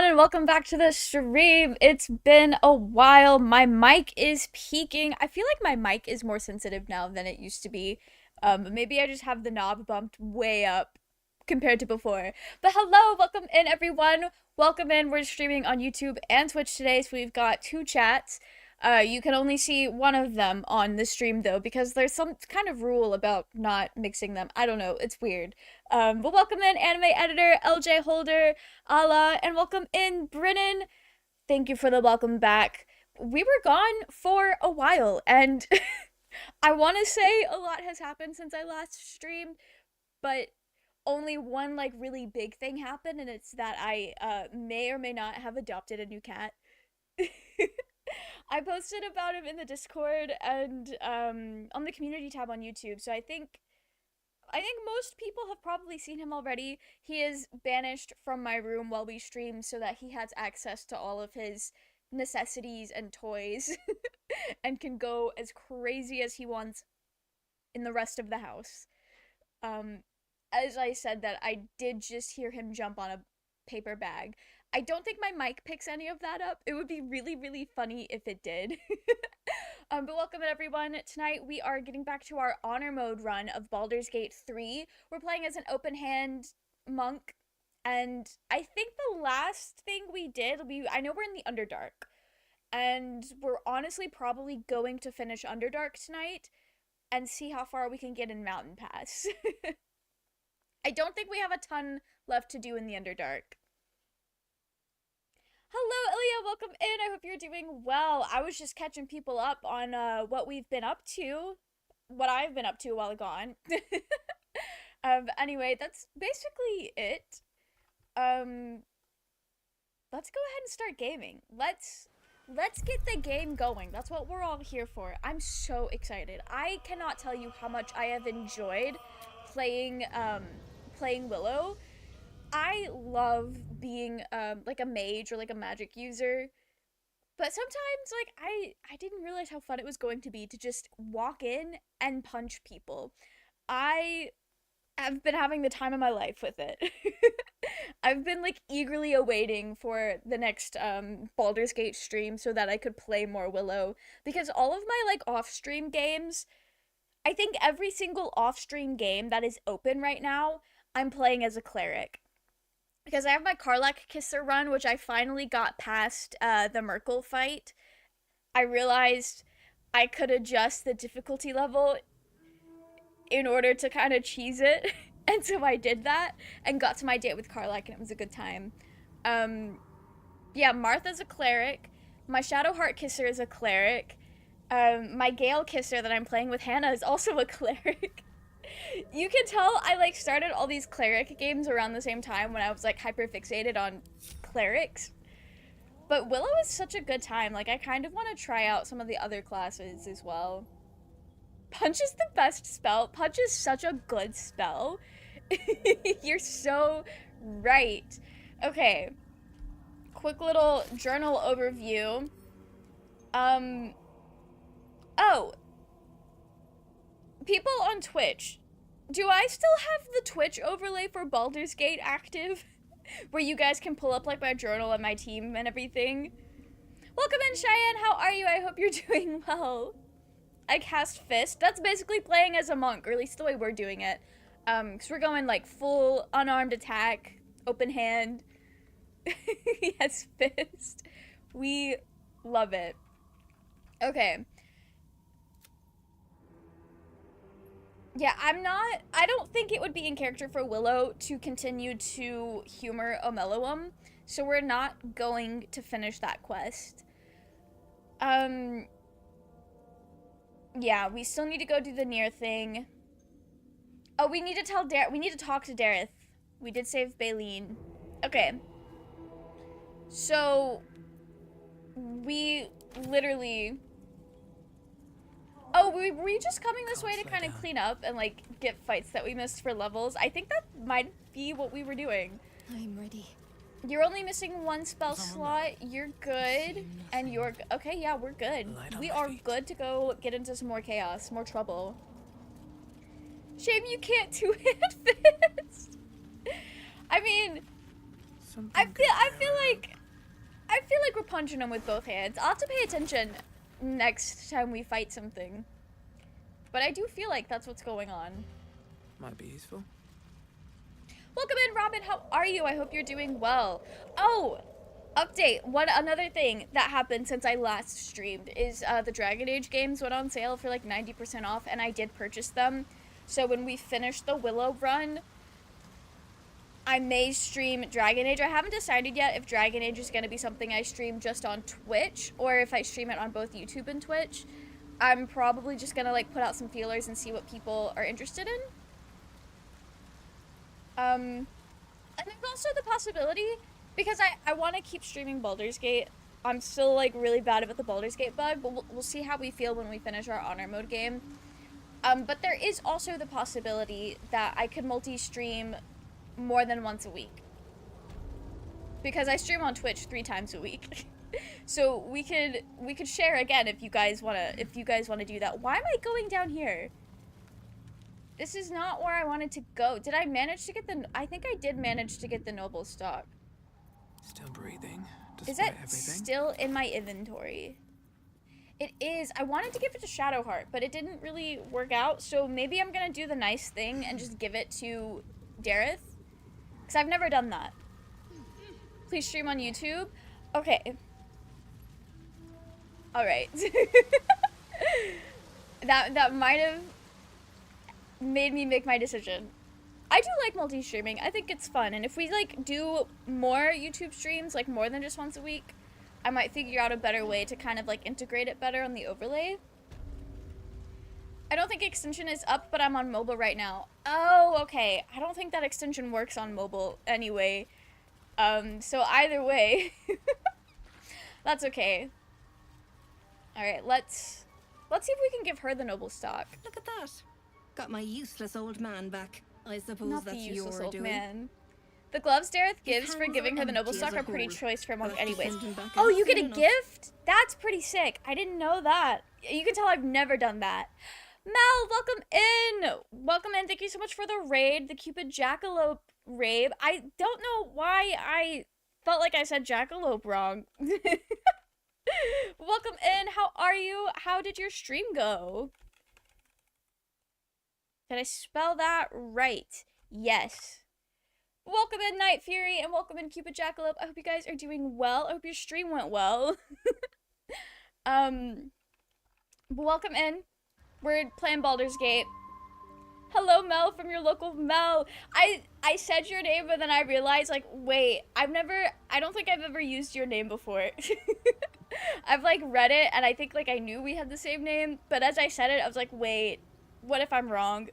and welcome back to the stream. It's been a while. My mic is peaking. I feel like my mic is more sensitive now than it used to be. Maybe I just have the knob bumped way up compared to before. But hello, welcome in everyone. Welcome in. We're streaming on YouTube and Twitch today, so we've got two chats. You can only see one of them on the stream though, because there's some kind of rule about not mixing them. I don't know, it's weird. But welcome in Anime Editor, LJ Holder, Ala, and welcome in Brennan. Thank you for the welcome back. We were gone for a while, and I want to say a lot has happened since I last streamed, but only one like really big thing happened, and it's that I may or may not have adopted a new cat. I posted about him in the Discord and on the community tab on YouTube. So I think most people have probably seen him already. He is banished from my room while we stream so that he has access to all of his necessities and toys and can go as crazy as he wants in the rest of the house. As I said that, I did just hear him jump on a paper bag. I don't think my mic picks any of that up. It would be really, really funny if it did. But welcome everyone. Tonight we are getting back to our honor mode run of Baldur's Gate 3. We're playing as an open hand monk, and I think the last thing we did, I know we're in the Underdark, and we're honestly probably going to finish Underdark tonight and see how far we can get in Mountain Pass. I don't think we have a ton left to do in the Underdark. Hello, Ilya. Welcome in. I hope you're doing well. I was just catching people up on what we've been up to, what I've been up to while gone. Anyway, that's basically it. Let's go ahead and start gaming. Let's get the game going. That's what we're all here for. I'm so excited. I cannot tell you how much I have enjoyed playing Willow. I love being like a mage or like a magic user, but sometimes like I didn't realize how fun it was going to be to just walk in and punch people. I have been having the time of my life with it. I've been like eagerly awaiting for the next Baldur's Gate stream so that I could play more Willow, because all of my like off-stream games, I think every single off-stream game that is open right now, I'm playing as a cleric. Because I have my Karlach Kisser run, which I finally got past the Merkel fight. I realized I could adjust the difficulty level in order to kind of cheese it. And so I did that and got to my date with Karlach, and it was a good time. Yeah, Martha's a cleric. My Shadowheart Kisser is a cleric. My Gale Kisser that I'm playing with Hannah is also a cleric. You can tell I like started all these cleric games around the same time when I was like hyper fixated on clerics. But Willow is such a good time. Like I kind of want to try out some of the other classes as well. Punch is the best spell. Punch is such a good spell. You're so right. Okay. Quick little journal overview. Oh. People on Twitch, do I still have the Twitch overlay for Baldur's Gate active? Where you guys can pull up like my journal and my team and everything? Welcome in, Cheyenne. How are you? I hope you're doing well. I cast Fist. That's basically playing as a monk, or at least the way we're doing it. Because we're going like full unarmed attack, open hand. Yes, Fist. We love it. Okay. Yeah, I don't think it would be in character for Willow to continue to humor Omeluum, so we're not going to finish that quest. Yeah, we still need to go do the near thing. Oh, we need to we need to talk to Dareth. We did save Baleen. Okay. So, we literally... Oh, were you just coming this way to kind of clean up and, like, get fights that we missed for levels? I think that might be what we were doing. I'm ready. You're only missing one spell slot. You're good. And you're... Okay, yeah, we're good. We are good to go get into some more chaos, more trouble. Shame you can't two-hand fist. I mean, I feel like feel like we're punching them with both hands. I'll have to pay attention next time we fight something. But I do feel like that's what's going on. Might be useful. Welcome in, Robin. How are you? I hope you're doing well. Oh, update. Another thing that happened since I last streamed is the Dragon Age games went on sale for like 90% off, and I did purchase them. So when we finish the Willow run, I may stream Dragon Age. I haven't decided yet if Dragon Age is going to be something I stream just on Twitch or if I stream it on both YouTube and Twitch. I'm probably just going to like put out some feelers and see what people are interested in. And there's also the possibility, because I want to keep streaming Baldur's Gate. I'm still like really bad about the Baldur's Gate bug, but we'll see how we feel when we finish our honor mode game. But there is also the possibility that I could multi-stream more than once a week, because I stream on Twitch 3 times a week. So we could share again if you guys wanna do that. Why am I going down here? This is not where I wanted to go. Did I manage to get I think I did manage to get the noble stock. Still breathing. Is that everything. still in my inventory? It is. I wanted to give it to Shadowheart, but it didn't really work out. So maybe I'm gonna do the nice thing and just give it to Dareth, because I've never done that. Please stream on YouTube. Okay. All right. that might have made me make my decision. I do like multi-streaming. I think it's fun, and if we like do more YouTube streams, like more than just once a week, I might figure out a better way to kind of like integrate it better on the overlay. I don't think extension is up, but I'm on mobile right now. Oh, okay. I don't think that extension works on mobile anyway. So either way, that's okay. All right, let's see if we can give her the noble stock. Look at that. Got my useless old man back. I suppose Not that's the useless your old doing. man. The gloves Dareth gives for giving her the noble stock are pretty choice for a monk anyways. Oh, you get a gift? That's pretty sick. I didn't know that. You can tell I've never done that. Mel, welcome in. Welcome in. Thank you so much for the raid, the Cupid Jackalope raid. I don't know why I felt like I said Jackalope wrong. Welcome in. How are you? How did your stream go? Did I spell that right? Yes. Welcome in, Night Fury, and welcome in, Cupid Jackalope. I hope you guys are doing well. I hope your stream went well. Welcome in. We're playing Baldur's Gate. Hello, Mel, from your local Mel. I said your name, but then I realized, like, wait, I don't think I've ever used your name before. I've, like, read it, and I think, like, I knew we had the same name, but as I said it, I was like, wait, what if I'm wrong?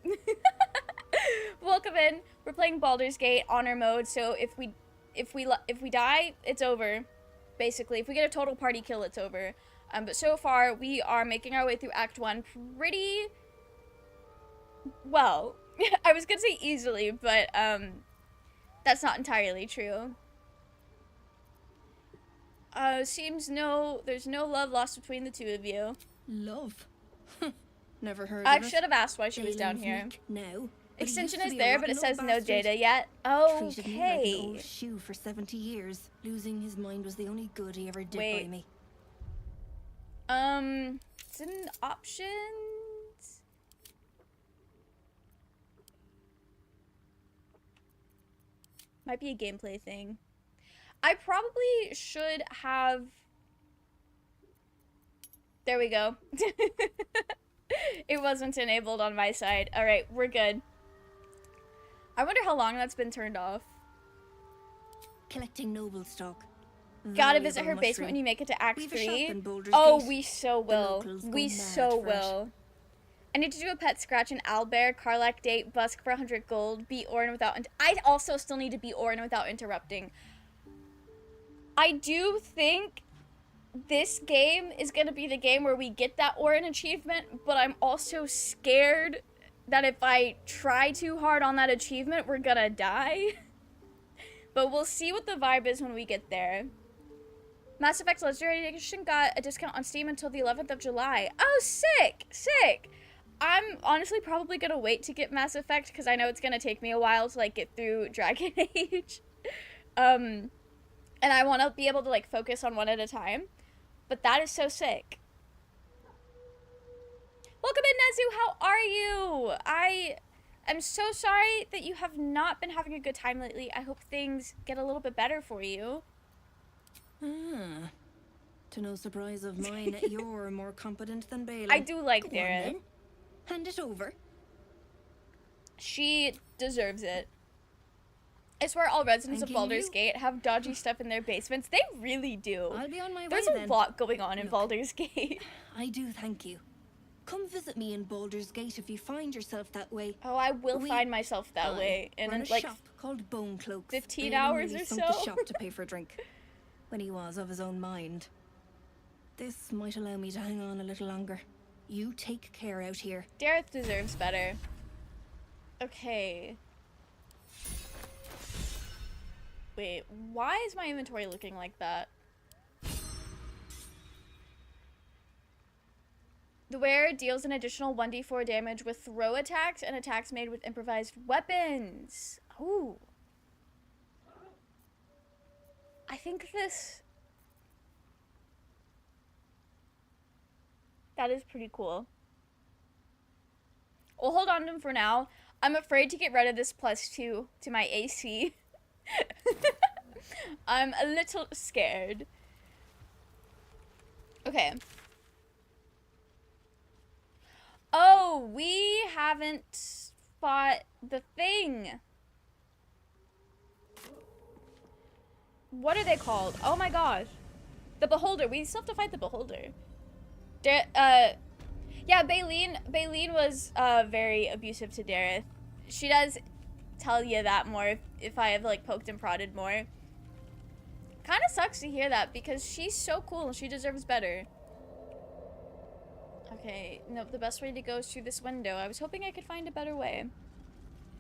Welcome in. We're playing Baldur's Gate honor mode, so if we die, it's over. Basically, if we get a total party kill, it's over. But so far we are making our way through Act 1 pretty well. I was gonna say easily, but that's not entirely true. Seems there's no love lost between the two of you. Love? Never heard I of it. should have asked why she was down here. No. Extension is there, but it says no data yet. Treated me like an Okay. old shoe for 70 years. Losing his mind was the only good he ever did Wait. by me. It's in options. Might be a gameplay thing. I probably should have... There we go. It wasn't enabled on my side. Alright, we're good. I wonder how long that's been turned off. Collecting noble stock. Gotta visit her Valuable basement when mushroom. you make it to Act We've a shop 3. in Baldur's Oh, Gate. we so The will. locals go We mad so for it. will. I need to do a pet scratch in Owlbear, Karlak date, busk for 100 gold, beat Orin without... I also still need to beat Orin without interrupting. I do think this game is going to be the game where we get that Orin achievement, but I'm also scared that if I try too hard on that achievement, we're gonna die. But we'll see what the vibe is when we get there. Mass Effect Legendary Edition got a discount on Steam until the 11th of July. Oh, sick! Sick! I'm honestly probably gonna wait to get Mass Effect because I know it's gonna take me a while to like get through Dragon Age. And and I want to be able to like focus on one at a time. But that is so sick. Welcome in, Nezu. How are you? I am so sorry that you have not been having a good time lately. I hope things get a little bit better for you. Ah. To no surprise of mine, you're more competent than Bela. I do like Go on, Dareth. then. Hand it over. She deserves it. I swear all residents of Thanking Baldur's you. Gate have dodgy stuff in their basements. They really do. I'll be on my There's way a then. lot going on in Look. Baldur's Gate. I do thank you. Come visit me in Baldur's Gate if you find yourself that way. Oh, I will find myself that way in run a like shop called Bone Cloaks. 15 Balin hours nearly or sunk so. the shop to pay for a drink when he was of his own mind. This might allow me to hang on a little longer. You take care out here. Dareth deserves better. Okay. Wait, why is my inventory looking like that? The wearer deals an additional 1d4 damage with throw attacks and attacks made with improvised weapons. Ooh. I think this... That is pretty cool. We'll hold on to him for now. I'm afraid to get rid of this +2 to my AC. I'm a little scared. Okay. Oh, we haven't fought the thing. What are they called? Oh my gosh. The Beholder. We still have to fight the Beholder. Yeah, Baleen was very abusive to Dareth. She does tell you that more if I have like poked and prodded more. Kind of sucks to hear that because she's so cool and she deserves better. Okay, nope, the best way to go is through this window. I was hoping I could find a better way.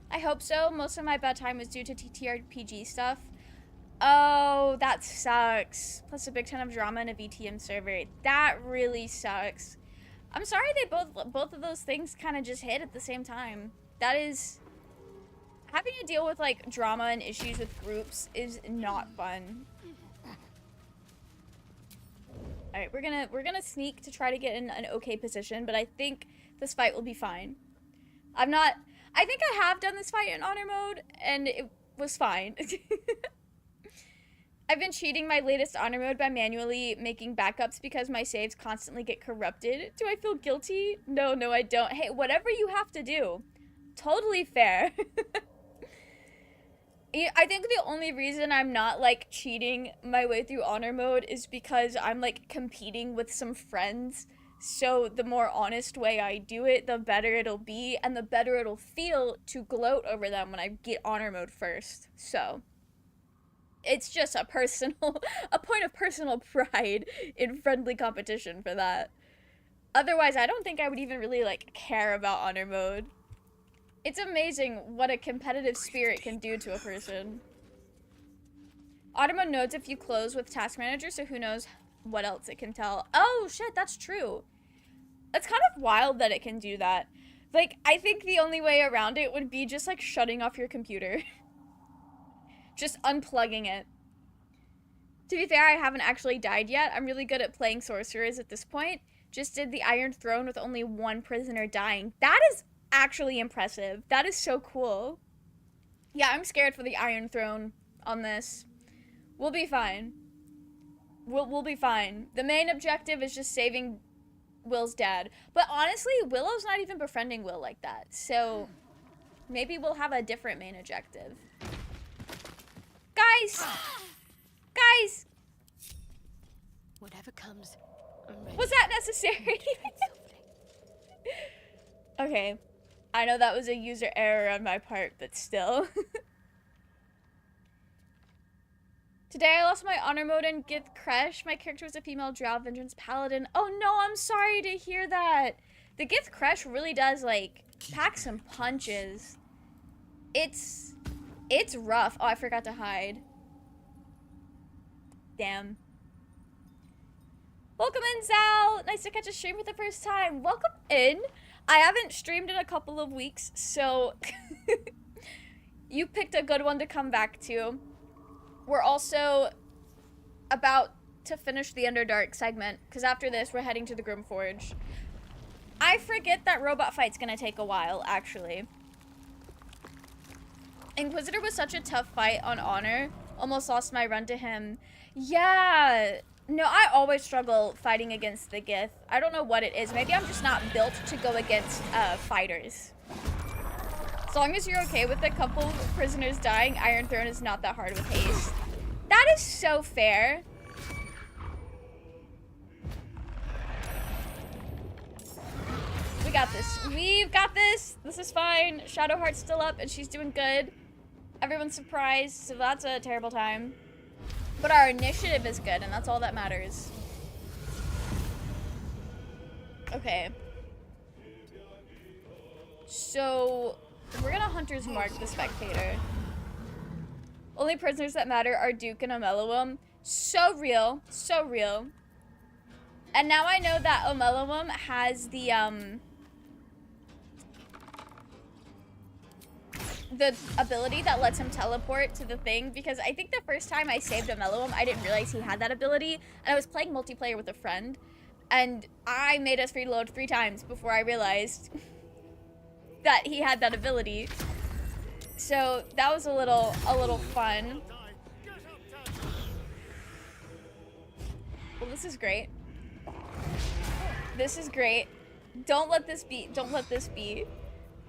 I hope so. Most of my bad time was due to TTRPG stuff. Oh, that sucks. Plus a big ton of drama in a VTM server. That really sucks. I'm sorry they both of those things kind of just hit at the same time. That is... Having to deal with, like, drama and issues with groups is not fun. Alright, we're gonna sneak to try to get in an okay position, but I think this fight will be fine. I think I have done this fight in honor mode, and it was fine. I've been cheating my latest honor mode by manually making backups because my saves constantly get corrupted. Do I feel guilty? No, I don't. Hey, whatever you have to do. Totally fair. I think the only reason I'm not, like, cheating my way through honor mode is because I'm, like, competing with some friends. So the more honest way I do it, the better it'll be, and the better it'll feel to gloat over them when I get honor mode first. So it's just a point of personal pride in friendly competition for that. Otherwise, I don't think I would even really, like, care about honor mode. It's amazing what a competitive spirit can do to a person. Honor mode knows if you close with Task Manager, so who knows what else it can tell. Oh, shit, that's true. It's kind of wild that it can do that. Like, I think the only way around it would be just, like, shutting off your computer. Just unplugging it. To be fair, I haven't actually died yet. I'm really good at playing sorcerers at this point. Just did the Iron Throne with only one prisoner dying. That is actually impressive. That is so cool. Yeah, I'm scared for the Iron Throne on this. We'll be fine. We'll be fine. The main objective is just saving Will's dad. But honestly, Willow's not even befriending Will like that. So maybe we'll have a different main objective. Guys! Guys! Whatever comes, I'm ready. Was that necessary? Okay. I know that was a user error on my part, but still. Today I lost my honor mode in Gith Crash. My character was a female Drow Vengeance Paladin. Oh no, I'm sorry to hear that. The Gith Crash really does, like, pack some punches. It's rough. Oh, I forgot to hide. Damn. Welcome in, Zal. Nice to catch a stream for the first time. Welcome in. I haven't streamed in a couple of weeks, so you picked a good one to come back to. We're also about to finish the Underdark segment, because after this, we're heading to the Grim Forge. I forget that robot fight's gonna take a while, actually. Inquisitor was such a tough fight on Honor. Almost lost my run to him. Yeah. No, I always struggle fighting against the Gith. I don't know what it is. Maybe I'm just not built to go against fighters. As long as you're okay with a couple prisoners dying, Iron Throne is not that hard with haste. That is so fair. We got this. We've got this. This is fine. Shadowheart's still up and she's doing good. Everyone's surprised, so that's a terrible time. But our initiative is good, and that's all that matters. Okay. So, we're gonna Hunter's Mark the Spectator. Only prisoners that matter are Duke and Omelawum. So real. So real. And now I know that Omelawum has the ability that lets him teleport to the thing, because I think the first time I saved Omelawum, I didn't realize he had that ability, and I was playing multiplayer with a friend, and I made us reload 3 times before I realized that he had that ability. So that was a little fun. Well, this is great. This is great. Don't let this be. Don't let this be.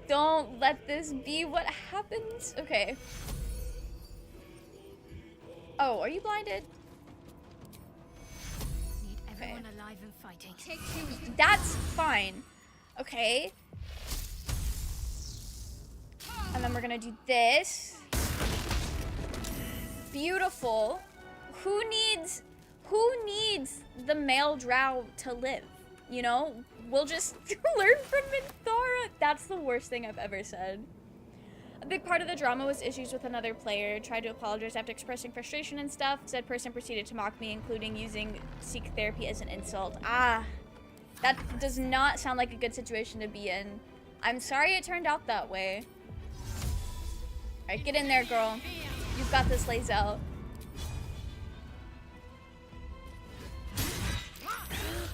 Don't let this be what happens. Okay. Oh, are you blinded? Need everyone alive and fighting. That's fine. Okay. And then we're gonna do this. Beautiful. Who needs the male drow to live? You know? We'll just learn from Minthara. That's the worst thing I've ever said. A big part of the drama was issues with another player. Tried to apologize after expressing frustration and stuff. Said person proceeded to mock me, including using seek therapy as an insult. Ah, that does not sound like a good situation to be in. I'm sorry it turned out that way. Alright, get in there, girl. You've got this, Lae'zel.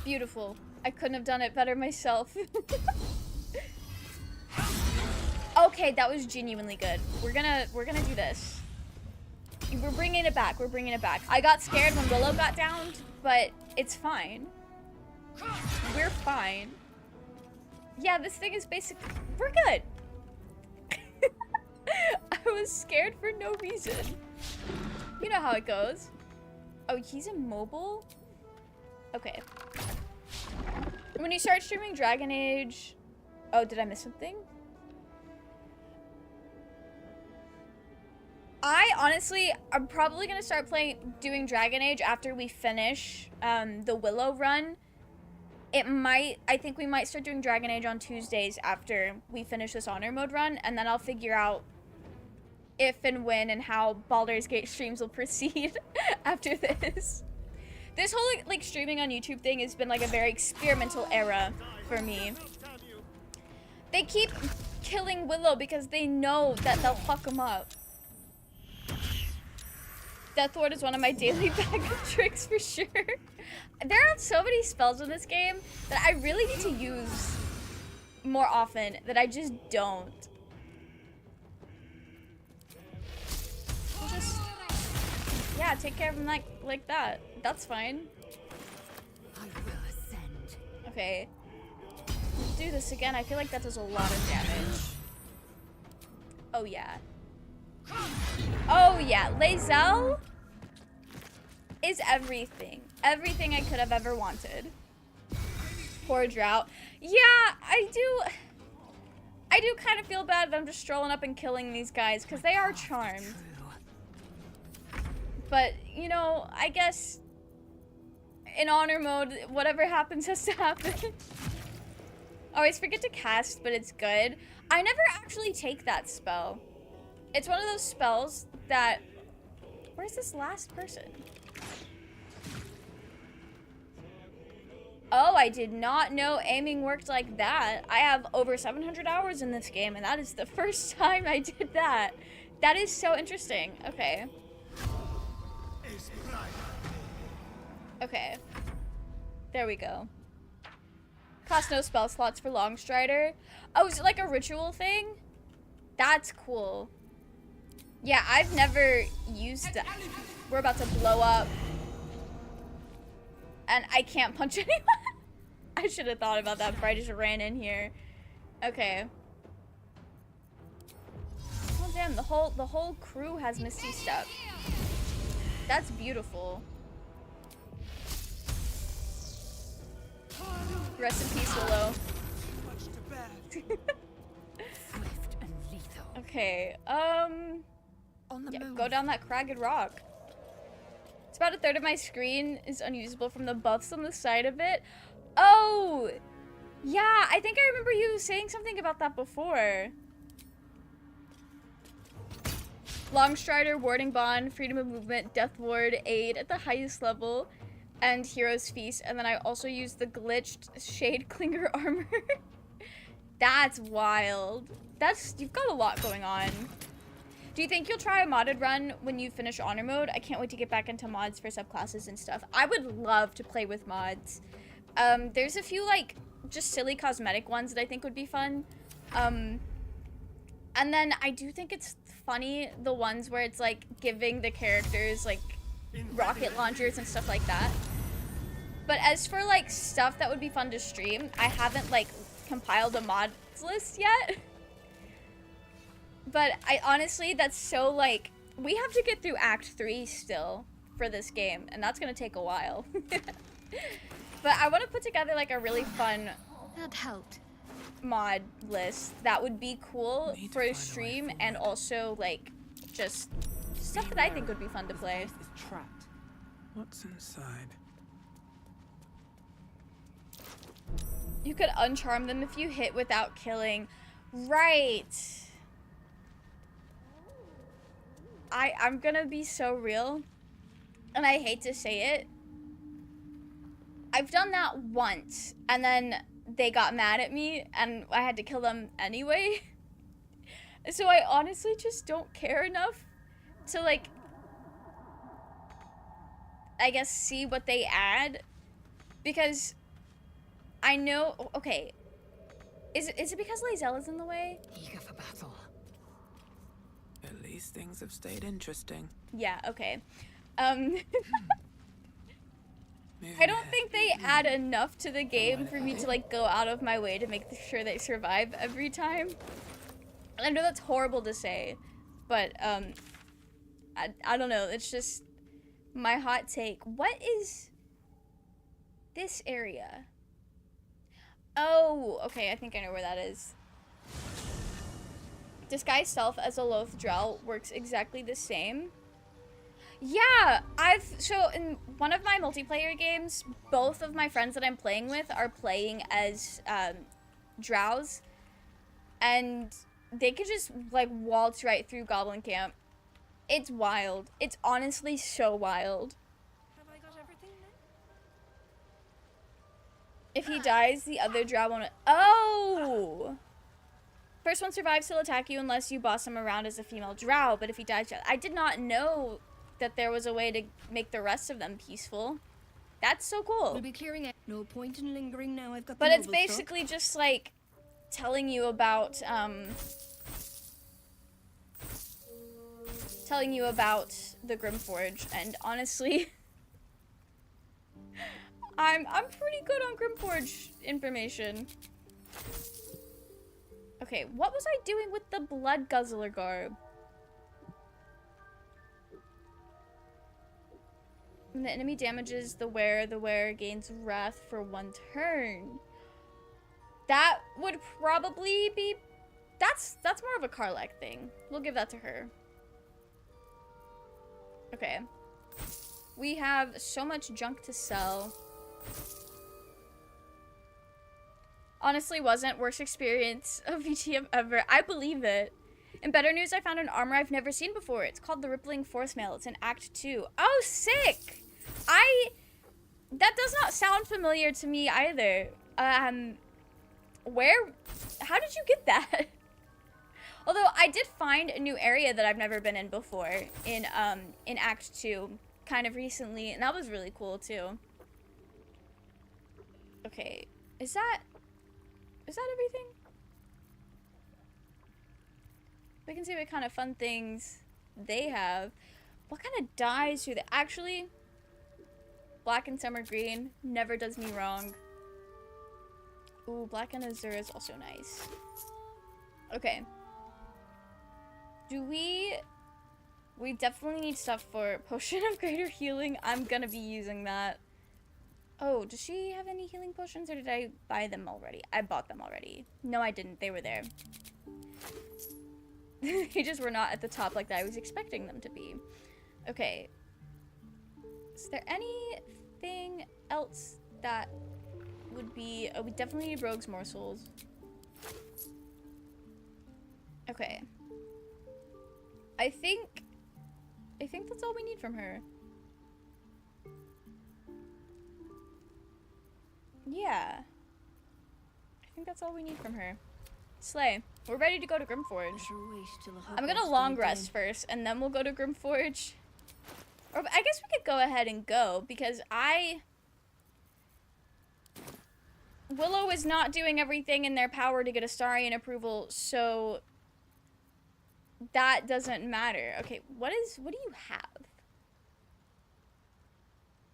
Beautiful. I couldn't have done it better myself. Okay, that was genuinely good. We're gonna do this. We're bringing it back. We're bringing it back. I got scared when Willow got downed, but it's fine. We're fine. Yeah, this thing is basically... We're good. I was scared for no reason. You know how it goes. Oh, he's immobile? Okay. When you start streaming Dragon Age... Oh, did I miss something? I'm probably gonna start doing Dragon Age after we finish the Willow run. I think we might start doing Dragon Age on Tuesdays after we finish this Honor Mode run, and then I'll figure out if and when and how Baldur's Gate streams will proceed after this. This whole like streaming on YouTube thing has been like a very experimental era for me. They keep killing Willow because they know that they'll fuck him up. Death Ward is one of my daily bag of tricks for sure. There are so many spells in this game that I really need to use more often that I just don't. We'll just, yeah, take care of him like that. That's fine. I will ascend. Okay. Let's do this again. I feel like that does a lot of damage. Oh yeah. Oh yeah, Lae'zel is everything. Everything I could have ever wanted. Poor Drought. Yeah, I do kind of feel bad that I'm just strolling up and killing these guys because they are charmed. But, you know, I guess in Honor Mode, whatever happens has to happen. Always forget to cast, but it's good. I never actually take that spell. It's one of those spells that... Where's this last person? Oh, I did not know aiming worked like that. I have over 700 hours in this game, and that is the first time I did that. That is so interesting. Okay. Okay. There we go. Cost no spell slots for Longstrider. Oh, is it like a ritual thing? That's cool. Yeah, I've never used that. We're about to blow up. And I can't punch anyone. I should have thought about that before I just ran in here. Okay. Oh damn, the whole crew has Misty Step. That's beautiful. Rest in peace, Willow. Swift and lethal. Okay, On the yeah, move. go down that cragged rock. It's about a third of my screen is unusable from the buffs on the side of it. Oh! Yeah, I think I remember you saying something about that before. Longstrider, Warding Bond, Freedom of Movement, Death Ward, Aid at the highest level, and Hero's Feast. And then I also used the glitched Shade Clinger armor. That's wild. You've got a lot going on. Do you think you'll try a modded run when you finish Honor Mode? I can't wait to get back into mods for subclasses and stuff. I would love to play with mods. There's a few, like, just silly cosmetic ones that I think would be fun. And then I do think it's funny, the ones where it's, like, giving the characters, like, rocket launchers and stuff like that. But as for, like, stuff that would be fun to stream, I haven't, like, compiled a mods list yet. But I honestly, that's so, like, we have to get through Act 3 still for this game, and that's gonna take a while. But I want to put together, like, a really fun That helped. mod list that would be cool Need to for a find a way stream, forward. and also, like, just stuff that I think would be fun to play. Is trapped. What's inside? You could uncharm them if you hit without killing. Right. I'm gonna be so real, and I hate to say it. I've done that once, and then they got mad at me, and I had to kill them anyway. So I honestly just don't care enough to, like, I guess, see what they add, because I know, okay, is it because Lae'zel is in the way? Eager for battle. At least things have stayed interesting. Yeah, okay. Moving I don't ahead. think they add enough to the game for me to, like, go out of my way to make sure they survive every time. And I know that's horrible to say, but, I don't know, it's just my hot take. What is this area? Oh, okay, I think I know where that is. Disguise self as a loath drow works exactly the same. Yeah, so in one of my multiplayer games, both of my friends that I'm playing with are playing as drows, and they could just, like, waltz right through Goblin Camp. It's wild. It's honestly so wild. Have I got everything then? If he dies, the other drow won't. Oh! First one survives, he'll attack you unless you boss him around as a female drow, but if he dies, I did not know that there was a way to make the rest of them peaceful. That's so cool. We'll be clearing it. No point in lingering now. I've got. But the it's noble stock. basically just, like, telling you about the Grimforge, and honestly, I'm pretty good on Grimforge information. Okay, what was I doing with the Blood Guzzler garb? When the enemy damages the wearer gains wrath for 1 turn. That would probably be... That's more of a Karlach thing. We'll give that to her. Okay. We have so much junk to sell. Honestly, wasn't worst experience of VTM ever. I believe it. In better news, I found an armor I've never seen before. It's called the Rippling Force Mail. It's in Act 2. Oh, sick! That does not sound familiar to me either. How did you get that? Although I did find a new area that I've never been in before in Act 2 kind of recently, and that was really cool too. Okay, is that everything? We can see what kind of fun things they have. What kind of dyes do they actually? Black and summer green never does me wrong. Ooh, black and azure is also nice. Okay. Do we definitely need stuff for potion of greater healing. I'm gonna be using that. Oh, does she have any healing potions, or did I buy them already? I bought them already. No, I didn't. They were there. They just were not at the top like that I was expecting them to be. Okay. Is there anything else that would be... Oh, we definitely need rogues morsels. Okay. I think that's all we need from her. Yeah. I think that's all we need from her. Slay. We're ready to go to Grimforge. I'm gonna long rest first, and then we'll go to Grimforge. Or I guess we could go ahead and go, because Willow is not doing everything in their power to get Astarian approval, so that doesn't matter. Okay, what do you have?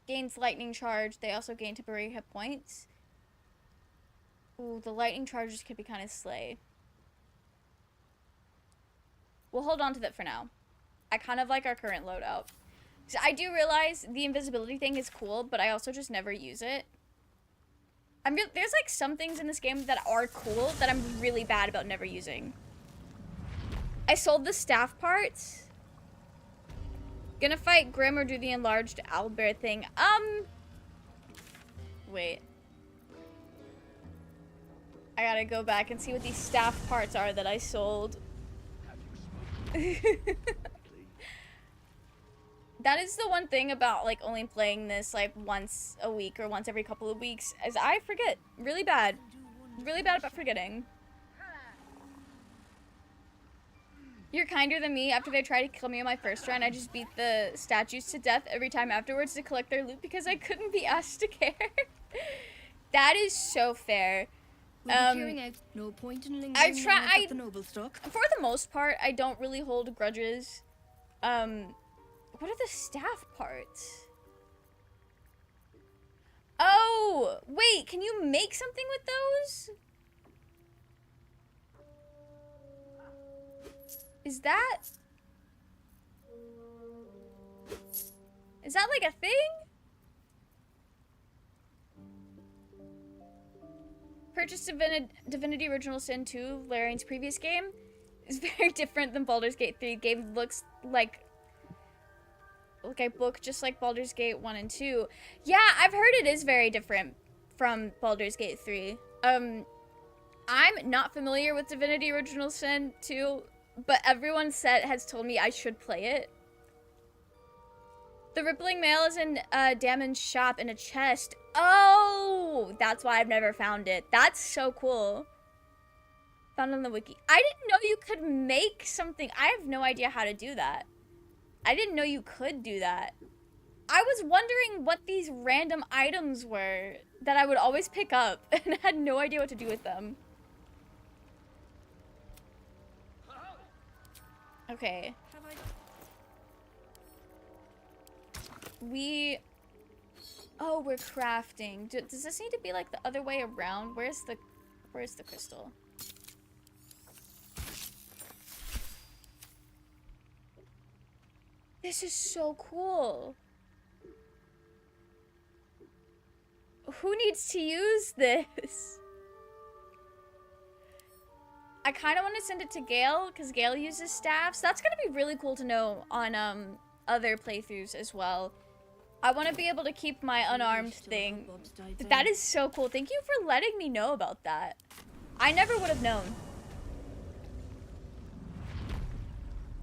Gains lightning charge. They also gain temporary hit points. Ooh, the lightning charges could be kind of slay. We'll hold on to that for now. I kind of like our current loadout. So I do realize the invisibility thing is cool, but I also just never use it. There's like some things in this game that are cool that I'm really bad about never using. I sold the staff parts. Gonna fight Grim or do the enlarged owlbear thing. Wait. I gotta go back and see what these staff parts are that I sold. That is the one thing about like only playing this like once a week or once every couple of weeks, is I forget really bad. Really bad about forgetting. You're kinder than me. After they tried to kill me on my first run, I just beat the statues to death every time afterwards to collect their loot because I couldn't be asked to care. That is so fair. No point in lingering I the noble stock. For the most part, I don't really hold grudges. What are the staff parts? Oh, wait, can you make something with those? Is that like a thing? Purchased Divinity Original Sin 2, Larian's previous game, is very different than Baldur's Gate 3. Game looks like a book just like Baldur's Gate 1 and 2. Yeah, I've heard it is very different from Baldur's Gate 3. I'm not familiar with Divinity Original Sin 2, but everyone has told me I should play it. The Rippling Mail is in Damon's shop in a chest. Oh, that's why I've never found it. That's so cool. Found on the wiki. I didn't know you could make something. I have no idea how to do that. I didn't know you could do that. I was wondering what these random items were that I would always pick up and had no idea what to do with them. Okay. Oh, we're crafting. Does this need to be like the other way around? Where's the crystal? This is so cool. Who needs to use this? I kind of want to send it to Gale because Gale uses staffs. That's going to be really cool to know on other playthroughs as well. I want to be able to keep my unarmed thing. But that is so cool. Thank you for letting me know about that. I never would have known.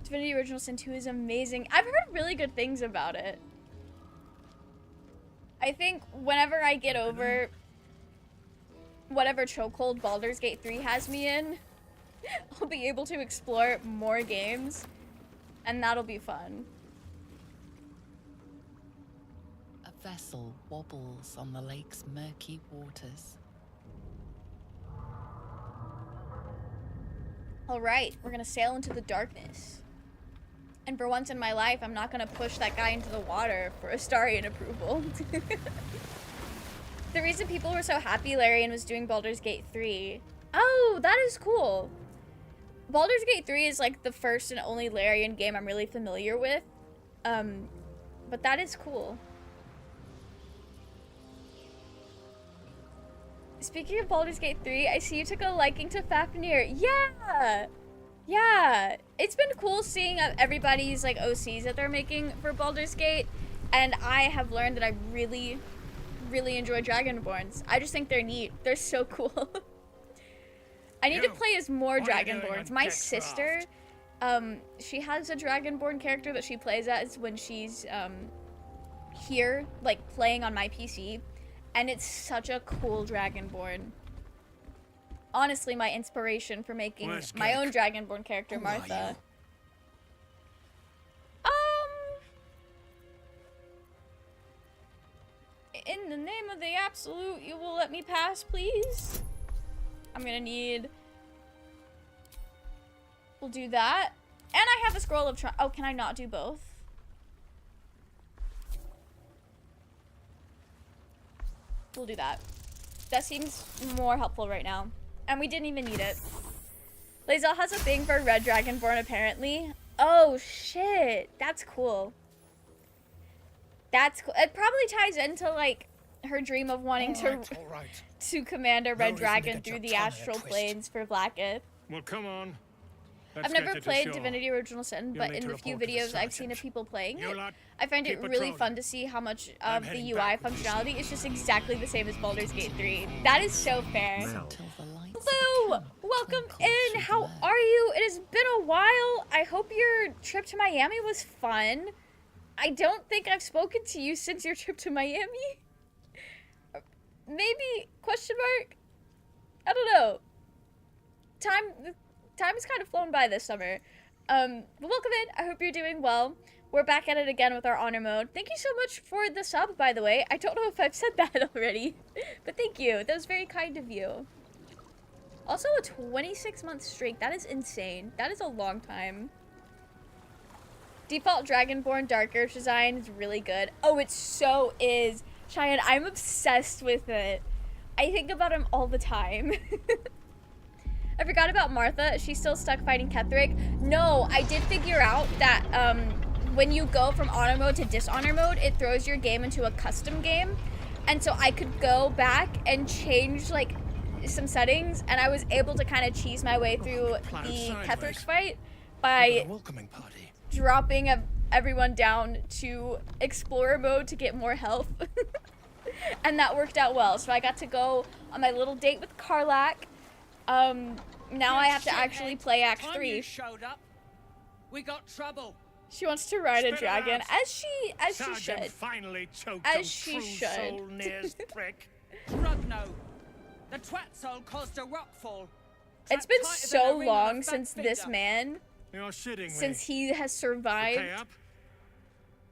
Divinity Original Sin 2 is amazing. I've heard really good things about it. I think whenever I get over whatever chokehold Baldur's Gate 3 has me in, I'll be able to explore more games, and that'll be fun. A vessel wobbles on the lake's murky waters. Alright, we're gonna sail into the darkness. And for once in my life, I'm not gonna push that guy into the water for Astarian approval. The reason people were so happy Larian was doing Baldur's Gate 3. Oh, that is cool. Baldur's Gate 3 is like the first and only Larian game I'm really familiar with. But that is cool. Speaking of Baldur's Gate 3, I see you took a liking to Fafnir. Yeah! Yeah! It's been cool seeing everybody's like OCs that they're making for Baldur's Gate, and I have learned that I really enjoy Dragonborns. I just think they're neat. They're so cool. I need to play as more Dragonborns. My sister, she has a Dragonborn character that she plays as when she's here, like playing on my PC, and it's such a cool Dragonborn. Honestly, my inspiration for making my own Dragonborn character, Martha. In the name of the absolute, you will let me pass, please? I'm gonna need... We'll do that. And I have a scroll of... Oh, can I not do both? We'll do that. That seems more helpful right now. And we didn't even need it. Lae'zel has a thing for Red Dragonborn, apparently. Oh, shit. That's cool. That's cool. It probably ties into, like, her dream of wanting to command a red dragon through the astral planes for Blacketh. Well, come on. I've never played Divinity Original Sin, but in the few videos I've seen of people playing it, I find it really fun to see how much of the UI functionality is just exactly the same as Baldur's Gate 3. That is so fair. Hello! Welcome in! How are you? It has been a while. I hope your trip to Miami was fun. I don't think I've spoken to you since your trip to Miami. Maybe? Question mark? I don't know. Time has kind of flown by this summer. But welcome in. I hope you're doing well. We're back at it again with our honor mode. Thank you so much for the sub, by the way. I don't know if I've said that already, but thank you. That was very kind of you. Also, a 26-month streak. That is insane. That is a long time. Default Dragonborn Darker design is really good. Oh, it so is. Cheyenne, I'm obsessed with it. I think about him all the time. I forgot about Martha. She's still stuck fighting Ketheric. No, I did figure out that when you go from honor mode to dishonor mode, it throws your game into a custom game. And so I could go back and change like some settings, and I was able to kind of cheese my way through the Ketheric fight by dropping everyone down to explorer mode to get more health. And that worked out well. So I got to go on my little date with Karlach. Now I have to actually play Act 3. Showed up. We got trouble. She wants to ride a dragon, as she should. Finally choked as she should. Rugno, the twat soul caused a rockfall. It's been so long since this man, You're shitting me. since he has survived.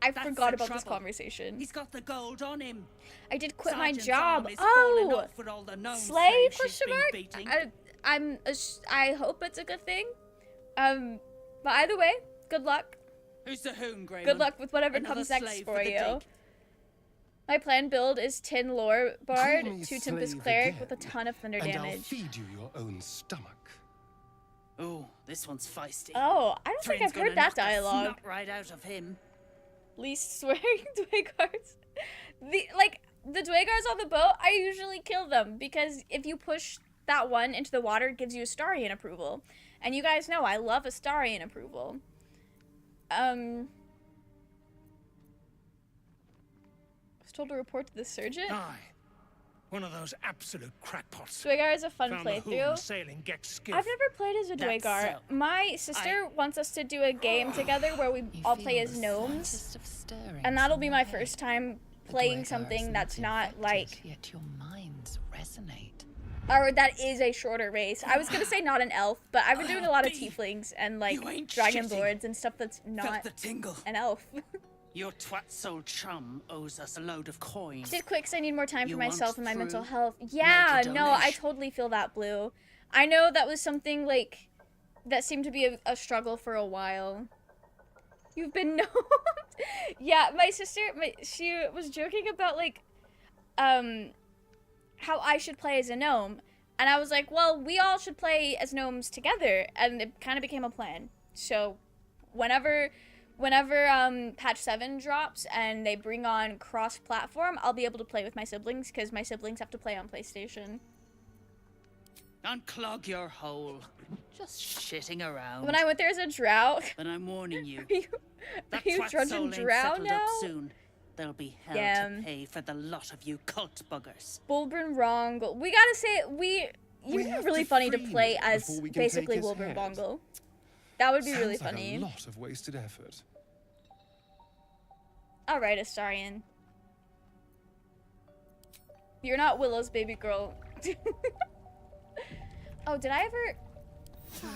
I forgot about this conversation. He's got the gold on him. I did quit my Sergeant's job. army's Oh, fallen off with all the gnomes slay? saying she's Question been mark. beating. I hope it's a good thing. But either way, good luck. Who's the hoon, Grayman? Good luck with whatever Another comes next slave for for the you. dig. My planned build is Tin Lore Bard, Call me 2 Tempest slave Cleric again, with a ton of thunder and I'll damage. feed you your own stomach. Oh, this one's feisty. Oh, I don't think Thrin's I've heard gonna that knock the dialogue. snot right out of him. Least swearing Dwaegars. The Dwaegars on the boat, I usually kill them because if you push that one into the water, it gives you Astarian approval. And you guys know I love Astarian approval. I was told to report to the surgeon. Aye. One of those absolute crackpots. Dwaegar is a fun Found the hoon playthrough. sailing Gex skiff. I've never played as a That's Dwaegar. so. My sister wants us to do a game together where we all play as gnomes. And that'll be my first time playing something that's not like... Yet your minds resonate. Or that is a shorter race. I was gonna say not an elf, but I've been doing a lot of tieflings and like You ain't dragonlords and stuff that's Felt not the tingle. an elf. Your twat's old chum owes us a load of coin. Did quick 'cause I need more time for You myself want and my mental through? health. Make Yeah, a no, I donation. totally feel that, Blue. I know that was something, like, that seemed to be a struggle for a while. You've been gnomed. Yeah, my sister, she was joking about, like, how I should play as a gnome. And I was like, well, we all should play as gnomes together. And it kind of became a plan. So whenever patch 7 drops and they bring on cross-platform, I'll be able to play with my siblings because my siblings have to play on PlayStation. Unclog your hole. Just shitting around. When I went there as a drow, But I'm warning you. are you trudging drow settled now? up soon. There'll be hell to pay for the lot of you cult buggers. Bulbrin Rongle. We gotta say, you'd be really funny to play as before we can basically take his Bulbrin head. Bongle. That would be really Sounds like funny. a lot of wasted effort. Alright, Astarion. You're not Willow's baby girl. Oh, did I ever...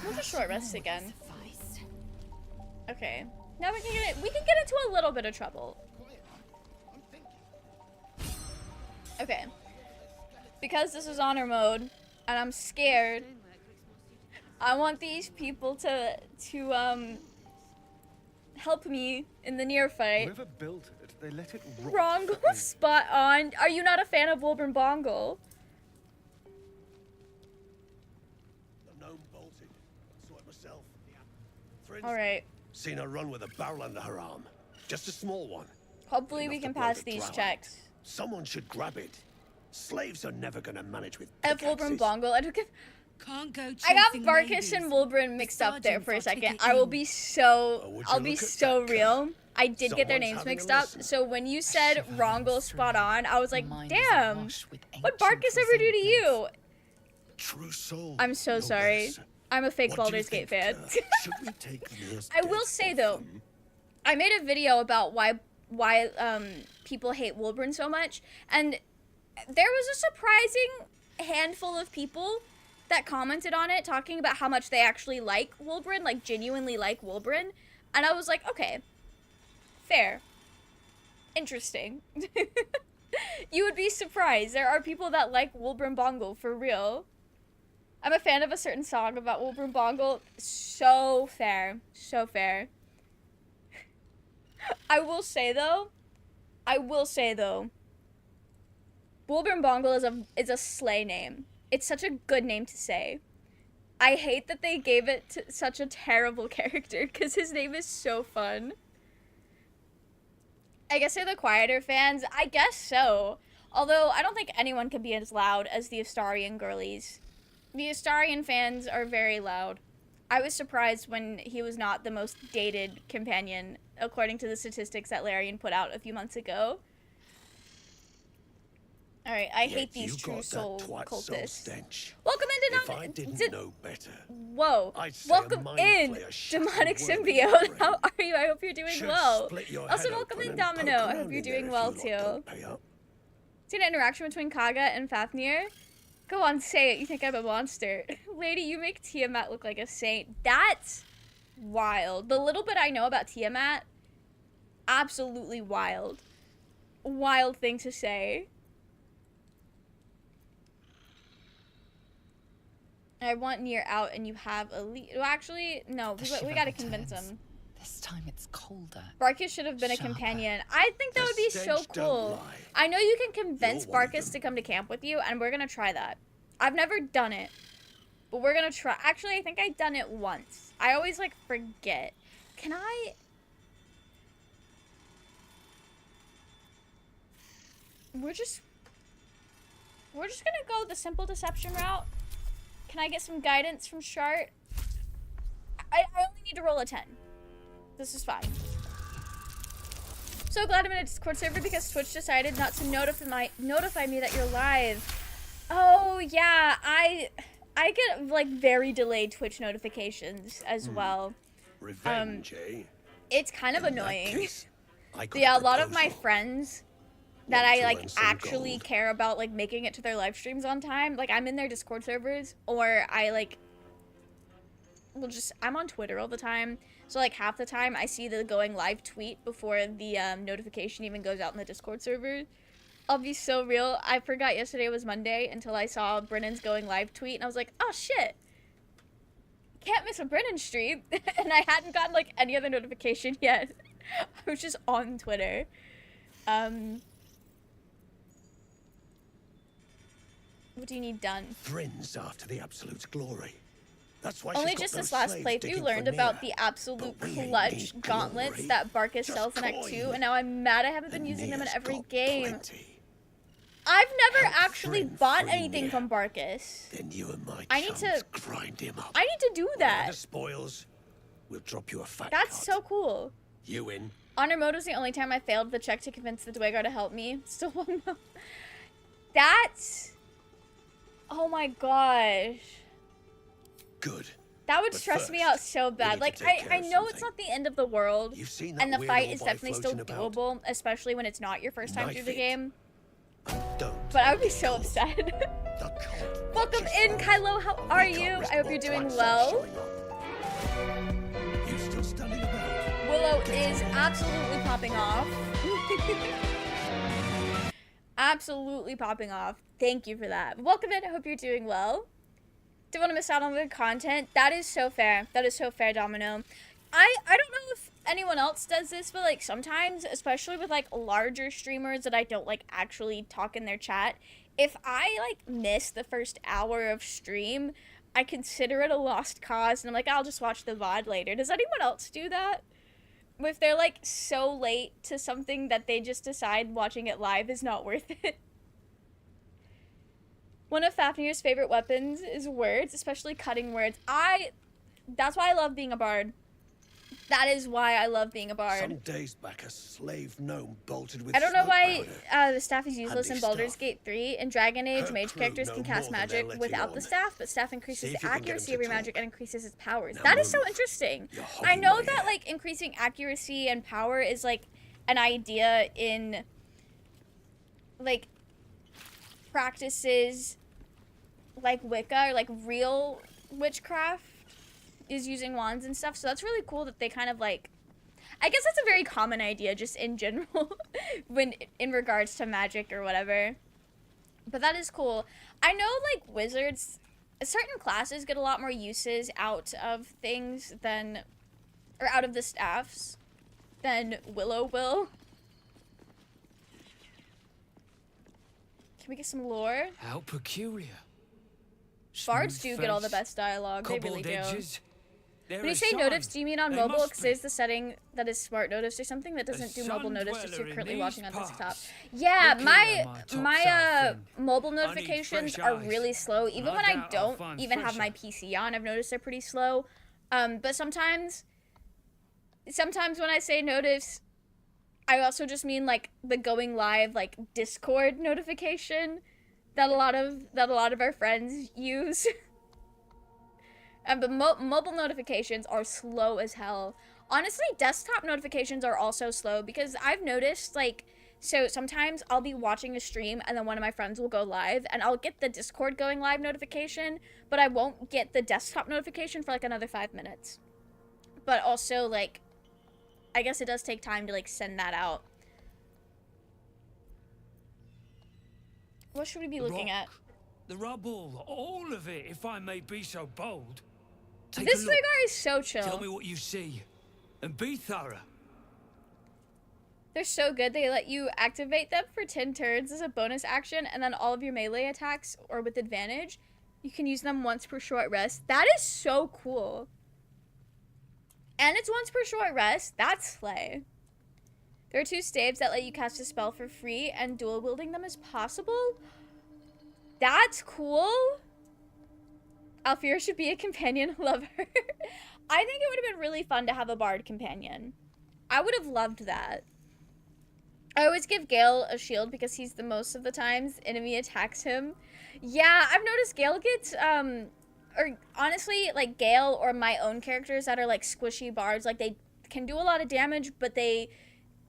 We'll just short rest again. Okay. Now we can get into a little bit of trouble. Okay. Because this is honor mode, and I'm scared, I want these people to help me in the near fight. Whoever built it, they let it rot. Rongle, spot on. Are you not a fan of Wolbrin Bongle? The gnome bolted. Saw it myself. Alright. Seen her run with a barrel under her arm. Just a small one. Hopefully we Enough can to blow pass the these drow out. checks. Someone should grab it. Slaves are never gonna manage with I have Wolbrin pickaxes. Bongle. I don't give... Can't go I got chasing Barkus ladies. and Wolbrin mixed up there sergeants for a will second. take it I will in. be so... Oh, would you I'll be look at so that, real. I did get their Someone's names having mixed a up, listen. so when you said shiver Rongle runs spot through on, I was like, Mine is damn! awash with What ancient Barkus ever do to you? True soul. I'm so no sorry. less. I'm a fake What do you Baldur's Gate think, fan. should we take Lear's I will death say off though, them? I made a video about why people hate Wolbrin so much, and there was a surprising handful of people that commented on it, talking about how much they actually like Wolbrin, like genuinely like Wolbrin, and I was like, okay, fair, interesting. You would be surprised. There are people that like Wolbrin Bongle for real. I'm a fan of a certain song about Wolbrin Bongle. So fair, so fair. I will say though, Wolbrin Bongle is a slay name. It's such a good name to say. I hate that they gave it to such a terrible character because his name is so fun. I guess they're the quieter fans. I guess so. Although I don't think anyone can be as loud as the Astarion girlies. The Astarion fans are very loud. I was surprised when he was not the most dated companion, according to the statistics that Larian put out a few months ago. Alright, I hate these you true got soul that twat soul cultists. stench. Welcome into If I didn't know better, Whoa. I'd say Welcome a mind in, flayer shut demonic the world in symbiote. your How brain. are you? I hope you're doing Should well. split your Also, head welcome open in, and poke Domino. I around hope you're in there doing if well you lot too. don't pay up. See an interaction between Kaga and Fafnir? Go on, say it. You think I'm a monster. Lady, you make Tiamat look like a saint. That's wild. The little bit I know about Tiamat, absolutely wild. Wild thing to say. I want Nier out and you have a lead. Well, actually, no. The We shiver gotta convince returns. him. This time it's colder. Barkus should have been a Sharper. companion. I think that The would be so stench don't cool. lie. I know you can convince You're one of Barkus them. to come to camp with you, and we're gonna try that. I've never done it, but we're gonna try. Actually, I think I've done it once. I always like forget. Can I? We're just gonna go the simple deception route. Can I get some guidance from Shart? I only need to roll a 10. This is fine. So glad I'm in a Discord server because Twitch decided not to notify me that you're live. Oh yeah, I get like very delayed Twitch notifications as well. Revenge, eh? It's kind of In that annoying. case, I got Yeah, a lot of my proposal. friends that Want I to like earn some actually gold? care about like making it to their live streams on time. Like I'm in their Discord servers, or I like will just, I'm on Twitter all the time, so like half the time I see the going live tweet before the notification even goes out in the Discord server. I'll be so real, I forgot yesterday was Monday until I saw Brennan's going live tweet, and I was like, oh shit, can't miss a Brennan stream. And I hadn't gotten like any other notification yet. I was just on Twitter. What do you need done? Thrin's after the Absolute's glory. That's why Only she's got just those this last slaves playthrough digging learned for about Nia. the absolute But we ain't clutch need gauntlets glory, that Barkus just sells in Act 2, coin. and now I'm mad I haven't been And using them in Nia's every got game. plenty. I've never Help actually Thrin bought free anything Nia. from Barkus. Then you and my I need chums to- grind him up. I need to do Whatever that. the spoils, we'll drop you a fat That's cut. so cool. You in? Honor mode was the only time I failed the check to convince the Dwegar to help me. Still won't know. That's... Oh my gosh. Good. That would But stress me first, out so we bad. need Like, to take care I of know it's something. not the end of the world, You've seen that and the weird fight old is boy definitely still floating about? doable, especially when it's not your first time through the Knife it. game. Don't. But I would be get so caught. upset. The cult Welcome watches in, over. Kylo. How are We can't you? risk I hope more you're doing twats well. showing up. You still standing about? Willow is absolutely popping off. Absolutely popping off. Thank you for that. Welcome in. I hope you're doing well. Don't want to miss out on the content. That is so fair. That is so fair, Domino. I don't know if anyone else does this, but like sometimes, especially with like larger streamers that I don't like actually talk in their chat, if I like miss the first hour of stream, I consider it a lost cause, and I'm like, I'll just watch the VOD later. Does anyone else do that? If they're like so late to something that they just decide watching it live is not worth it. One of Fafnir's favorite weapons is words, especially cutting words. That's why I love being a bard. That is why I love being a bard. Some days back, a slave gnome bolted with I don't know smoke why powder. the staff is useless Handy in Baldur's stuff. Gate 3. In Dragon Age, Her mage crew characters know can cast more than they'll magic let without you the on. staff, but staff increases See if the you can get 'em accuracy to of your talk. magic and increases its powers. Now That is so move. interesting. You're I hogging know my that air. like increasing accuracy and power is like an idea in like practices like Wicca or like real witchcraft is using wands and stuff. So that's really cool that they kind of like, I guess that's a very common idea just in general when in regards to magic or whatever. But that is cool. I know like wizards, certain classes get a lot more uses out of things than, or out of the staffs than Willow will. Can we get some lore? How peculiar. Bards Smooth do get all the face, best dialogue. They really cobbled do. edges. They're When you a say sign. notifs, do you mean on They mobile? must Because be. there's the setting that is smart notifs or something that doesn't A do mobile sun notice if dweller you're in currently these watching on desktop. parts. Yeah, Look my here, my top my side friend. mobile I need notifications fresh are eyes. really slow. Even I when I doubt I'll don't find even have my fresher. PC on, I've noticed they're pretty slow. But sometimes when I say notifs, I also just mean like the going live like Discord notification that a lot of our friends use. But mobile notifications are slow as hell. Honestly, desktop notifications are also slow because I've noticed like, so sometimes I'll be watching a stream and then one of my friends will go live and I'll get the Discord going live notification, but I won't get the desktop notification for like another 5 minutes. But also like, I guess it does take time to like send that out. What should we be looking at? The rubble, all of it, if I may be so bold. Take This a look. Dwegar is so chill. Tell me what you see, and be thorough. They're so good. They let you activate them for 10 turns as a bonus action, and then all of your melee attacks, or with advantage, you can use them once per short rest. That is so cool. And it's once per short rest. That's slay. There are 2 staves that let you cast a spell for free, and dual wielding them is possible. That's cool. Alfira should be a companion lover. I think it would have been really fun to have a bard companion. I would have loved that. I always give Gale a shield because he's the most of the times enemy attacks him. Yeah, I've noticed Gale gets, or honestly, like Gale or my own characters that are like squishy bards, like they can do a lot of damage, but they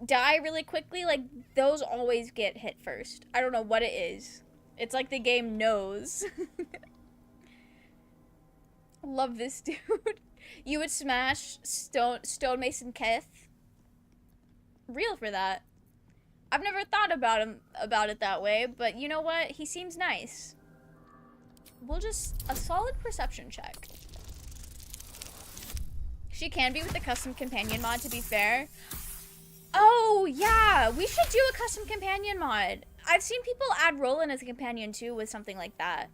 die really quickly. Like those always get hit first. I don't know what it is. It's like the game knows. Love this dude. You would smash Stonemason Keth. Real for that. I've never thought about it that way, but you know what? He seems nice. We'll just a solid perception check. She can be with the custom companion mod, to be fair. Oh yeah, we should do a custom companion mod. I've seen people add Roland as a companion too with something like that.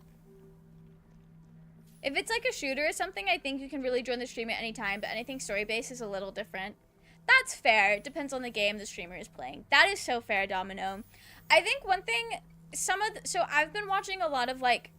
If it's like a shooter or something, I think you can really join the stream at any time, but anything story-based is a little different. That's fair. It depends on the game the streamer is playing. That is so fair, Domino. I think one thing, so I've been watching a lot of like,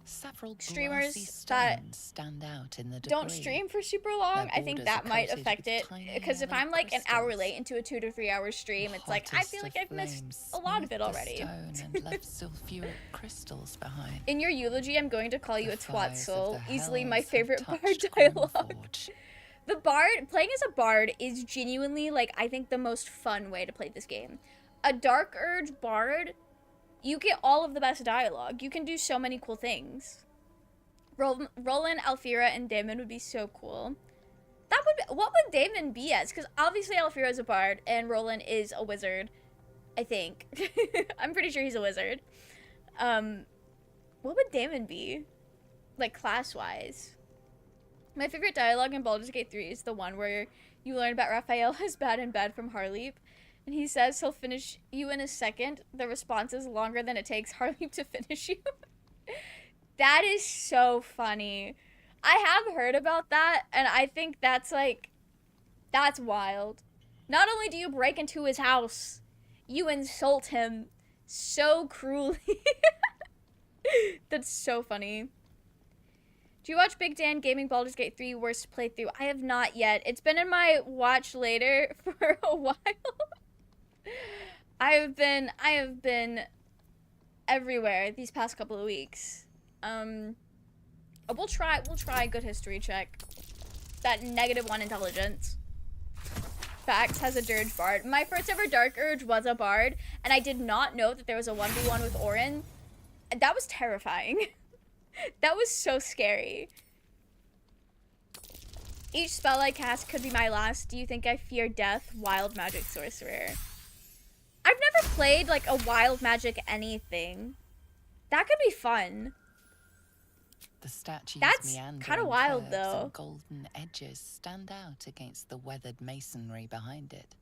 Several streamers that that stand out in the don't debris. stream for super long. I think borders that are might coated affect with it, tiny because if yellow I'm like an hour crystals. late into a 2 to 3 hour stream, it's like I Hottest feel like of I've missed flames a lot of it smoothed the already. stone and left sulfuric crystals behind. In your eulogy, I'm going to call you a The twat fires of soul. the Easily my hells have favorite bard touched dialogue. Grimforge. The bard, playing as a bard is genuinely, like, I think the most fun way to play this game. A Dark Urge bard, you get all of the best dialogue. You can do so many cool things. Roland, Alfira, and Damon would be so cool. That would be, what would Damon be as? Because obviously Alfira is a bard, and Roland is a wizard, I think. I'm pretty sure he's a wizard. What would Damon be? Like, class-wise. My favorite dialogue in Baldur's Gate 3 is the one where you learn about Raphael as bad and bad from Harleap. And he says he'll finish you in a second. The response is longer than it takes Harleap to finish you. That is so funny. I have heard about that, and I think that's like, that's wild. Not only do you break into his house, you insult him so cruelly. That's so funny. Do you watch Big Dan Gaming Baldur's Gate 3 worst playthrough? I have not yet. It's been in my watch later for a while. I have been everywhere these past couple of weeks. We'll try a good history check. That -1 intelligence. Facts has a Dirge bard. My first ever Dark Urge was a bard, and I did not know that there was a 1v1 with Orin. That was terrifying. That was so scary. Each spell I cast could be my last. Do you think I fear death? Wild magic sorcerer. I've never played like a wild magic anything. That could be fun. The statue's That's meandering kinda wild, curves though. and golden edges stand out against the weathered masonry behind it.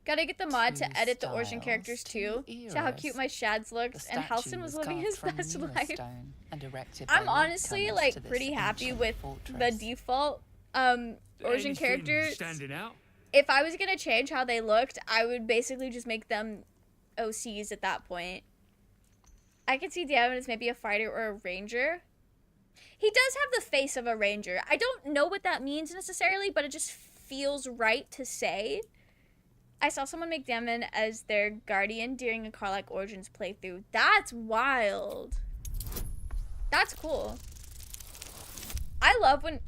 Gotta get the mod Two to edit the origin styles, characters too. two See how eras. cute my shads The looked, and Halcyon statue was living carved his from best newer life. stone and erected I'm by honestly latecomers like to this pretty happy ancient with the fortress. default origin Anything characters. standing out? If I was gonna change how they looked, I would basically just make them OCs at that point. I could see Davin as maybe a fighter or a ranger. He does have the face of a ranger. I don't know what that means necessarily, but it just feels right to say. I saw someone make Damon as their guardian during a Carlac Origins playthrough. That's wild. That's cool. I love when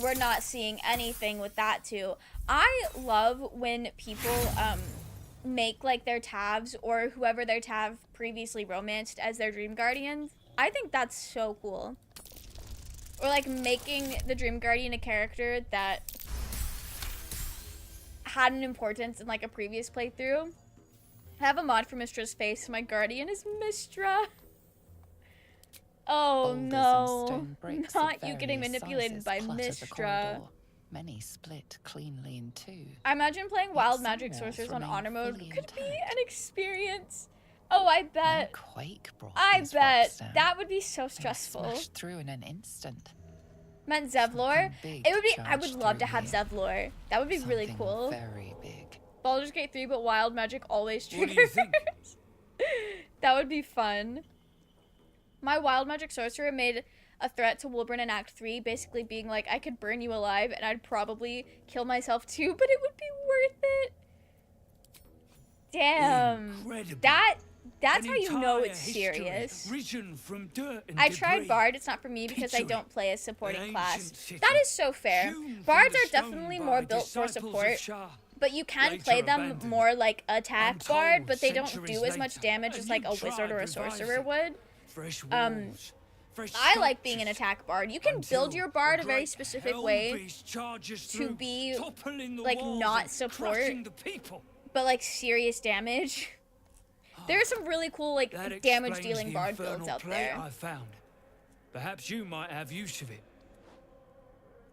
we're not seeing anything with that too. I love when people make like their Tavs or whoever their Tav previously romanced as their dream guardians. I think that's so cool. Or like making the dream guardian a character that had an importance in like a previous playthrough. I have a mod for Mistra's face. My guardian is Mistra. Oh Boulders and no, stone bricks of not you getting various manipulated sizes by clutter the Mistra. corridor. Many split cleanly in two. I imagine playing wild some magic walls sorcerers on remain honor mode fully could be intact. an experience. Oh, I bet. No quake brought I these bet. rocks down. That would be so They stressful. smashed through in an instant. Meant Zevlor. Something big It would be. I would charged love to through have here. Zevlor. That would be really Something cool. Very big. Baldur's Gate 3, but wild magic always What triggers. do you think? That would be fun. My wild magic sorcerer made a threat to Wilburn in Act 3, basically being like, I could burn you alive and I'd probably kill myself too, but it would be worth it. Damn. Incredible. That's An how you know entire it's history serious. Risen from dirt and I debris. tried Bard, it's not for me because I Picture don't it. play a An supporting ancient class. city, That is so fair. hewn from Bards the are stone definitely by more built for disciples of support, Shah. but you can Later play them abandoned. more like attack Untold Bard, but they don't centuries do as much later, damage a as like new a wizard tribe or a revives sorcerer it. would. Fresh walls, fresh I like being an sculptures. attack bard. You can Until build your bard the a very great specific hell way beast charges to through, be, toppling the like, walls not and support. crushing the people. but like serious damage. There are some really cool like That damage explains dealing the bard infernal builds out plate there. I found. Perhaps you might have use of it.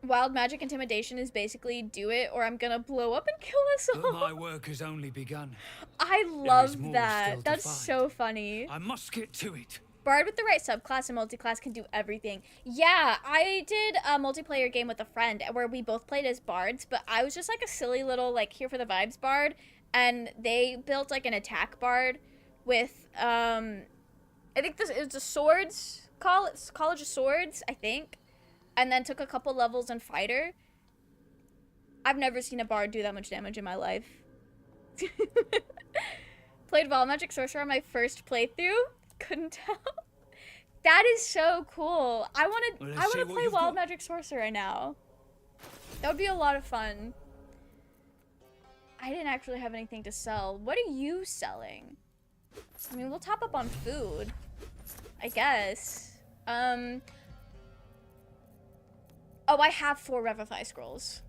Wild magic intimidation is basically do it or I'm gonna blow up and kill us But all. my work has only begun. I There is love more that. still to That's find. so funny. I must get to it. Bard with the right subclass and multiclass can do everything. Yeah, I did a multiplayer game with a friend where we both played as bards, but I was just like a silly little like here for the vibes bard, and they built like an attack bard with I think this is a swords college of swords, I think, and then took a couple levels in fighter. I've never seen a bard do that much damage in my life. Played Wild Magic Sorcerer on my first playthrough. Couldn't tell. That is so cool. I want Well, to let's see play what you've Wild got. Magic Sorcerer now. That would be a lot of fun. I didn't actually have anything to sell. What are you selling? I mean, we'll top up on food, I guess. Oh, I have 4 Revivify scrolls.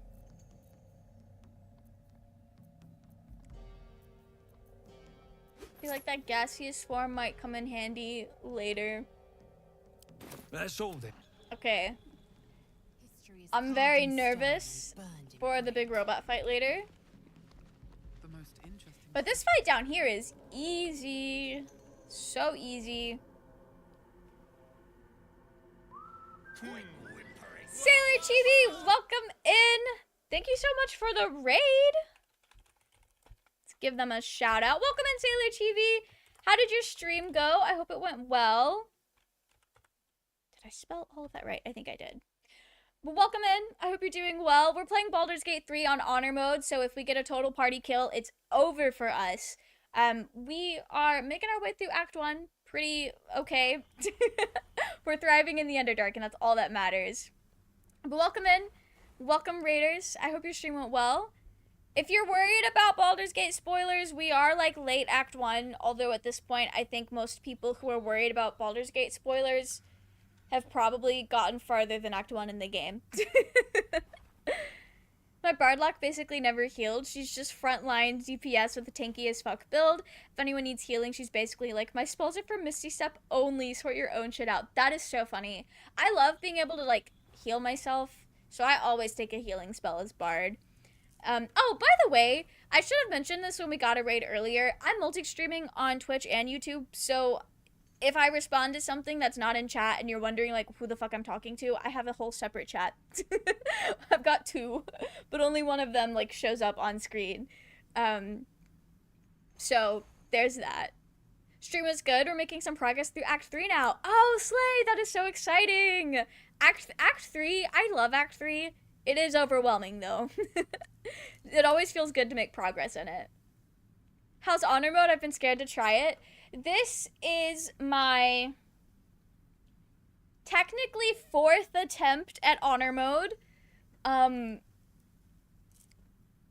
I feel like that gaseous swarm might come in handy later. That's all then. Okay. I'm very nervous for the big robot fight later. The most interesting. But this fight down here is easy. So easy. Sailor Chibi, welcome in. Thank you so much for the raid. Let's give them a shout out. Welcome in, Sailor Chibi. How did your stream go? I hope it went well. Did I spell all of that right? I think I did. But welcome in. I hope you're doing well. We're playing Baldur's Gate 3 on honor mode, so if we get a total party kill, it's over for us. We are making our way through Act 1 pretty okay. We're thriving in the Underdark, and that's all that matters. But welcome in. Welcome, Raiders. I hope your stream went well. If you're worried about Baldur's Gate spoilers, we are like late Act 1, although at this point, I think most people who are worried about Baldur's Gate spoilers have probably gotten farther than Act 1 in the game. My Bardlock basically never healed. She's just frontline DPS with a tanky as fuck build. If anyone needs healing, she's basically like, my spells are for Misty Step only, sort your own shit out. That is so funny. I love being able to like heal myself, so I always take a healing spell as Bard. Oh, by the way, I should have mentioned this when we got a raid earlier. I'm multi-streaming on Twitch and YouTube, so if I respond to something that's not in chat and you're wondering like who the fuck I'm talking to, I have a whole separate chat. I've got 2, but only one of them like shows up on screen. So there's that. Stream was good. We're making some progress through Act 3 now. Oh, slay! That is so exciting. Act 3. I love Act 3. It is overwhelming though. It always feels good to make progress in it. How's honor mode? I've been scared to try it. This is my technically 4th attempt at honor mode.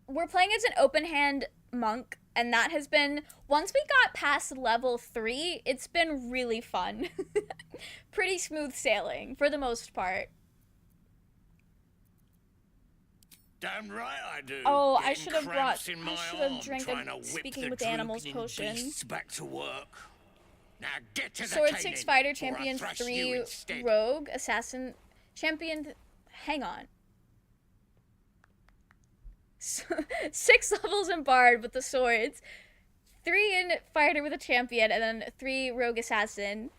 We're playing as an open hand monk, and that has been, once we got past level 3, it's been really fun. Pretty smooth sailing for the most part. Damn right I do. Oh, I Getting should have cramps brought, in I my should have arm drank trying to a whip speaking the with animals drooping potion. beasts back to work. Now get to the Sword caning, 6 fighter, or I'll champion thrash you 3 instead. rogue, assassin, champion, hang on. 6 levels in bard with the swords, 3 in fighter with a champion, and then 3 rogue assassin,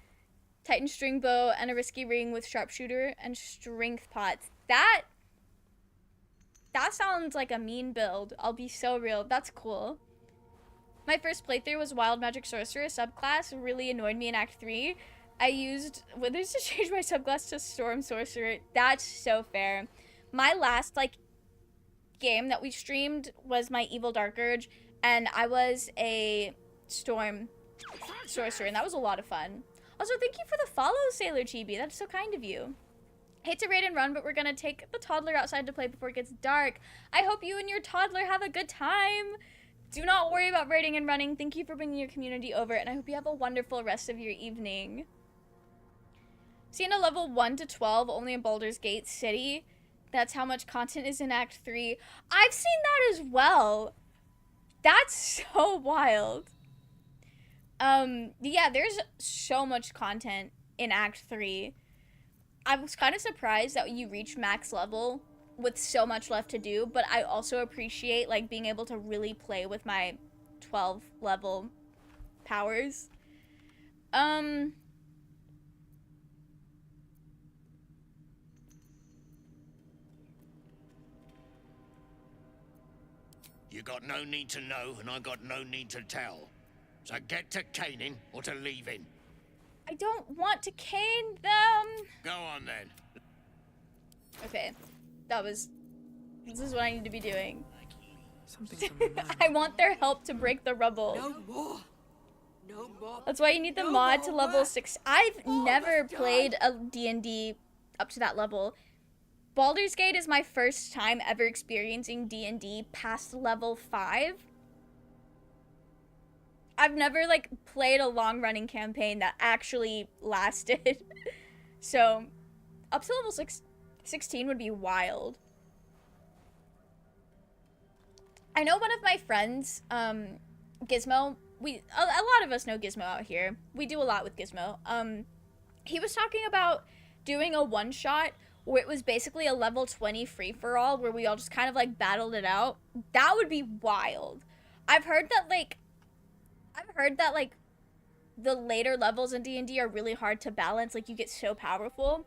titan string bow, and a risky ring with sharpshooter and strength pots. That sounds like a mean build. I'll be so real. That's cool. My first playthrough was Wild Magic Sorcerer subclass. Really annoyed me in Act 3. I used Withers to change my subclass to Storm Sorcerer. That's so fair. My last, like, game that we streamed was my Evil Dark Urge, and I was a Storm Sorcerer, and that was a lot of fun. Also, thank you for the follow, Sailor Chibi. That's so kind of you. Hate to raid and run, but we're gonna take the toddler outside to play before it gets dark. I hope you and your toddler have a good time. Do not worry about raiding and running. Thank you for bringing your community over, and I hope you have a wonderful rest of your evening. Seeing a level 1 to 12 only in Baldur's Gate City. That's how much content is in Act 3. I've seen that as well. That's so wild. Yeah, there's so much content in Act 3. I was kind of surprised that you reach max level with so much left to do, but I also appreciate, like, being able to really play with my 12 level powers. You got no need to know, and I got no need to tell. So get to caning or to leaving. I don't want to cane them. Go on then. Okay, this is what I need to be doing. Something's on my mind. I want their help to break the rubble. No more. No more. That's why you need the mod to level 6. I've never played a D&D up to that level. Baldur's Gate is my first time ever experiencing D&D past level 5. I've never, like, played a long-running campaign that actually lasted. So, up to level 16 would be wild. I know one of my friends, Gizmo, a lot of us know Gizmo out here. We do a lot with Gizmo. He was talking about doing a one-shot where it was basically a level 20 free-for-all where we all just kind of, like, battled it out. That would be wild. I've heard that, like, the later levels in D&D are really hard to balance. Like, you get so powerful.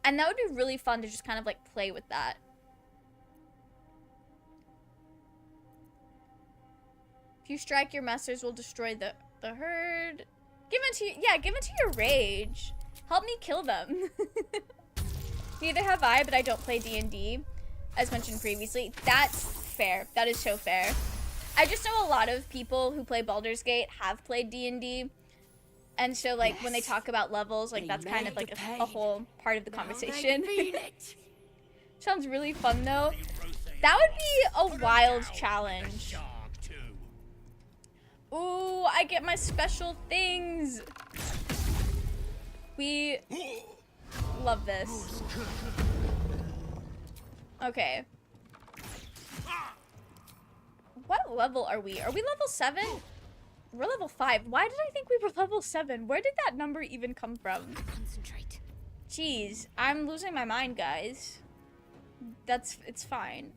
And that would be really fun to just kind of, like, play with that. If you strike, your masters will destroy the herd. Give into your rage. Help me kill them. Neither have I, but I don't play D&D, as mentioned previously. That's fair. That is so fair. I just know a lot of people who play Baldur's Gate have played D&D, and so, like, when they talk about levels, like, that's kind of, like, a whole part of the conversation. Sounds really fun, though. That would be a wild challenge. Ooh, I get my special things. We love this. Okay. What level are we? Are we level 7? We're level 5. Why did I think we were level 7? Where did that number even come from? Concentrate. Jeez, I'm losing my mind, guys. It's fine.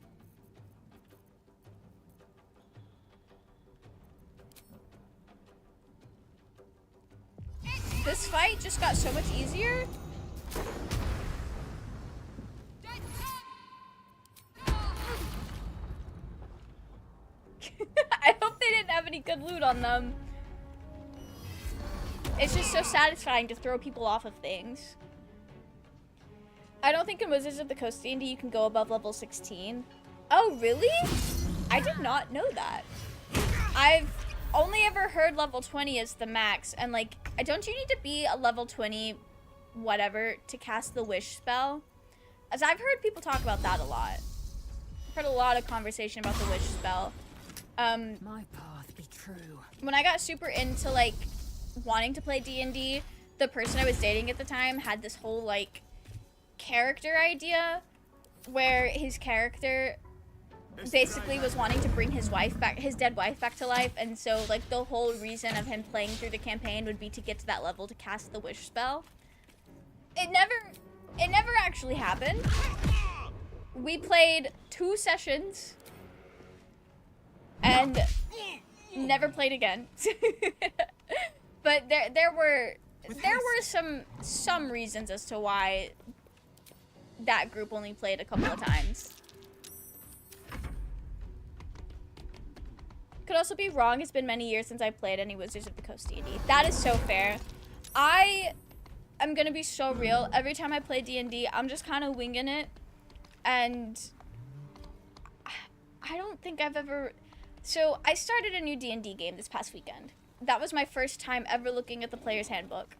This fight just got so much easier. I hope they didn't have any good loot on them. It's just so satisfying to throw people off of things. I don't think in Wizards of the Coast D&D you can go above level 16. Oh, really? I did not know that. I've only ever heard level 20 is the max, and, like, don't you need to be a level 20 whatever to cast the wish spell? As I've heard people talk about that a lot. I've heard a lot of conversation about the wish spell. My path be true. When I got super into, like, wanting to play D&D, the person I was dating at the time had this whole, like, character idea where his character basically was wanting to bring his dead wife back to life, and so, like, the whole reason of him playing through the campaign would be to get to that level to cast the wish spell. It never actually happened. We played 2 sessions and never played again. But there were some reasons as to why that group only played a couple of times. Could also be wrong. It's been many years since I played any Wizards of the Coast D&D. That is so fair. I am gonna be so real. Every time I play D&D, I'm just kind of winging it, and I don't think I've ever. So I started a new D&D game this past weekend. That was my first time ever looking at the player's handbook.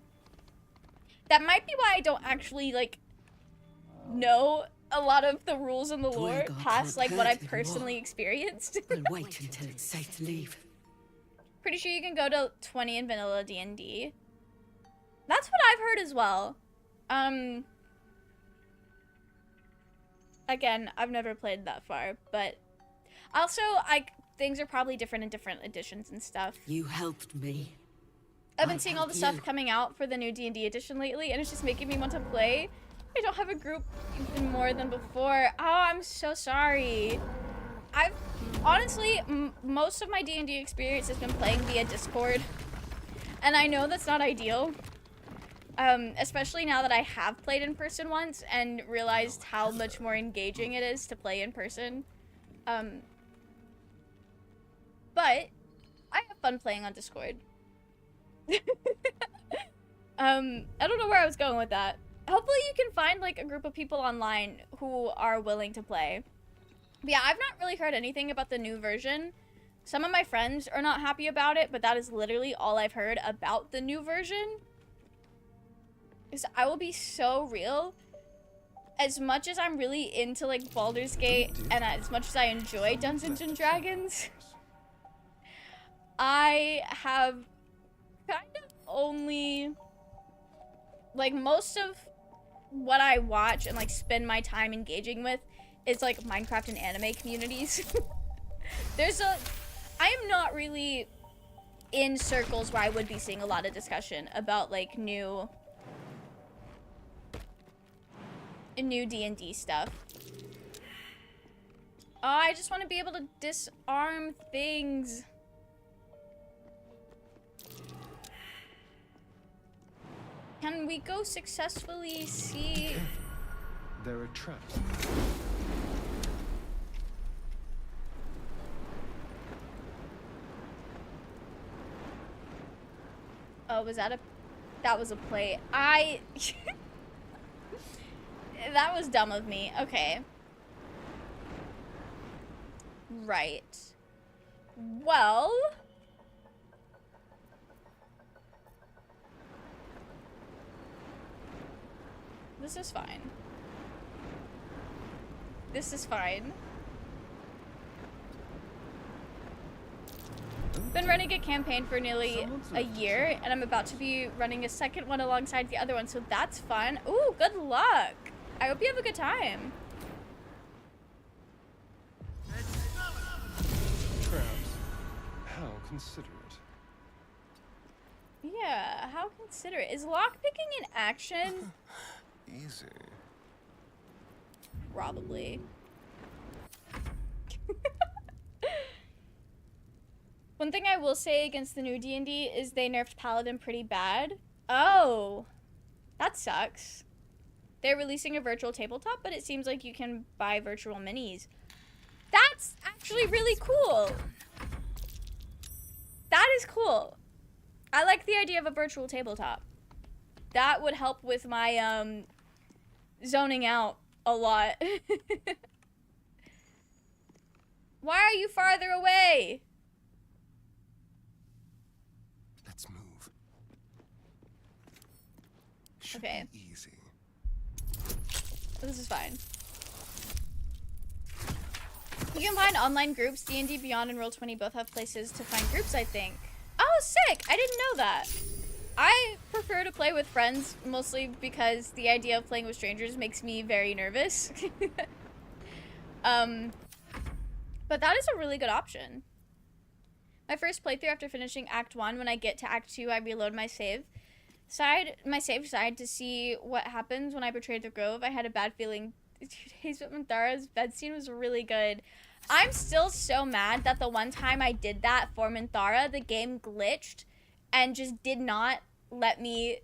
That might be why I don't actually, like, know a lot of the rules and the lore past, like, what I've personally experienced. I'll wait until it's safe to leave. Pretty sure you can go to 20 in vanilla D&D. That's what I've heard as well. Again, I've never played that far, but also, things are probably different in different editions and stuff. You helped me. I've been seeing all the stuff coming out for the new D&D edition lately, and it's just making me want to play. I don't have a group even more than before. Oh, I'm so sorry. I've honestly, most of my D&D experience has been playing via Discord, and I know that's not ideal. Especially now that I have played in person once and realized how much more engaging it is to play in person. But I have fun playing on Discord. I don't know where I was going with that. Hopefully you can find like a group of people online who are willing to play. But yeah, I've not really heard anything about the new version. Some of my friends are not happy about it, but that is literally all I've heard about the new version. Because I will be so real. As much as I'm really into like Baldur's Gate and as much as I enjoy Dungeons and Dragons, I have kind of only, like, most of what I watch and like spend my time engaging with is like Minecraft and anime communities. I am not really in circles where I would be seeing a lot of discussion about like new D&D stuff. Oh, I just want to be able to disarm things. Can we go successfully see? There are traps. Oh, that was a plate. That was dumb of me. Okay. Right. Well. This is fine. This is fine. Been running a campaign for nearly a year, and I'm about to be running a second one alongside the other one, so that's fun. Ooh, good luck. I hope you have a good time. Traps. How considerate. Yeah, how considerate. Is lockpicking an action? Easy. Probably. One thing I will say against the new D&D is they nerfed Paladin pretty bad. Oh, that sucks. They're releasing a virtual tabletop, but it seems like you can buy virtual minis. That's actually really cool. That is cool. I like the idea of a virtual tabletop. That would help with my zoning out a lot. Why are you farther away? Let's move. Should Okay. be easy. This is fine. You can find online groups. D&D Beyond and Roll20 both have places to find groups, I think. Oh, sick! I didn't know that. I prefer to play with friends, mostly because the idea of playing with strangers makes me very nervous. But that is a really good option. My first playthrough after finishing Act 1, when I get to Act 2, I reload my save side to see what happens when I betrayed the Grove. I had a bad feeling. 2 days with Minthara's bed scene was really good. I'm still so mad that the one time I did that for Minthara, the game glitched and just did not let me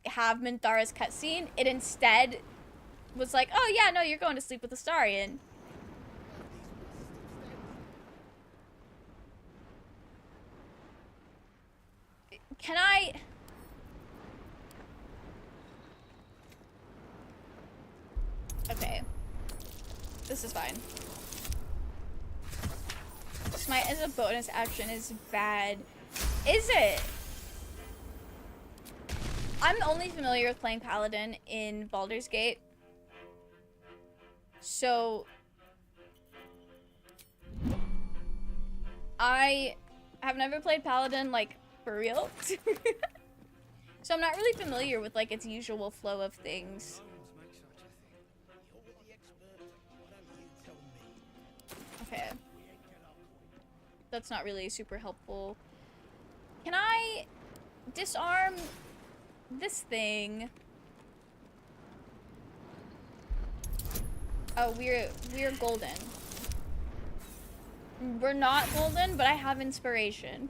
have Minthara's cutscene. It instead was like, oh yeah, no, you're going to sleep with Astarion. Can I... Okay. This is fine. Smite as a bonus action is bad. Is it? I'm only familiar with playing Paladin in Baldur's Gate. So... I have never played Paladin, like, for real. So I'm not really familiar with like its usual flow of things. Okay. That's not really super helpful. Can I disarm this thing? Oh, we're golden. We're not golden, but I have inspiration.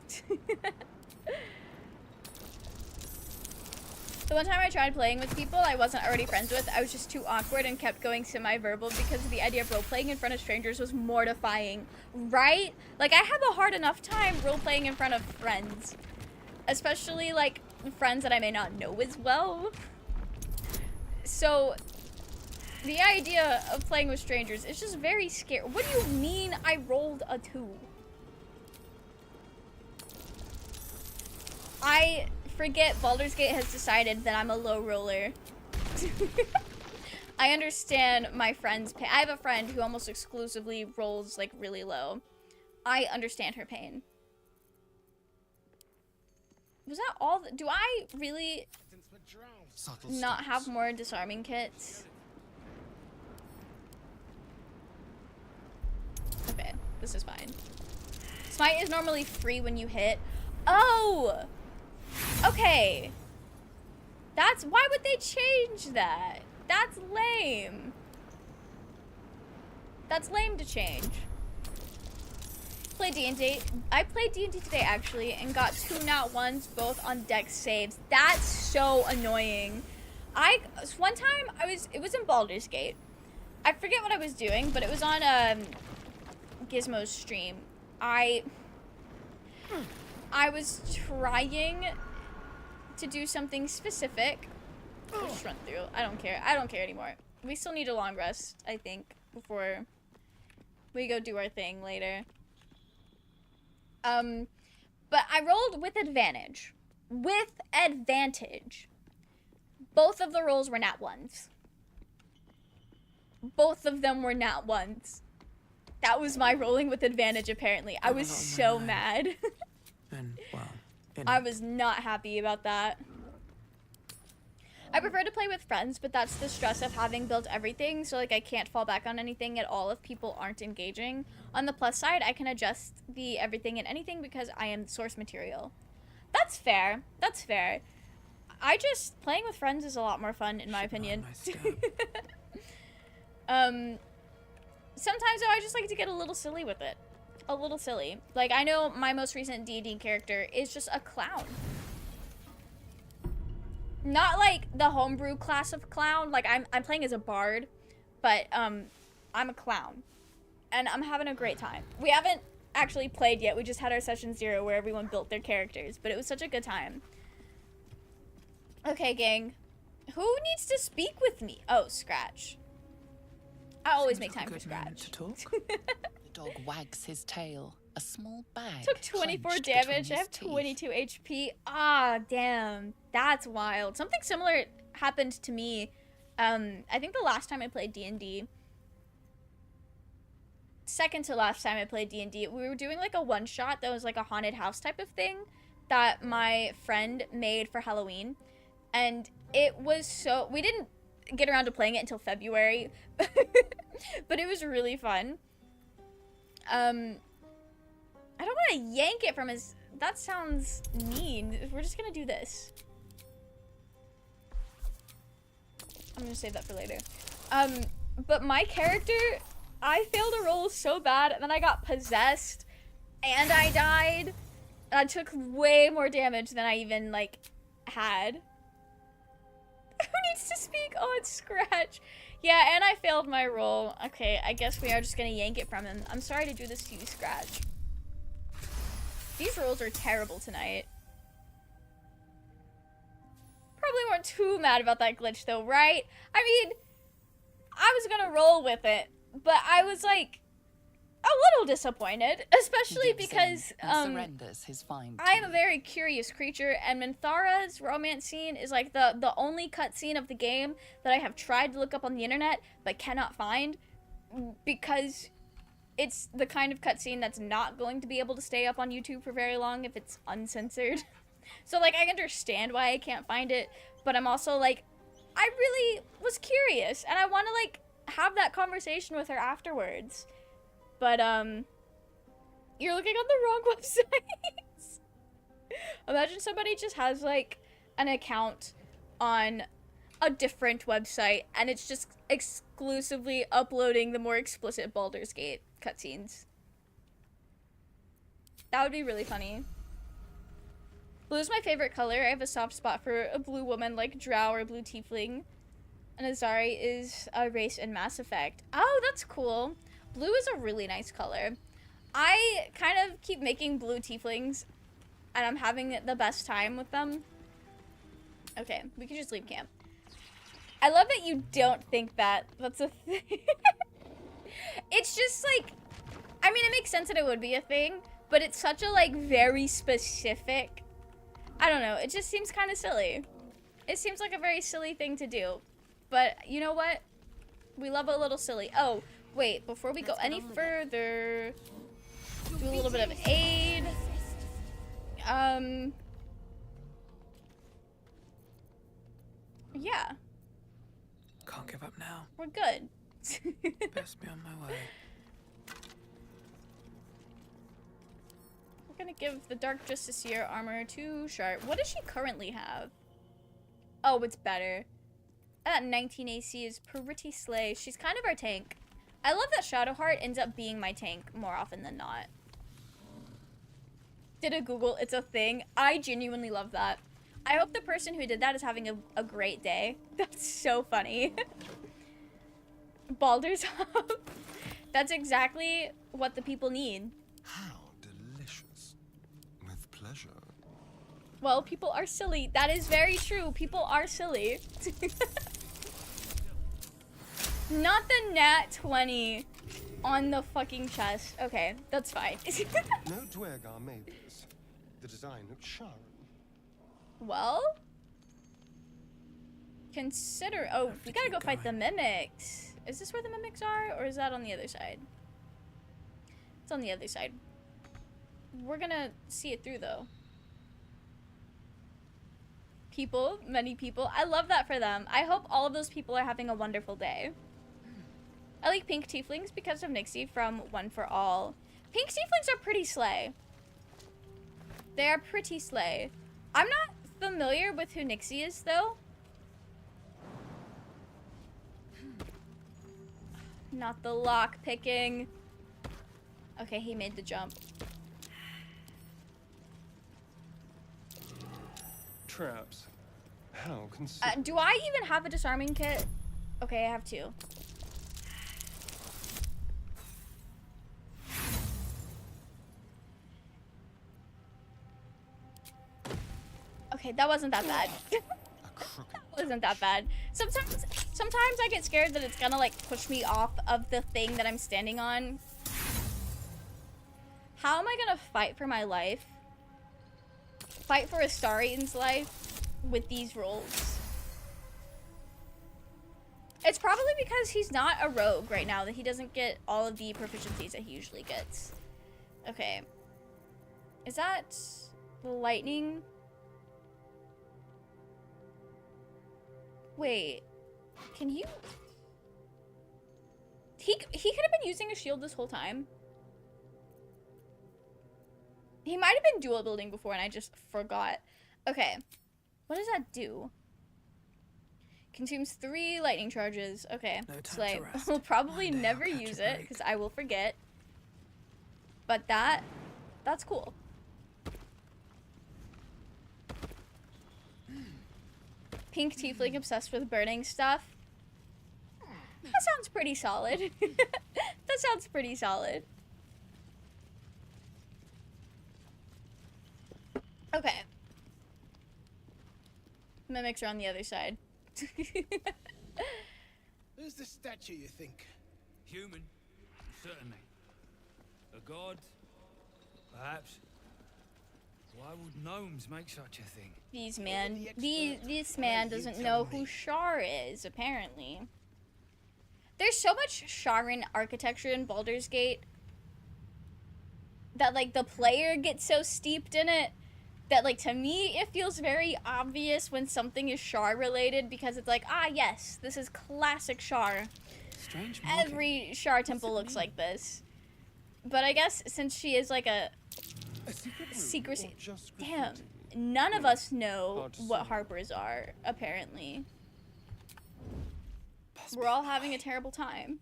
The one time I tried playing with people I wasn't already friends with, I was just too awkward and kept going semi-verbal because the idea of role-playing in front of strangers was mortifying, right? Like, I have a hard enough time role-playing in front of friends. Especially, like, friends that I may not know as well. So, the idea of playing with strangers is just very scary. What do you mean I rolled a 2? I forget Baldur's Gate has decided that I'm a low roller. I understand my friend's pain. I have a friend who almost exclusively rolls like really low. I understand her pain. Was that all? Do I really not have more disarming kits? Okay, this is fine. Smite is normally free when you hit. Oh! Okay. That's, why would they change that? That's lame. That's lame to change. Play D&D. I played D&D today actually and got 2 nat 1s both on dex saves. That's so annoying. One time it was in Baldur's Gate. I forget what I was doing, but it was on Gizmo's stream. I was trying to do something specific. I'll just run through. I don't care. I don't care anymore. We still need a long rest, I think, before we go do our thing later. But I rolled with advantage. With advantage. Both of the rolls were nat 1s. Both of them were nat 1s. That was my rolling with advantage, apparently. I was so mad. And, well, I was not happy about that. I prefer to play with friends, but that's the stress of having built everything, so like I can't fall back on anything at all if people aren't engaging. On the plus side, I can adjust the everything and anything because I am source material. That's fair. That's fair. Playing with friends is a lot more fun, in my opinion. Sometimes though, I just like to get a little silly with it. A little silly. Like, I know my most recent D&D character is just a clown. Not like the homebrew class of clown. Like, I'm playing as a bard, but I'm a clown. And I'm having a great time. We haven't actually played yet. We just had our session 0 where everyone built their characters, but it was such a good time. Okay, gang. Who needs to speak with me? Oh, Scratch. I always make time for Scratch. To talk. The dog wags his tail. A small bag. Took 24 clenched damage. I between have his teeth. 22 HP. Ah, damn. That's wild. Something similar happened to me. I think the last time I played D&D. Second to last time I played D&D. We were doing like a one-shot that was like a haunted house type of thing that my friend made for Halloween. And it was so... We didn't get around to playing it until February. But it was really fun. I don't want to yank it from his... That sounds mean. We're just gonna do this. I'm gonna save that for later. But my character, I failed a roll so bad, and then I got possessed, and I died. And I took way more damage than I even, like, had. Who needs to speak? Oh, it's Scratch. Yeah, and I failed my roll. Okay, I guess we are just gonna yank it from him. I'm sorry to do this to you, Scratch. These rolls are terrible tonight. Probably weren't too mad about that glitch though, right? I mean, I was gonna roll with it, but I was like a little disappointed, especially because surrenders his find. I am a very curious creature, and Minthara's romance scene is like the only cutscene of the game that I have tried to look up on the internet but cannot find, because it's the kind of cutscene that's not going to be able to stay up on YouTube for very long if it's uncensored. So, like, I understand why I can't find it, but I'm also, like, I really was curious, and I want to, like, have that conversation with her afterwards. But, you're looking on the wrong websites. Imagine somebody just has, like, an account on a different website, and it's just exclusively uploading the more explicit Baldur's Gate cutscenes. That would be really funny. Blue is my favorite color. I have a soft spot for a blue woman like Drow or blue tiefling. And Azari is a race in Mass Effect. Oh, that's cool. Blue is a really nice color. I kind of keep making blue tieflings, and I'm having the best time with them. Okay, we can just leave camp. I love that you don't think that. That's a thing. It's just like, I mean, it makes sense that it would be a thing, but it's such a, like, very specific, I don't know, it just seems kind of silly. It seems like a very silly thing to do. But you know what? We love a little silly. Oh, wait, before we go any further, do a little bit of aid. Yeah. Can't give up now. We're good. Best be on my way. We're gonna give the Dark Justiciar armor to Sharp. What does she currently have? Oh, it's better. That 19 AC is pretty slay. She's kind of our tank. I love that Shadowheart ends up being my tank more often than not. Did a Google, it's a thing. I genuinely love that. I hope the person who did that is having a great day. That's so funny. Baldur's Hub. That's exactly what the people need. How delicious. With pleasure. Well, people are silly. That is very true. People are silly. Not the nat 20 on the fucking chest. Okay, that's fine. No Dwergar made this. The design looks Sharon. Well, consider. Oh, we gotta go fight the mimics. Is this where the mimics are, or is that on the other side? It's on the other side. We're gonna see it through, though. People, many people. I love that for them. I hope all of those people are having a wonderful day. I like pink tieflings because of Nixie from One for All. Pink tieflings are pretty slay. They are pretty slay. I'm not familiar with who Nixie is, though. Not the lock picking. Okay, he made the jump. Traps. How considerate. Do I even have a disarming kit? Okay, I have two. Okay, that wasn't that bad. Wasn't that bad. Sometimes I get scared that it's gonna, like, push me off of the thing that I'm standing on. How am I gonna fight for my life? Fight for Astarian's life with these rolls? It's probably because he's not a rogue right now, that he doesn't get all of the proficiencies that he usually gets. Okay. Is that lightning? Wait, can you? He could have been using a shield this whole time. He might have been dual building before and I just forgot. Okay, what does that do? Consumes 3 lightning charges. Okay, No time slay. to rest. We'll probably One day never I'll catch use a it break. because I will forget. But that's cool. Pink tiefling obsessed with burning stuff. That sounds pretty solid. That sounds pretty solid. Okay. Mimics are on the other side. Who's the statue, you think? Human, certainly. A god, perhaps. Why would gnomes make such a thing? This man doesn't know who Shar is, apparently. There's so much Sharan architecture in Baldur's Gate that, like, the player gets so steeped in it that, like, to me, it feels very obvious when something is Shar related, because it's like, ah, yes, this is classic Shar. Strange marking. Every Shar temple looks like this. But I guess since she is like a secrecy, damn, none of us know what Harpers are, apparently. We're all having a terrible time.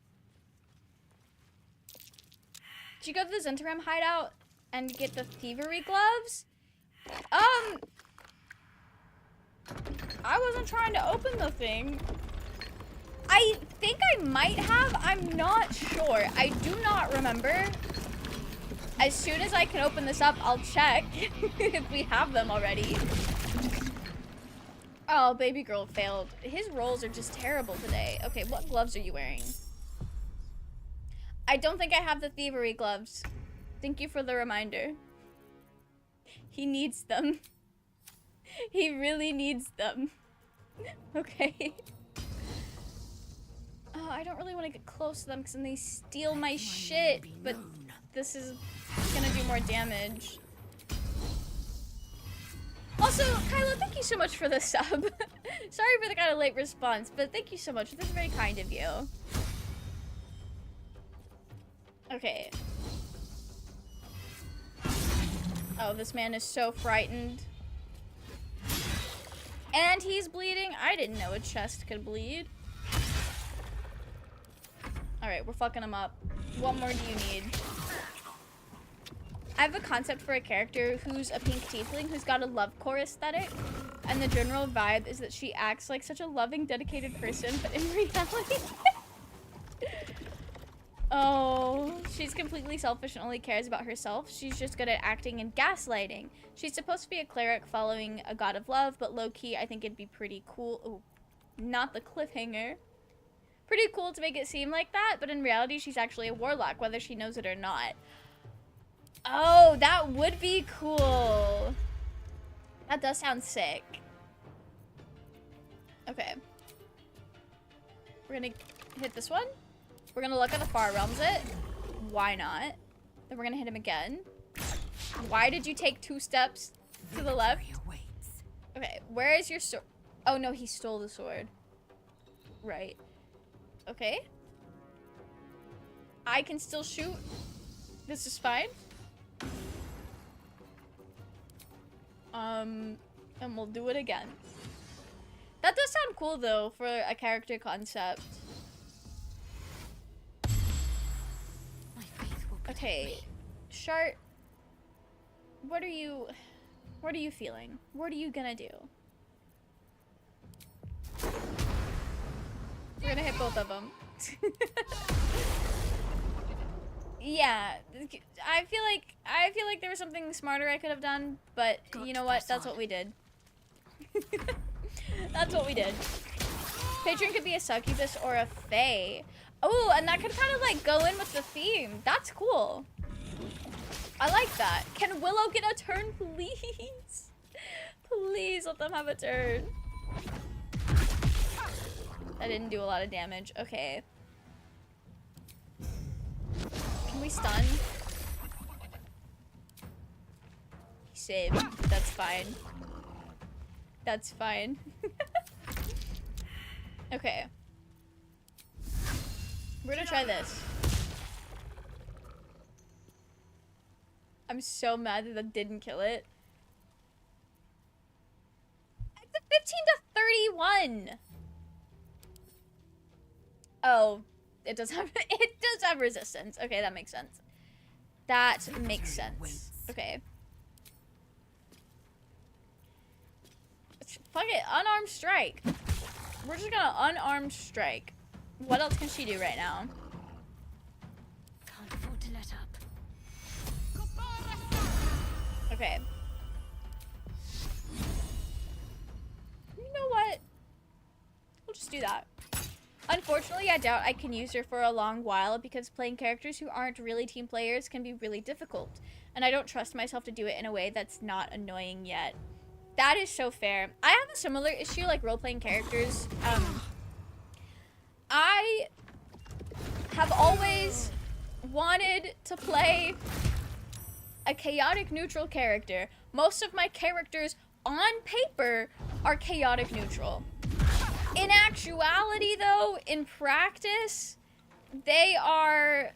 Did you go to the Zentarim hideout and get the thievery gloves? I wasn't trying to open the thing. I think I might have. I'm not sure. I do not remember. As soon as I can open this up, I'll check if we have them already. Oh, baby girl failed. His rolls are just terrible today. Okay, what gloves are you wearing? I don't think I have the thievery gloves. Thank you for the reminder. He needs them. He really needs them. Okay. Oh, I don't really want to get close to them because then they steal my shit. But this is gonna do more damage. Also, Kyla, thank you so much for the sub. Sorry for the kind of late response, but thank you so much. This is very kind of you. Okay. Oh, this man is so frightened. And he's bleeding. I didn't know a chest could bleed. Alright, we're fucking him up. What more do you need? I have a concept for a character who's a pink tiefling who's got a lovecore aesthetic. And the general vibe is that she acts like such a loving, dedicated person, but in reality... Oh, she's completely selfish and only cares about herself. She's just good at acting and gaslighting. She's supposed to be a cleric following a god of love, but low-key, I think it'd be pretty cool. Ooh, not the cliffhanger. Pretty cool to make it seem like that, but in reality, she's actually a warlock, whether she knows it or not. Oh, that would be cool. That does sound sick. Okay. We're gonna hit this one. We're gonna look at the far realms it. Why not? Then we're gonna hit him again. Why did you take 2 steps to the left? Okay, where is your sword? Oh no, he stole the sword. Right. Okay. I can still shoot. This is fine. And we'll do it again. That does sound cool though for a character concept. Okay, Shart, what are you feeling? What are you gonna do? We're gonna hit both of them. Yeah, I feel like there was something smarter I could have done, but you know what? That's what we did. That's what we did. Patron could be a succubus or a fae. Oh, and that could kind of like go in with the theme. That's cool. I like that. Can Willow get a turn, please? Please let them have a turn. That didn't do a lot of damage. Okay. Can we stun? He saved. That's fine. That's fine. Okay. We're gonna try this. I'm so mad that didn't kill it. It's a 15 to 31. Oh, it does have resistance. Okay, that makes sense. That makes sense. Okay. Fuck it, unarmed strike. We're just gonna unarmed strike. What else can she do right now? Can't afford to let up. Okay. You know what? We'll just do that. Unfortunately, I doubt I can use her for a long while because playing characters who aren't really team players can be really difficult. And I don't trust myself to do it in a way that's not annoying yet. That is so fair. I have a similar issue like role-playing characters. I have always wanted to play a chaotic neutral character. Most of my characters on paper are chaotic neutral. In actuality, though, in practice, they are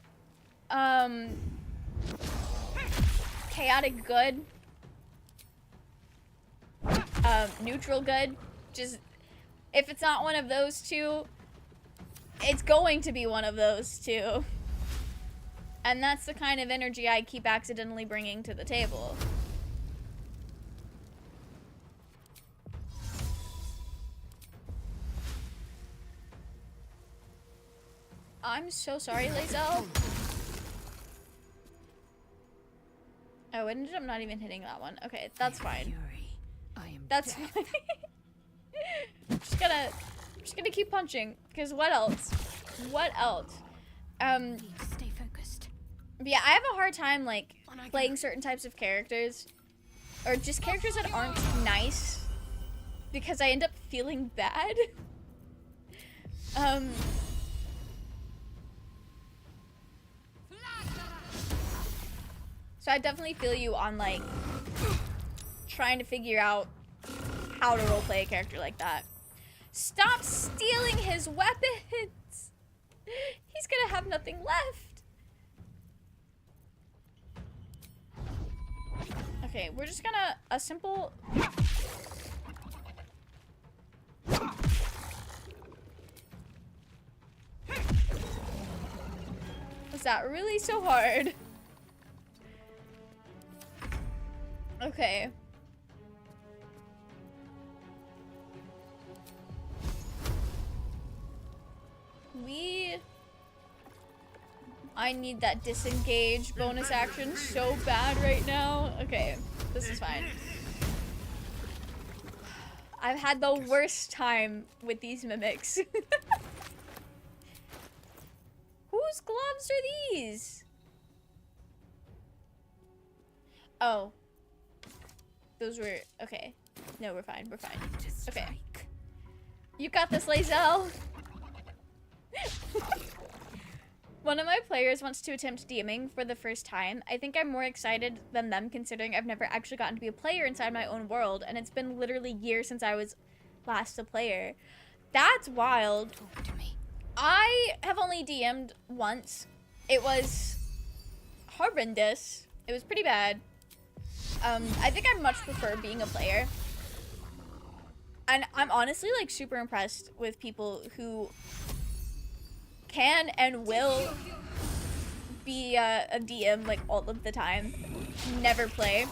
chaotic good, neutral good. Just if it's not one of those two, it's going to be one of those two. And that's the kind of energy I keep accidentally bringing to the table. I'm so sorry, Lazel. Oh, it ended up not even hitting that one. Okay, that's fine. That's fine. I'm just gonna keep punching, because what else? What else? Stay focused. Yeah, I have a hard time, like, playing certain types of characters. Or just characters that aren't nice. Because I end up feeling bad. So I definitely feel you on, like, trying to figure out how to roleplay a character like that. Stop stealing his weapons! He's gonna have nothing left. Okay, we're just gonna, a simple... Was that really so hard? Okay. I need that disengage bonus action so bad right now. Okay, this is fine. I've had the worst time with these mimics. Whose gloves are these? Oh. Those were, okay. No, we're fine, we're fine. Okay. You got this, Lazel. One of my players wants to attempt DMing for the first time. I think I'm more excited than them, considering I've never actually gotten to be a player inside my own world, and it's been literally years since I was last a player. That's wild. Talk to me. I have only DM'd once. It was horrendous. It was pretty bad. I think I much prefer being a player. And I'm honestly, like, super impressed with people who can and will be a DM, like, all of the time. Never play.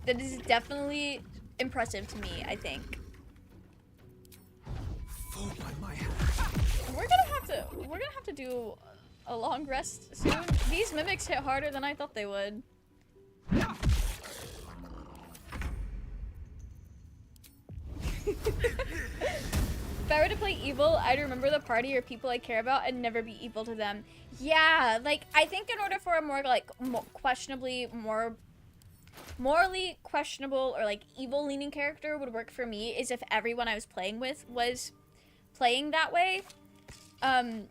That is definitely impressive to me, I think. We're gonna have to do a long rest soon. These mimics hit harder than I thought they would. If I were to play evil, I'd remember the party or people I care about and never be evil to them. Yeah, like, I think in order for a more, like, morally questionable or, like, evil-leaning character would work for me is if everyone I was playing with was playing that way. And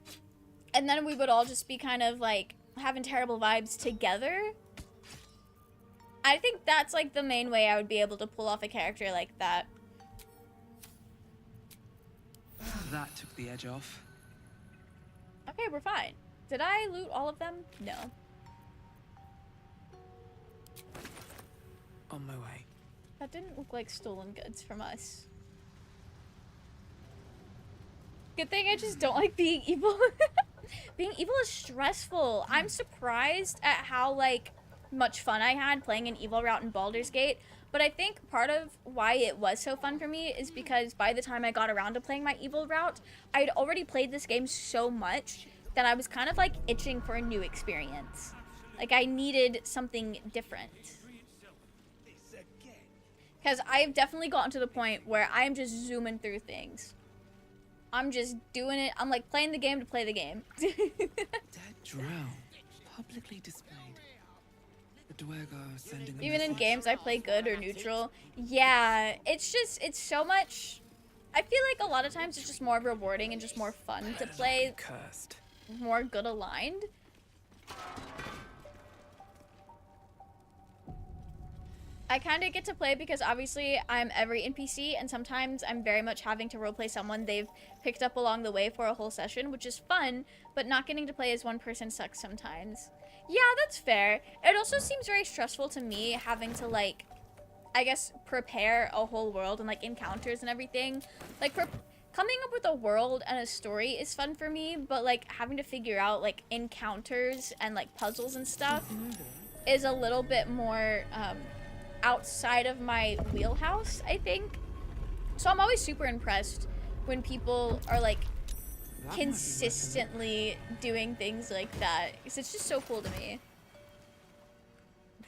then we would all just be kind of, like, having terrible vibes together. I think that's, like, the main way I would be able to pull off a character like that. That took the edge off. Okay, we're fine. Did I loot all of them? No. On my way. That didn't look like stolen goods from us. Good thing I just don't like being evil. Being evil is stressful. I'm surprised at how, like, much fun I had playing an evil route in Baldur's Gate. But I think part of why it was so fun for me is because by the time I got around to playing my evil route, I'd already played this game so much that I was kind of, like, itching for a new experience. Like, I needed something different. Because I've definitely gotten to the point where I'm just zooming through things. I'm just doing it. I'm, like, playing the game to play the game. Dead drow. Publicly displayed. The Dwergar sending a Even in message. games I play good or neutral. Yeah, it's just, it's so much... I feel like a lot of times it's just more rewarding and just more fun to play. Cursed. More good aligned. I kind of get to play because obviously I'm every NPC, and sometimes I'm very much having to roleplay someone they've picked up along the way for a whole session, which is fun, but not getting to play as one person sucks sometimes. Yeah, that's fair. It also seems very stressful to me having to, like, I guess, prepare a whole world and, like, encounters and everything. Like, coming up with a world and a story is fun for me, but, like, having to figure out, like, encounters and, like, puzzles and stuff is a little bit more, outside of my wheelhouse, I think. So I'm always super impressed when people are, like, consistently doing things like that. Because it's just so cool to me.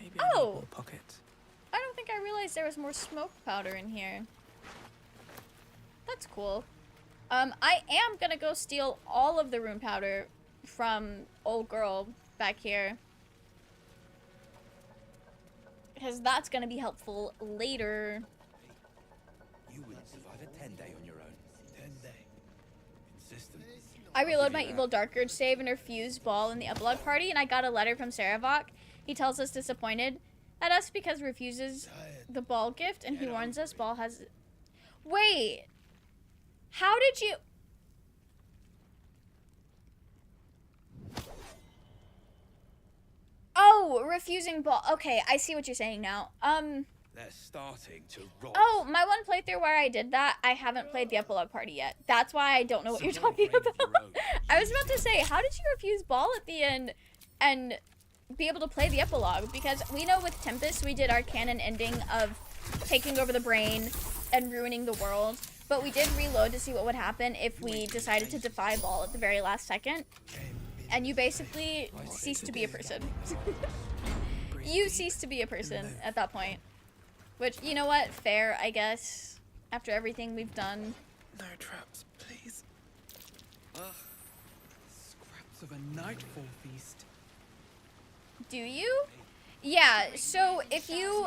Maybe oh! Pocket. I don't think I realized there was more smoke powder in here. That's cool. I am gonna go steal all of the rune powder from old girl back here. Because that's gonna be helpful later. You wouldn't survive a 10-day on your own. 10-day. Consistent. I reload my Evil Dark Urge save and refuse Ball in the epilogue party, and I got a letter from Saravok. He tells us disappointed at us because he refuses the Ball gift, and he warns us Ball has... Wait! How did you... Oh, refusing Ball. Okay, I see what you're saying now. They're starting to rot. Oh, my one playthrough where I did that, I haven't played the epilogue party yet. That's why I don't know what you're talking about. I was about to say, how did you refuse Ball at the end and be able to play the epilogue? Because we know with Tempest, we did our canon ending of taking over the brain and ruining the world. But we did reload to see what would happen if we decided to defy Ball at the very last second. And you basically cease to be a person. You cease to be a person at that point. Which, you know what? Fair, I guess. After everything we've done. No traps, please. Scraps of a nightfall feast. Do you? Yeah, so if you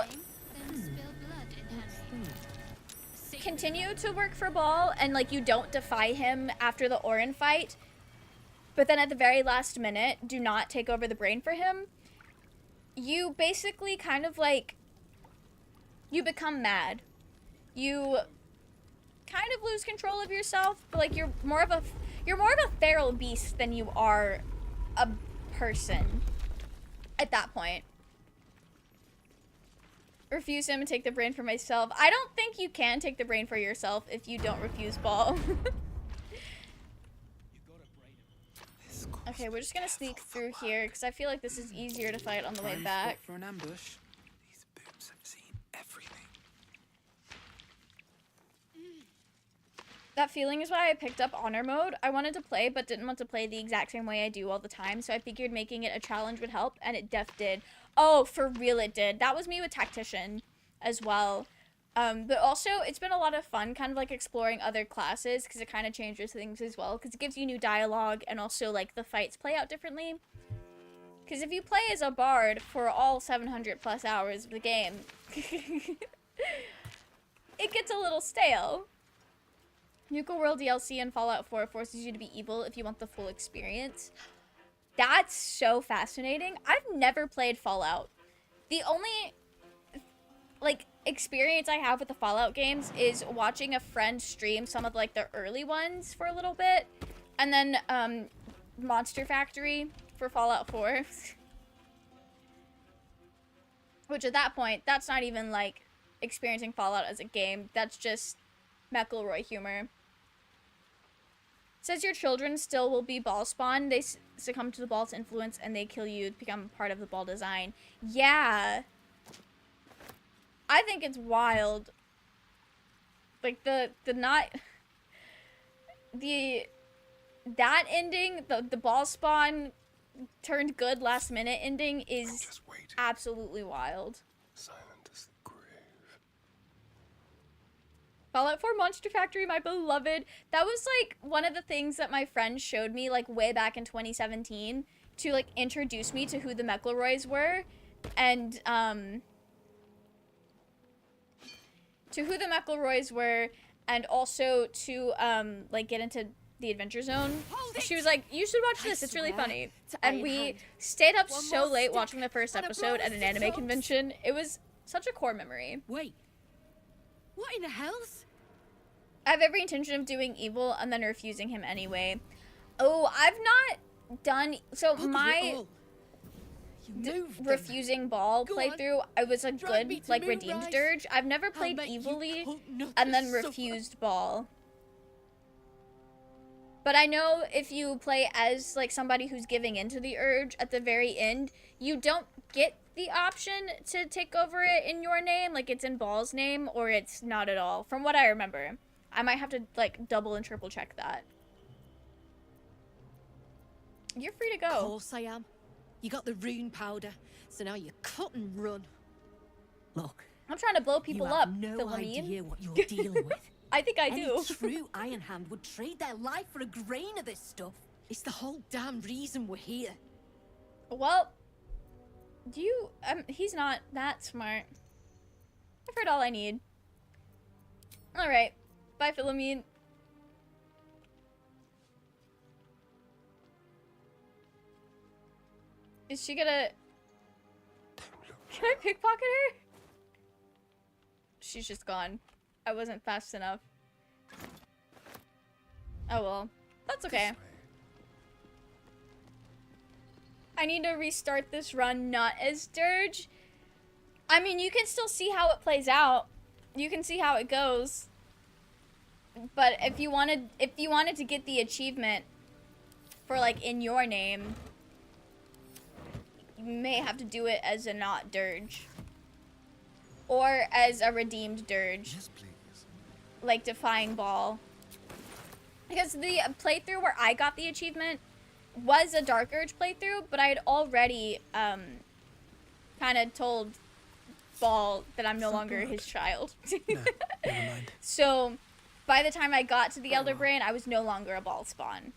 continue to work for Ball and, like, you don't defy him after the Orin fight, but then at the very last minute do not take over the brain for him, you basically kind of, like, you become mad. You kind of lose control of yourself, but, like, you're more of a feral beast than you are a person at that point. Refuse him and take the brain for myself. I don't think you can take the brain for yourself if you don't refuse Ball. Okay, we're just gonna sneak through here because I feel like this is easier to fight on the way back. For an ambush. These boobs have seen everything. That feeling is why I picked up honor mode. I wanted to play, but didn't want to play the exact same way I do all the time, so I figured making it a challenge would help, and it def did. Oh, for real it did. That was me with Tactician as well. But also, it's been a lot of fun kind of like exploring other classes, because it kind of changes things as well, because it gives you new dialogue, and also, like, the fights play out differently. Because if you play as a bard for all 700 plus hours of the game, it gets a little stale. Nuka World DLC and Fallout 4 forces you to be evil if you want the full experience. That's so fascinating. I've never played Fallout. The only, like, experience I have with the Fallout games is watching a friend stream some of, like, the early ones for a little bit. And then, Monster Factory for Fallout 4. Which at that point, that's not even, like, experiencing Fallout as a game. That's just McElroy humor. Says your children still will be Ball spawn. They succumb to the Ball's influence and they kill you to become part of the Ball design. Yeah. I think it's wild. Like, that ending, the Ball spawn turned good last minute ending is absolutely wild. Fallout 4 Monster Factory, my beloved. That was, like, one of the things that my friend showed me, like, way back in 2017 to, like, introduce me to who the McElroys were. And, to who the McElroys were, and also to, like, get into the Adventure Zone. She was like, you should watch this, it's really funny. And we stayed up so late watching the first episode at an anime convention. It was Such a core memory. Wait. What in the hell's? I have every intention of doing evil and then refusing him anyway. Oh, I've not done... So my refusing ball playthrough, I was a good, like, redeemed dirge. I've never played evilly and then refused ball. But I know if you play as, like, somebody who's giving into the urge at the very end, you don't get the option to take over it in your name. Like, it's in Ball's name, or it's not at all, from what I remember. I might have to, like, double and triple check that. You're free to go. Of course I am. You got the rune powder, so now you cut and run. Look, I'm trying to blow people up. No idea what you're dealing with. I think I do. Any true Ironhand would trade their life for a grain of this stuff. It's the whole damn reason we're here. Well, he's not that smart. I've heard all I need. Alright. Bye, Philomene. Is she gonna... Can I pickpocket her? She's just gone. I wasn't fast enough. Oh well. That's okay. I need to restart this run not as Dirge. I mean, you can still see how it plays out. You can see how it goes. But if you wanted to get the achievement for, like, in your name, you may have to do it as a not Dirge. Or as a redeemed Dirge. Yes, please. Like Defying Ball. Because the playthrough where I got the achievement was a Dark Urge playthrough, but I had already kind of told Ball that I'm no longer his child. No, never mind. So by the time I got to the Elder Brain, I was no longer a Ball spawn.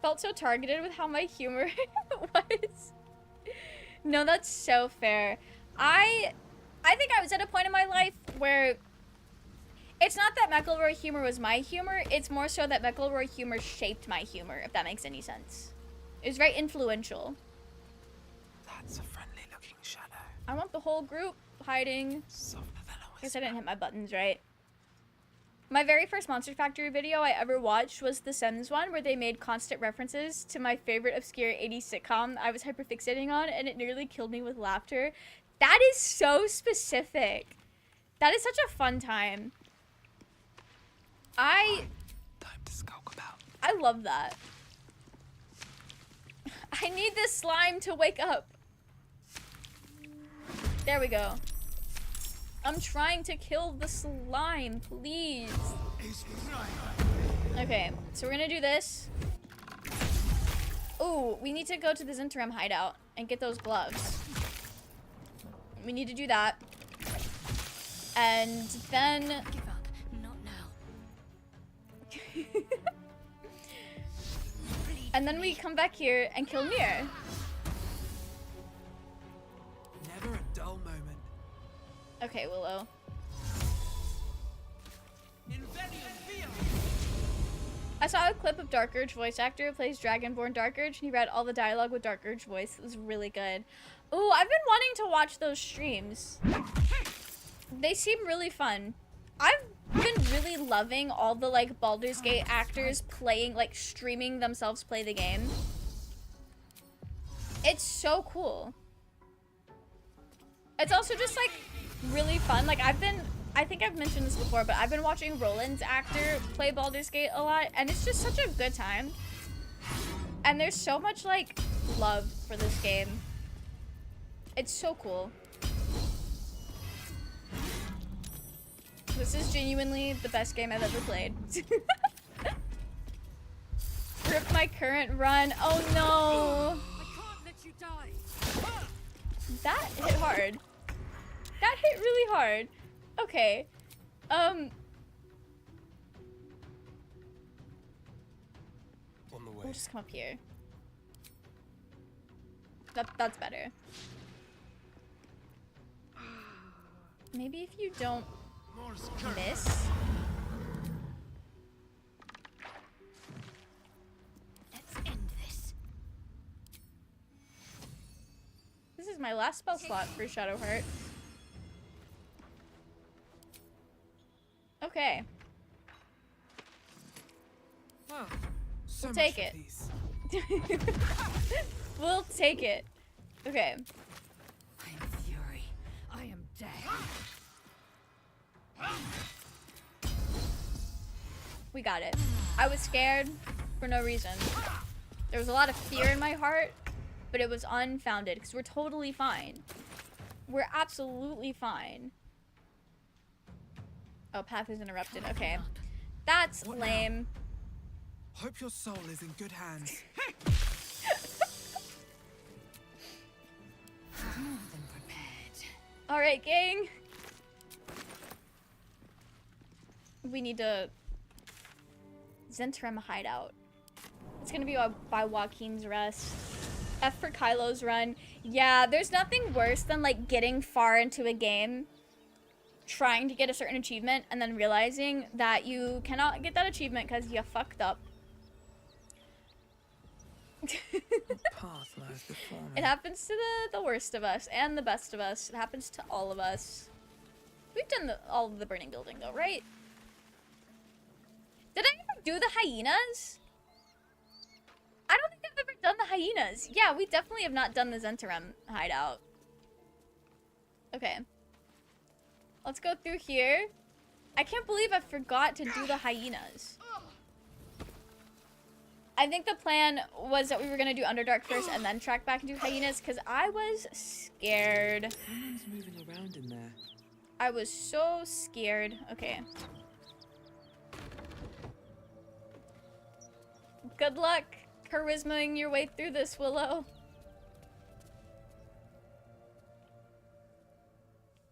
Felt so targeted with how my humor was. No, that's so fair. I think I was at a point in my life where it's not that McElroy humor was my humor, it's more so that McElroy humor shaped my humor, if that makes any sense. It was very influential. That's a friendly looking shadow. I want the whole group hiding. Softer than a I guess I didn't hit my buttons right. My very first Monster Factory video I ever watched was the Sims one, where they made constant references to my favorite obscure 80s sitcom I was hyperfixating on, and it nearly killed me with laughter. That is so specific. That is such a fun time. Time to skulk about. I love that. I need this slime to wake up. There we go. I'm trying to kill the slime, please. Okay, so we're gonna do this. Ooh, we need to go to the Zinterim hideout and get those gloves. We need to do that. And then... Give up. Not now. And then we come back here and kill Nier. Never a dull moment. Okay, Willow. I saw a clip of Dark Urge voice actor who plays Dragonborn Dark Urge, and he read all the dialogue with Dark Urge voice. It was really good. Ooh, I've been wanting to watch those streams. They seem really fun. I've been really loving all the, like, Baldur's Gate actors playing, like, streaming themselves play the game. It's so cool. It's also just, like, really fun. Like, I think I've mentioned this before, but I've been watching Roland's actor play Baldur's Gate a lot, and it's just such a good time. And there's so much, like, love for this game. It's so cool. This is genuinely the best game I've ever played. Rip my current run. Oh no! I can't let you die. That hit hard. That hit really hard. Okay. On the way. We'll just come up here. That's better. Maybe if you don't miss. Let's end this. my last spell slot for Shadowheart. Okay. Wow. So We'll much take for it. these. We'll take it. Okay. I'm fury. I am dead. We got it. I was scared for no reason. There was a lot of fear in my heart, but it was unfounded because we're totally fine. We're absolutely fine. Oh, path is interrupted. Okay. That's What lame. Hope your soul is in good hands. More than prepared. Alright, gang. We need to... Zentrum hideout. It's gonna be by Joaquin's Rest. F for Kylo's run. Yeah, there's nothing worse than like getting far into a game, trying to get a certain achievement, and then realizing that you cannot get that achievement because you fucked up. Path lies before me. It happens to the worst of us and the best of us. It happens to all of us. We've done all of the burning building though, right? Did I ever do the hyenas? I don't think I've ever done the hyenas. Yeah, we definitely have not done the Zentrum hideout. Okay. Let's go through here. I can't believe I forgot to do the hyenas. I think the plan was that we were gonna do Underdark first and then track back and do hyenas because I was scared. Someone's moving around in there. I was so scared. Okay. Good luck charismaing your way through this, Willow.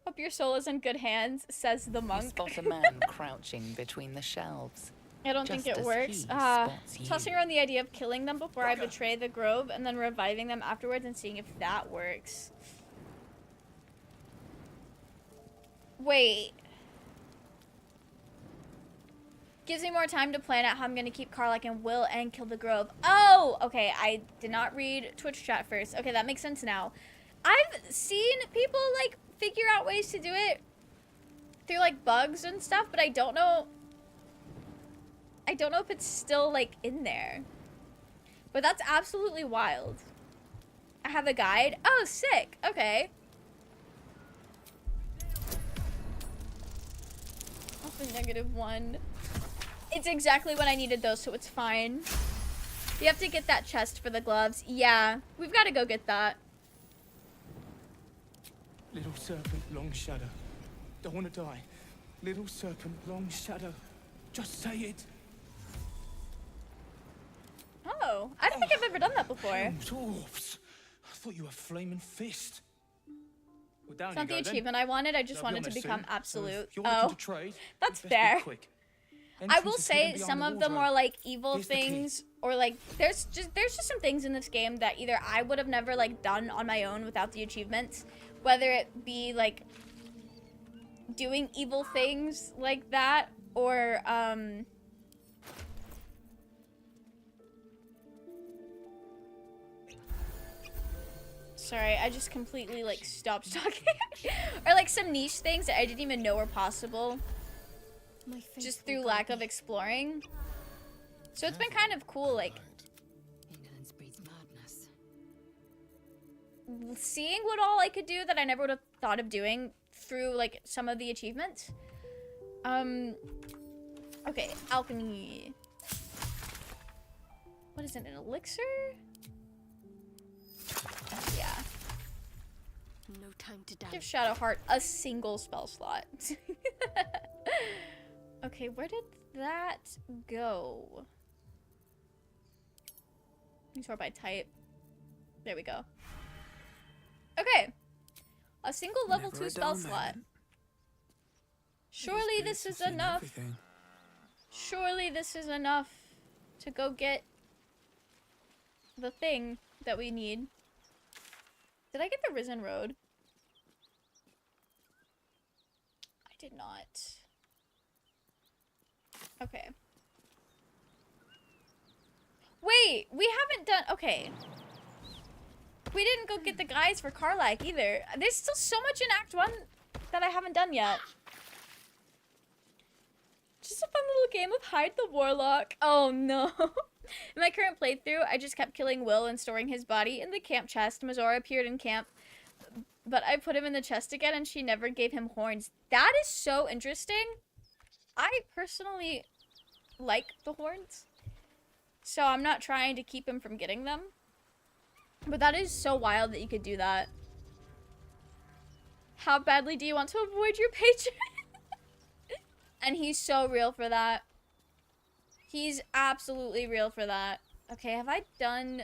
Hope your soul is in good hands, says the You monk. spot a man crouching between the shelves. I don't think just it as works. he spots you. Tossing around the idea of killing them before I betray the grove and then reviving them afterwards and seeing if that works. Wait. Gives me more time to plan out how I'm going to keep Karlach and Will and kill the grove. Oh, okay. I did not read Twitch chat first. Okay, that makes sense now. I've seen people, like, figure out ways to do it through, like, bugs and stuff, but I don't know if it's still, like, in there. But that's absolutely wild. I have a guide. Oh, sick. Okay. Also -1. It's exactly what I needed though, so it's fine. You have to get that chest for the gloves. Yeah, we've got to go get that. Little serpent, long shadow. Don't want to die. Little serpent, long shadow. Just say it. Oh, I don't think I've ever done that before. Dwarfs. I thought you were flaming fist. Well, down It's not you the go, then. achievement I wanted. I just They'll be wanted on to there become soon, so absolute. if you're looking Oh, to trade, that's best be fair. quick. I Entrance will is say hidden some behind of the wardrobe. more like evil Here's the key. things, or like there's just some things in this game that either I would have never like done on my own without the achievements, whether it be like doing evil things like that, or sorry, I just completely like stopped talking. Or like some niche things that I didn't even know were possible. Just through lack of exploring. So it's been kind of cool, like Ignorance breeds madness. seeing what all I could do that I never would have thought of doing through like some of the achievements. Okay, alchemy. What is it, an elixir? Yeah. No time to die. Give Shadowheart a single spell slot. Okay, where did that go? Let me sort by type. There we go. Okay. A single level Never 2 a spell dull slot. moment. Surely this is enough. Everything. Surely this is enough to go get the thing that we need. Did I get the Risen Road? I did not. Okay. Wait, we haven't done... Okay. We didn't go get the guys for Karlach either. There's still so much in Act 1 that I haven't done yet. Just a fun little game of hide the warlock. Oh no. In my current playthrough, I just kept killing Will and storing his body in the camp chest. Mazora appeared in camp, but I put him in the chest again and she never gave him horns. That is so interesting. I personally like the horns, so I'm not trying to keep him from getting them. But that is so wild that you could do that. How badly do you want to avoid your patron? And he's so real for that. He's absolutely real for that. Okay, have I done...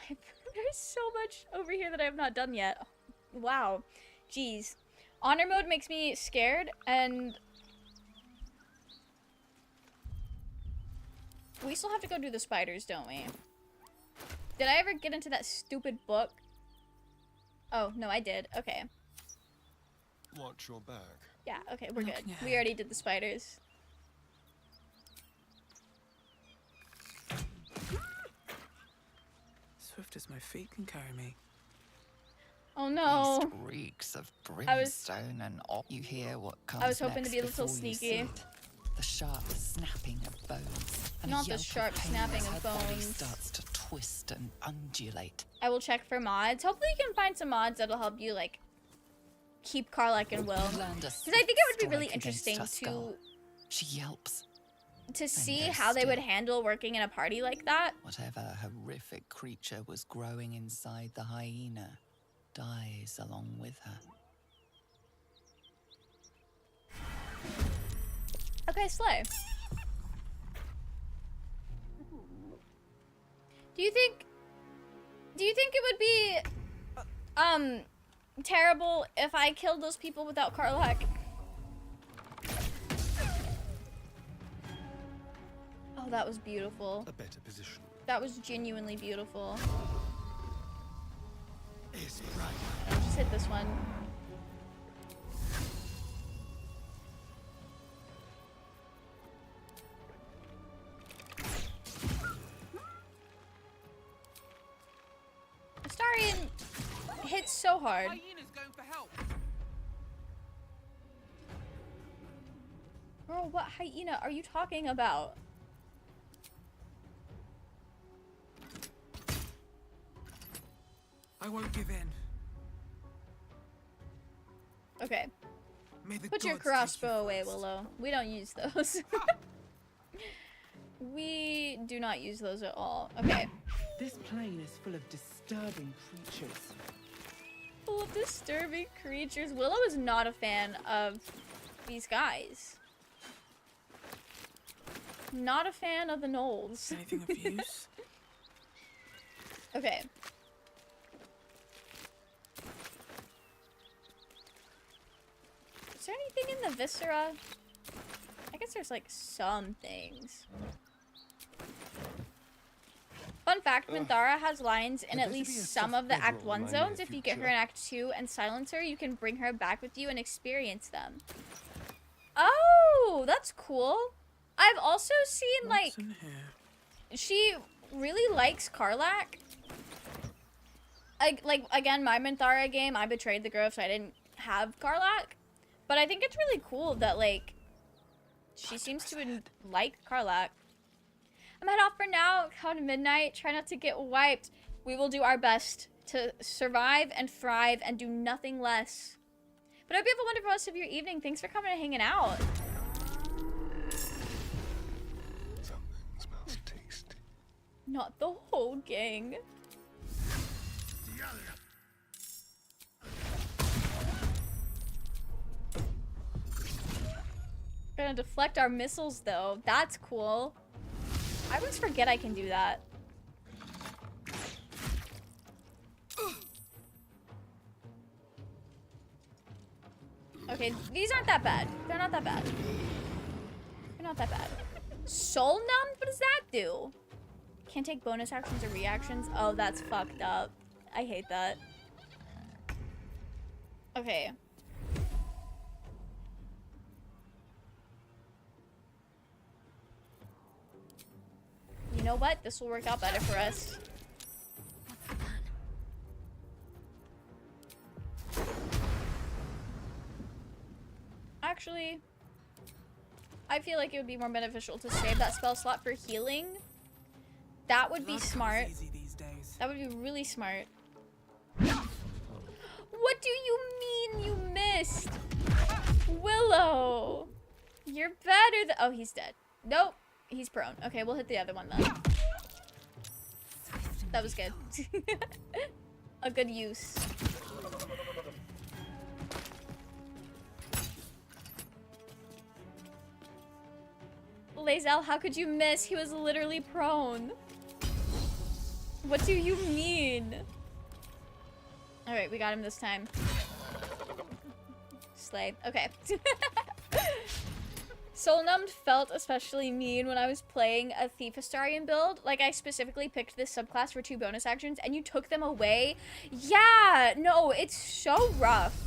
There's so much over here that I have not done yet. Wow. Jeez. Honor mode makes me scared, and... we still have to go do the spiders, don't we? Did I ever get into that stupid book? Oh, no, I did. Okay. Watch your back. Yeah, okay, we're good. We already did the spiders. Swift as my feet can carry me. Oh no. East reeks of brimstone and you hear what comes I was hoping to next be a little before you see sneaky. it. The sharp snapping of bones. And Not a the yelp sharp pain snapping as of her body bones. starts to twist and undulate. I will check for mods. Hopefully you can find some mods that'll help you, like, keep Karlach and Will. Because I think it would be really interesting to... She yelps. To see how they would handle working in a party like that. Whatever horrific creature was growing inside the hyena dies along with her. Okay, slay. Do you think it would be terrible if I killed those people without Karlach? Oh, that was beautiful. A better position. That was genuinely beautiful. It's right. I'll just hit this one. Astarion hits so hard. Girl, what hyena are you talking about? I won't give in. Okay. May the Put your gods take crossbow away, Willow. We don't use those. We do not use those at all. Okay. This plane is full of disturbing creatures. Full of disturbing creatures. Willow is not a fan of these guys. Not a fan of the gnolls. Anything of use? Okay. Is there anything in the viscera? I guess there's like some things. Fun fact, Minthara has lines in at least some of the Act 1 zones. If you get her in Act 2 and silence her, you can bring her back with you and experience them. Oh, that's cool. I've also seen, like, she really likes Karlach. Like, again, my Minthara game, I betrayed the grove, so I didn't have Karlach. But I think it's really cool that, like, she seems to like Karlach. I'm head off for now. Count to midnight. Try not to get wiped. We will do our best to survive and thrive and do nothing less. But I hope you have a wonderful rest of your evening. Thanks for coming and hanging out. Something smells tasty. Not the whole gang. Gonna deflect our missiles though. That's cool. I always forget I can do that. Okay, these aren't that bad. They're not that bad. They're not that bad. Soul numbed? What does that do? Can't take bonus actions or reactions? Oh, that's fucked up. I hate that. Okay. know what? This will work out better for us. Actually, I feel like it would be more beneficial to save that spell slot for healing. That would be smart. That would be really smart. What do you mean you missed? Willow! You're better than— oh, he's dead. Nope. He's prone. Okay, we'll hit the other one then. That was good. A good use. Lazel, how could you miss? He was literally prone. What do you mean? Alright, we got him this time. Slay. Okay. Soul Numbed felt especially mean when I was playing a Thief Astarian build. Like, I specifically picked this subclass for 2 bonus actions, and you took them away. Yeah! No, it's so rough.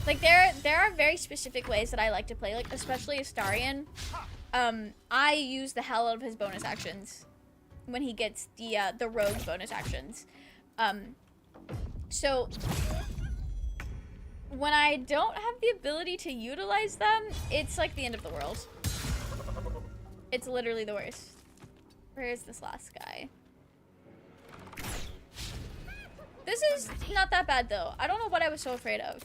Like, there are very specific ways that I like to play, like, especially Astarian. I use the hell out of his bonus actions when he gets the rogue bonus actions. So when I don't have the ability to utilize them, it's like the end of the world. It's literally the worst. Where is this last guy? This is not that bad, though. I don't know what I was so afraid of.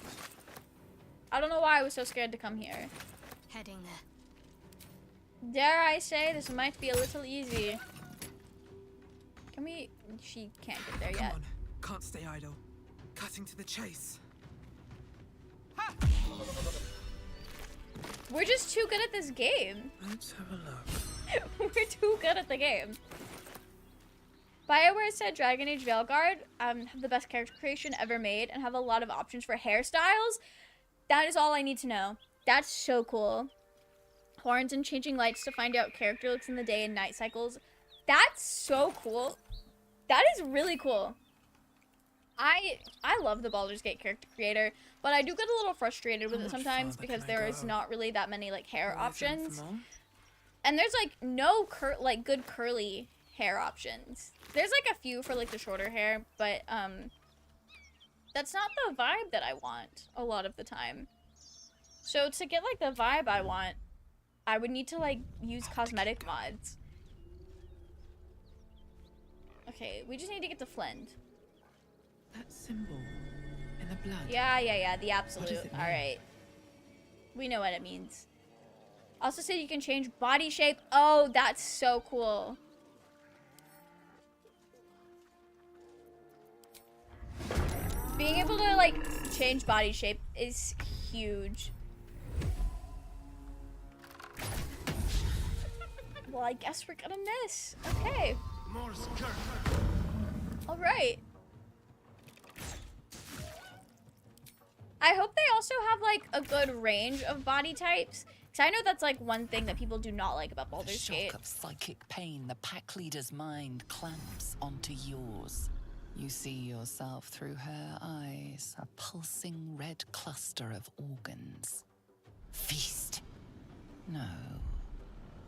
I don't know why I was so scared to come here. Heading there. Dare I say, this might be a little easy. Can we— she can't get there yet. Come on. Can't stay idle. Cutting to the chase. We're just too good at this game. Let's have a look. We're too good at the game. BioWare said Dragon Age Veilguard have the best character creation ever made and have a lot of options for hairstyles. That is all I need to know. That's so cool. Horns and changing lights to find out character looks in the day and night cycles. That's so cool. That is really cool. I love the Baldur's Gate character creator, but I do get a little frustrated with it sometimes because there is not really that many like hair options. And there's like no good curly hair options. There's like a few for like the shorter hair, but that's not the vibe that I want a lot of the time. So to get like the vibe I want, I would need to like use cosmetic mods. Okay, we just need to get to Flend. That symbol in the blood. Yeah, the absolute. What does it mean? All right. We know what it means. Also said you can change body shape. Oh, that's so cool. Being able to like change body shape is huge. Well, I guess we're gonna miss. Okay. All right. I hope they also have like a good range of body types, because I know that's like one thing that people do not like about Baldur's Gate. The shock of psychic pain the pack leader's mind clamps onto yours. You see yourself through her eyes, a pulsing red cluster of organs. Feast. No.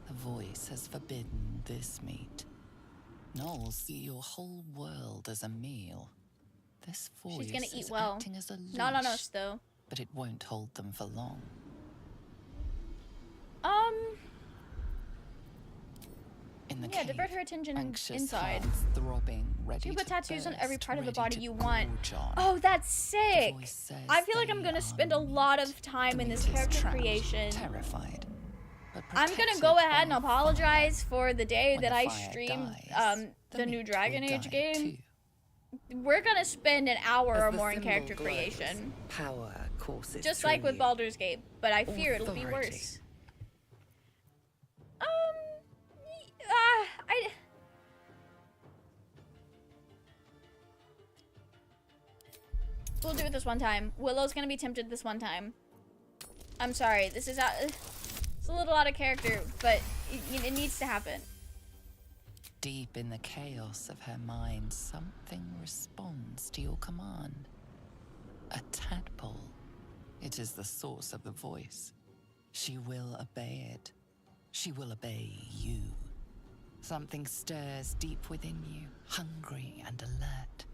The voice has forbidden this meat. Gnolls see your whole world as a meal. This voice She's gonna eat is well. acting as a leash, Not on us though. but it won't hold them for long. In the Yeah, cave, divert her attention anxious inside. hearts throbbing, ready You put to tattoos on every burst, part of the ready body to you want. gorge on. Oh, that's sick. The voice says I feel like I'm they gonna are spend a lot of time in this meat is character trapped, creation. terrified, but I'm gonna protected go ahead and by fire. apologize for the day When that the I fire streamed dies, the new meat Dragon will Age die game. too. We're gonna spend an hour As or the more in symbol character glows, creation. Power courses Just through like with you. Baldur's Gate, but I fear it'll be Authority. worse. We'll do it this one time. Willow's gonna be tempted this one time. I'm sorry, this is it's a little out of character, but it needs to happen. Deep in the chaos of her mind, something responds to your command. A tadpole. It is the source of the voice. She will obey it. She will obey you. Something stirs deep within you, hungry and alert.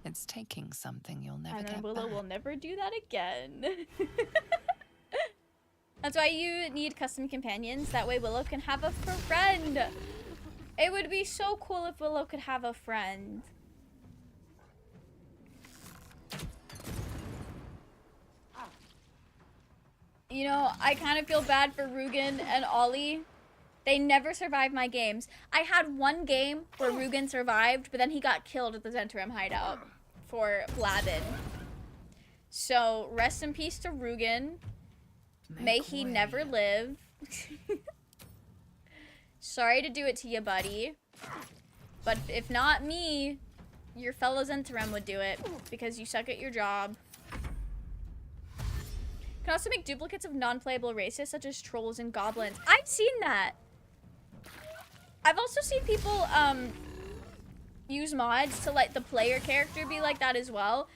It's taking something you'll never And then get Willow back. will never do that again. That's why you need custom companions. That way Willow can have a friend. It would be so cool if Willow could have a friend. You know, I kind of feel bad for Rugen and Ollie. They never survived my games. I had one game where Rugen survived, but then he got killed at the Zentrum hideout for blabbing. So, rest in peace to Rugen. May he never live. Sorry to do it to you, buddy. But if not me, your fellow Zentrum would do it because you suck at your job. You can also make duplicates of non-playable races such as trolls and goblins. I've seen that. I've also seen people use mods to let the player character be like that as well.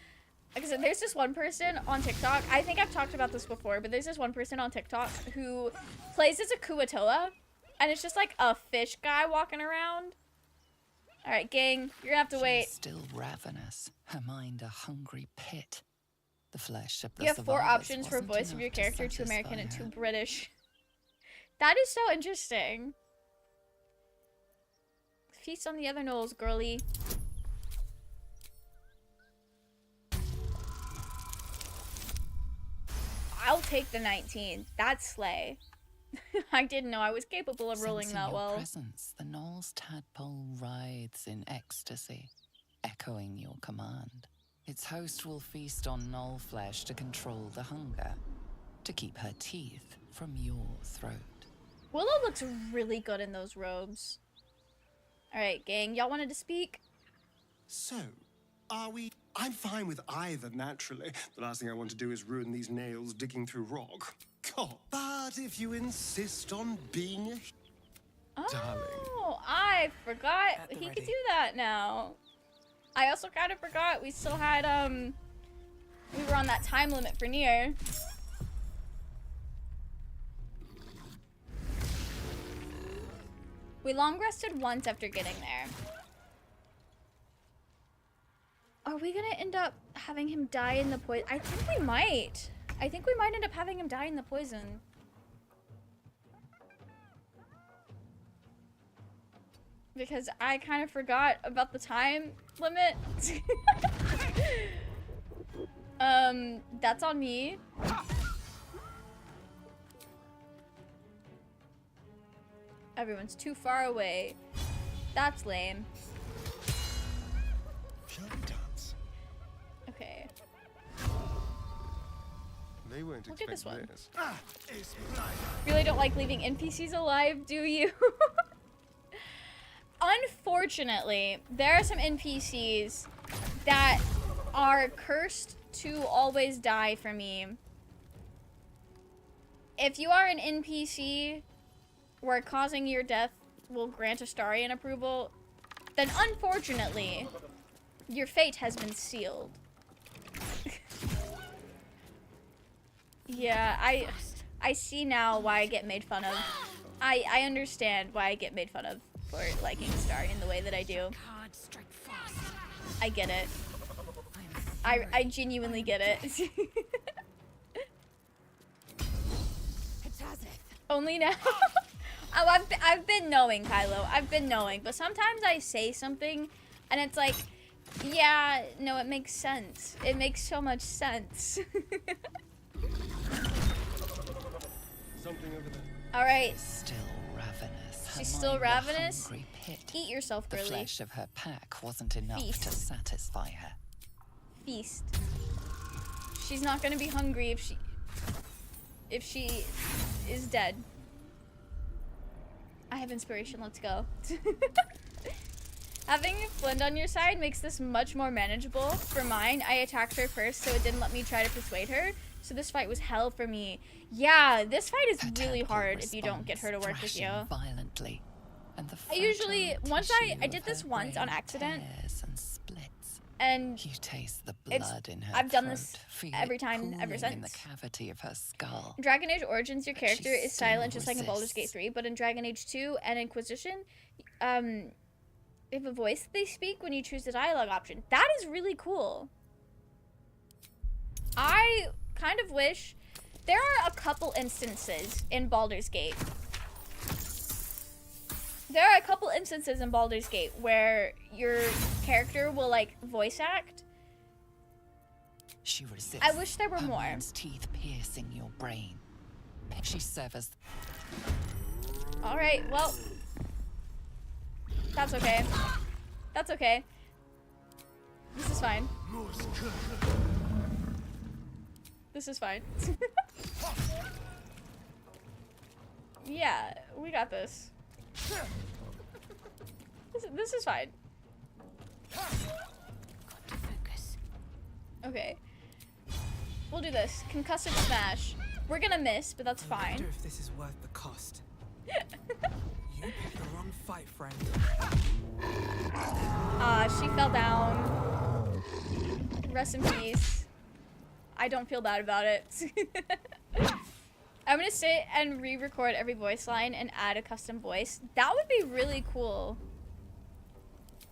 Like I said, there's this one person on TikTok. I think I've talked about this before, but there's this one person on TikTok who plays as a Kuatoa, and it's just like a fish guy walking around. All right, gang, you're gonna have to wait. She's still ravenous, her mind a hungry pit. The flesh of the You have 4 survivors options for wasn't voice of your enough to character, 2 American and satisfy 2 her. British. That is so interesting. Feast on the other knolls, girly. I'll take the 19. That's slay. I didn't know I was capable of rolling Sensing that your well. presence, the Knoll's tadpole writhes in ecstasy, echoing your command. Its host will feast on Knoll flesh to control the hunger, to keep her teeth from your throat. Willow looks really good in those robes. Alright, gang, y'all wanted to speak? So, are we... I'm fine with either, naturally. The last thing I want to do is ruin these nails digging through rock. God. But if you insist on being a... Darling. Oh, I forgot At the he could ready. do that now. I also kind of forgot we still had, we were on that time limit for Nier. We long rested once after getting there. Are we gonna end up having him die in the poison? I think we might. I think we might end up having him die in the poison. Because I kind of forgot about the time limit. That's on me. Everyone's too far away. That's lame. Okay. They won't Look at this expect one. this. Really don't like leaving NPCs alive, do you? Unfortunately, there are some NPCs that are cursed to always die for me. If you are an NPC where causing your death will grant Astarian approval, then unfortunately, your fate has been sealed. Yeah, I see now why I get made fun of. I understand why I get made fun of for liking Astarian the way that I do. I get it. I genuinely get it. Only now. Oh, I've been knowing, Kylo. I've been knowing, but sometimes I say something, and it's like, yeah, no, it makes sense. It makes so much sense. Something over there. All right. Still ravenous. her She's still mind a ravenous. hungry pit. Eat yourself, The girly. flesh of her pack wasn't enough Feast. to satisfy her. Feast. She's not gonna be hungry if she is dead. I have inspiration. Let's go. Having Flint on your side makes this much more manageable. For mine, I attacked her first, so it didn't let me try to persuade her. So this fight was hell for me. Yeah, this fight is really hard if you don't get her to work with you. Violently, and the I usually, fragile once I tissue did of this her once on brain accident. tears and splits. And you taste the blood in her I've done throat, this feel every it time ever pooling in the since. cavity of her skull. In Dragon Age Origins, your character is still silent, just like in Baldur's Gate resists. 3, but in Dragon Age 2 and Inquisition, they have a voice that they speak when you choose the dialogue option. That is really cool. I kind of wish there are a couple instances in Baldur's Gate. There are a couple instances in Baldur's Gate where your character will like voice act. She resists. I wish there were her more. mind's teeth piercing your brain. She severs. All right, well, that's okay. That's okay. This is fine. This is fine. Yeah, we got this. This is fine. Okay. We'll do this. Concussive smash. We're gonna miss, but that's I fine. wonder if this is worth the cost. You picked the wrong fight, friend. She fell down. Rest in peace. I don't feel bad about it. I'm gonna sit and re-record every voice line and add a custom voice. That would be really cool.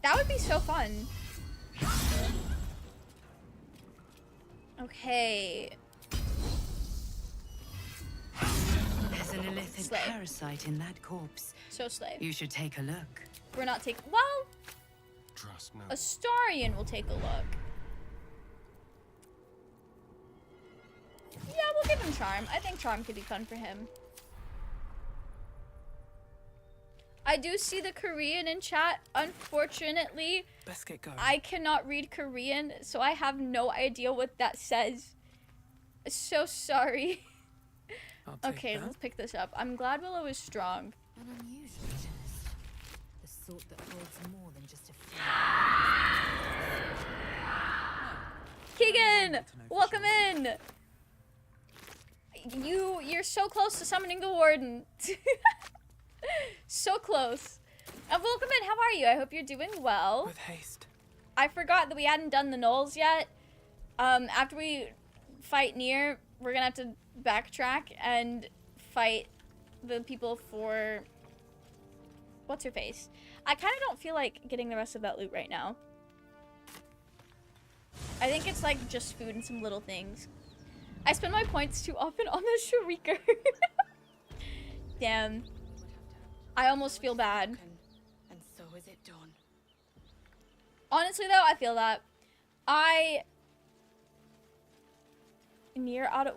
That would be so fun. Okay. There's an illicit Slay. parasite in that corpse. So slay. You should take a look. We're not taking. Well, Trust no. Astarion will take a look. Yeah, we'll give him Charm. I think Charm could be fun for him. I do see the Korean in chat. Unfortunately, Let's get going. I cannot read Korean, so I have no idea what that says. So sorry. I'll take Okay, that. let's pick this up. I'm glad Willow is strong. An unusual test. The sort that holds more than just a few. Keegan, welcome in. You're so close to summoning the warden. So close. Welcome in. How are you? I hope you're doing well. With haste. I forgot that we hadn't done the Knolls yet. After we fight Nier, we're gonna have to backtrack and fight the people for what's her face. I kind of don't feel like getting the rest of that loot right now. I think it's like just food and some little things. I spend my points too often on the Shrieker. Damn. I almost feel bad. And so is it done. Honestly though, I feel that.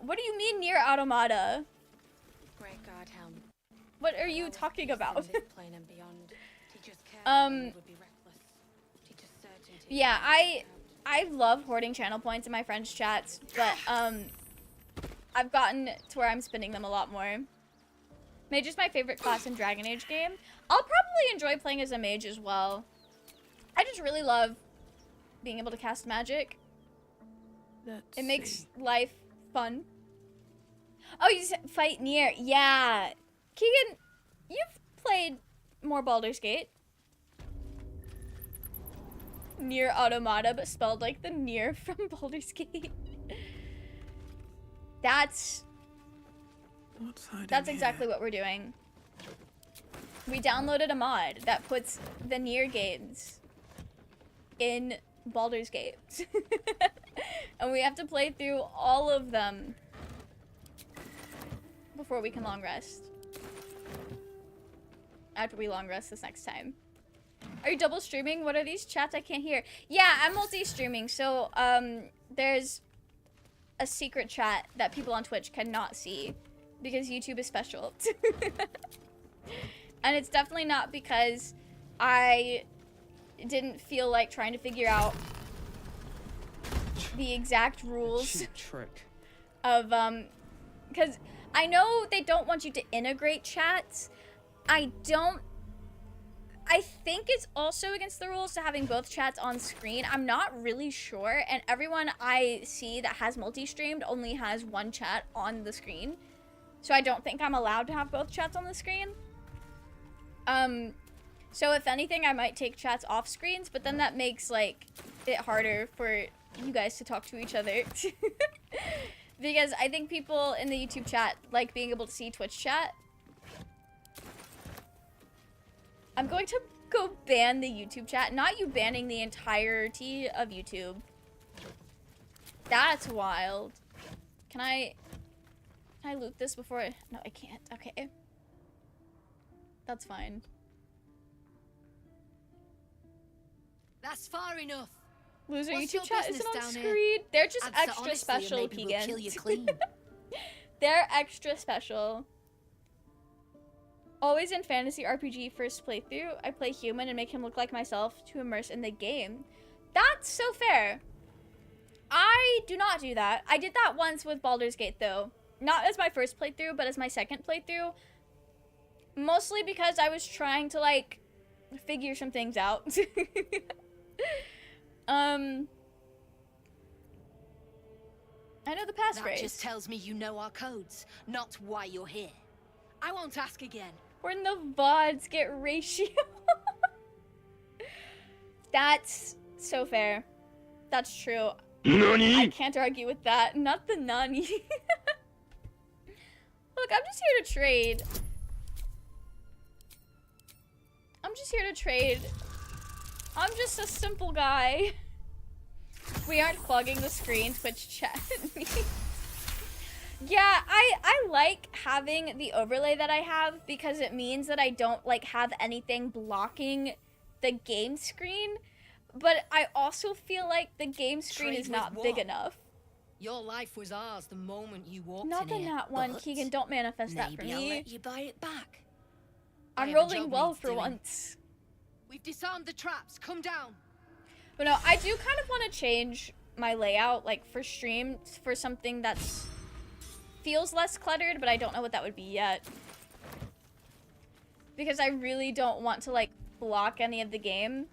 What do you mean Nier Automata? Great God, Helm. What are you talking about? This plane and beyond. Teachers care would be reckless. Teachers certainty. Yeah, I love hoarding channel points in my friends' chats, but I've gotten to where I'm spending them a lot more. Mage is my favorite class in Dragon Age game. I'll probably enjoy playing as a mage as well. I just really love being able to cast magic. It makes life fun. Oh, you said fight Nier. Yeah. Keegan, you've played more Baldur's Gate. Nier Automata, but spelled like the Nier from Baldur's Gate. That's exactly what we're doing. We downloaded a mod that puts the Nier games in Baldur's Gate. And we have to play through all of them before we can long rest. After we long rest this next time. Are you double streaming? What are these chats? I can't hear. Yeah, I'm multi-streaming. So, there's a secret chat that people on Twitch cannot see because YouTube is special. And it's definitely not because I didn't feel like trying to figure out the exact rules of, because I know they don't want you to integrate chats. I think it's also against the rules to having both chats on screen. I'm not really sure, and everyone I see that has multi-streamed only has one chat on the screen. So I don't think I'm allowed to have both chats on the screen. So if anything, I might take chats off screens, but then that makes, like, it harder for you guys to talk to each other. Because I think people in the YouTube chat like being able to see Twitch chat. I'm going to go ban the YouTube chat. Not you banning the entirety of YouTube. That's wild. Can I loot this before no, I can't. Okay. That's fine. That's far enough. Loser What's YouTube your chat business isn't on down here? screen. They're just Answer extra honestly and special, maybe we'll Keegan. kill you clean. They're extra special. Always in fantasy RPG first playthrough, I play human and make him look like myself to immerse in the game. That's so fair. I do not do that. I did that once with Baldur's Gate though. Not as my first playthrough, but as my second playthrough. Mostly because I was trying to like figure some things out. I know the passphrase. That just tells me you know our codes, not why you're here. I won't ask again. When the VODs get ratio. That's so fair. That's true. Nani? I can't argue with that. Not the nani. Look, I'm just here to trade. I'm just here to trade. I'm just a simple guy. We aren't clogging the screen, Twitch chat. Yeah, I like having the overlay that I have because it means that I don't like have anything blocking the game screen, but I also feel like the game screen Trade is not with big what? enough. Your life was ours the moment you walked Not in the here. nat one, but Keegan, don't manifest that for maybe I'll me. let you buy it back. I I'm have a rolling job well needs for doing. once. We've disarmed the traps. Come down. But no, I do kind of want to change my layout, like for stream, for something that's feels less cluttered, but I don't know what that would be yet. Because I really don't want to like block any of the game.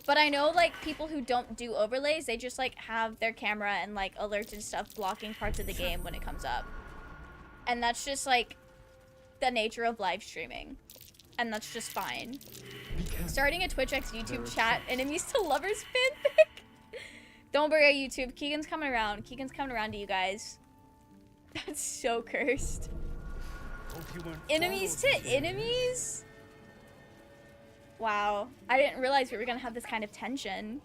But I know like people who don't do overlays, they just like have their camera and like alerts and stuff blocking parts of the game when it comes up. And that's just like the nature of live streaming. And that's just fine. Starting a Twitch X YouTube chat, enemies to lovers fanfic. Don't worry, YouTube. Keegan's coming around. Keegan's coming around to you guys. That's so cursed. Enemies to enemies? Wow. I didn't realize we were gonna have this kind of tension.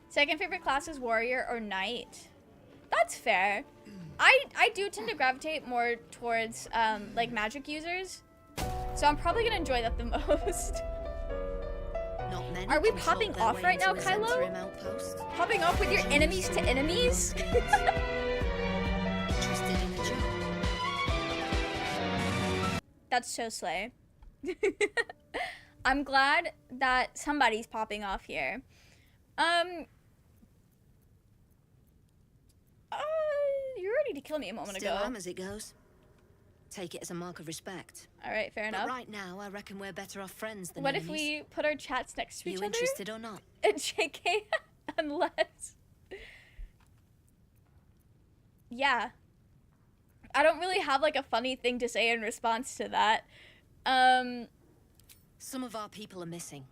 Second favorite class is warrior or knight. That's fair. I do tend to gravitate more towards like magic users. So I'm probably gonna enjoy that the most. Not many Are we control popping their off way right now, into a Zentarim Kylo? outpost. Popping off with your enemies to enemies? Interested in a job? That's so slay. I'm glad that somebody's popping off here. You were ready to kill me a moment Still ago. am as it goes. Take it as a mark of respect. All right, fair enough. But right now, I reckon we're better off friends than What if enemies. we put our chats next to each You other? interested or not? JK, unless... Yeah. I don't really have like a funny thing to say in response to that. Some of our people are missing.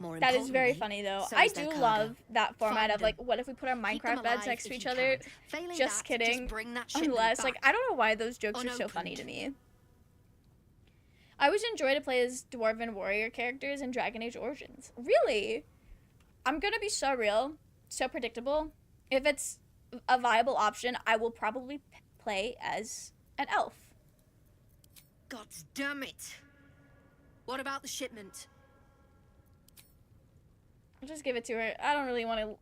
More That is very importantly, funny though. so I is their do cargo. love that format Find of like, them. what if we put our Keep them Minecraft beds alive next to if each you other? can. Failing Just that, kidding. bring that shipment Unless, like, back. I don't know why those jokes are so funny to me. I always enjoy to play as Dwarven warrior characters in Dragon Age Origins. Really? I'm gonna be so real, so predictable. If it's a viable option, I will probably play as an elf. God damn it! What about the shipment? I'll just give it to her. I don't really want to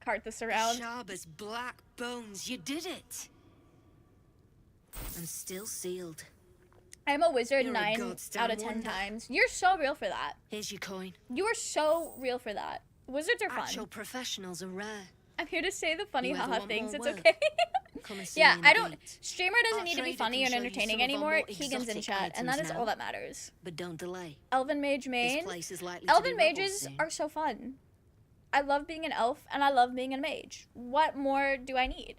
cart this around. Sharp as black bones, you did it! And still sealed. I'm a wizard You're a 9 goddamn out of 10 wonder. times. You're so real for that. Here's your coin. You are so real for that. Wizards are fun. Actual professionals are rare. I'm here to say the funny You ever haha want things. more It's work? okay. Come and see Yeah, me in I the don't. gate. Streamer doesn't Our need to be trader funny can or show you entertaining some of our anymore. more Keegan's in exotic chat, and that items is now. all that matters. But don't delay. Elven Mage main. This place is likely to Elven be rebel mages soon. are so fun. I love being an elf, and I love being a mage. What more do I need?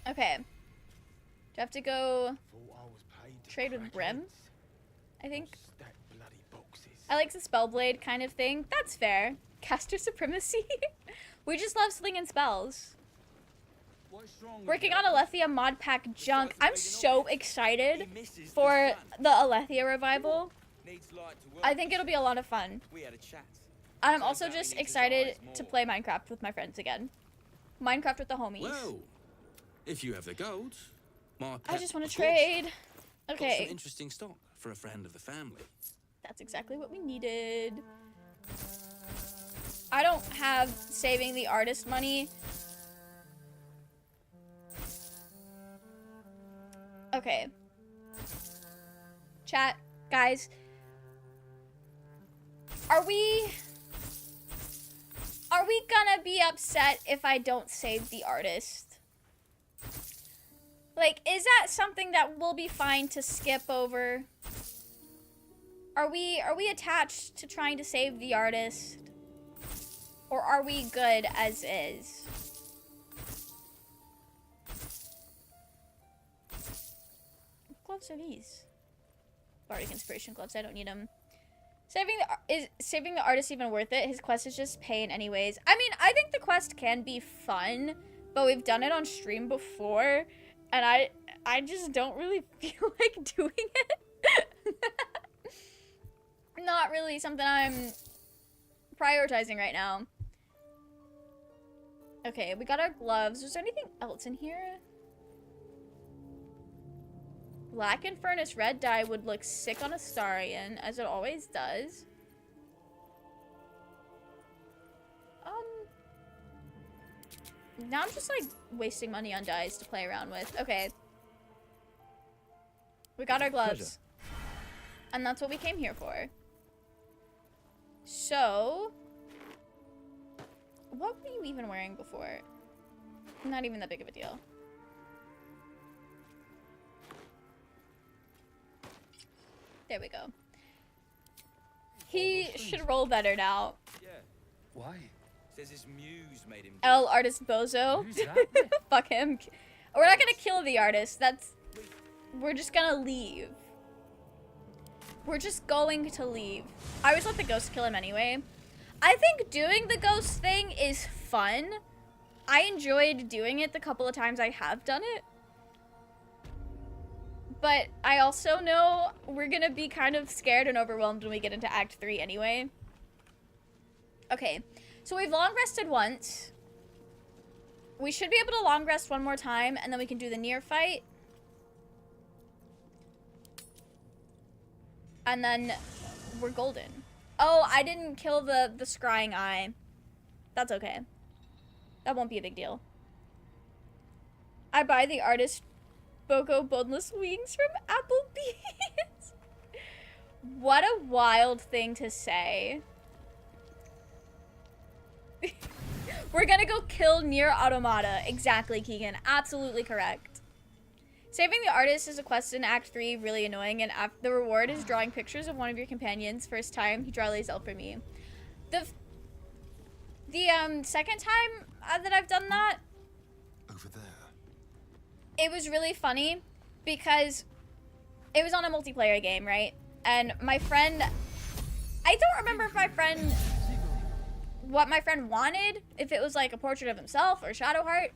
Okay. Do I have to go trade with Brim? I think. I like the Spellblade kind of thing. That's fair. Caster supremacy. We just love slinging spells. Working on Alethea mod pack junk. I'm so excited for the Alethea revival. I think it'll be a lot of fun. And I'm also just excited to play Minecraft with my friends again. Minecraft with the homies. Well, if you have the gold, I just want to trade. Okay. Got some interesting stock for a friend of the family. That's exactly what we needed. I don't have saving the artist money. Okay. Chat, guys. Are we gonna be upset if I don't save the artist? Like, is that something that will be fine to skip over? Are we attached to trying to save the artist? Or are we good as is? What gloves are these? Bardic Inspiration gloves, I don't need them. Is saving the artist even worth it? His quest is just pain anyways. I mean, I think the quest can be fun, but we've done it on stream before, and I just don't really feel like doing it. Not really something I'm prioritizing right now. Okay, we got our gloves. Is there anything else in here? Black and Furnace red dye would look sick on a Starion, as it always does. Now I'm just like wasting money on dyes to play around with. Okay. We got our gloves. And that's what we came here for. So, what were you even wearing before? Not even that big of a deal. There we go. He should roll better now. Yeah. Why? Says his muse made him. L artist bozo. Fuck him. We're not gonna kill the artist. We're just gonna leave. We're just going to leave. I always let the ghost kill him anyway. I think doing the ghost thing is fun. I enjoyed doing it the couple of times I have done it. But I also know we're gonna be kind of scared and overwhelmed when we get into Act 3 anyway. Okay, so we've long rested once. We should be able to long rest one more time, and then we can do the near fight. And then we're golden. Oh, I didn't kill the scrying eye. That's okay. That won't be a big deal. I buy the artist Boko boneless wings from Applebee's. What a wild thing to say. We're gonna go kill Nier Automata. Exactly, Keegan. Absolutely correct. Saving the artist is a quest in Act 3, really annoying, and the reward is drawing pictures of one of your companions. First time, he draw lays out for me. The second time that I've done that, over there, it was really funny because it was on a multiplayer game, right? And my friend, I don't remember if what my friend wanted, if it was like a portrait of himself or Shadowheart,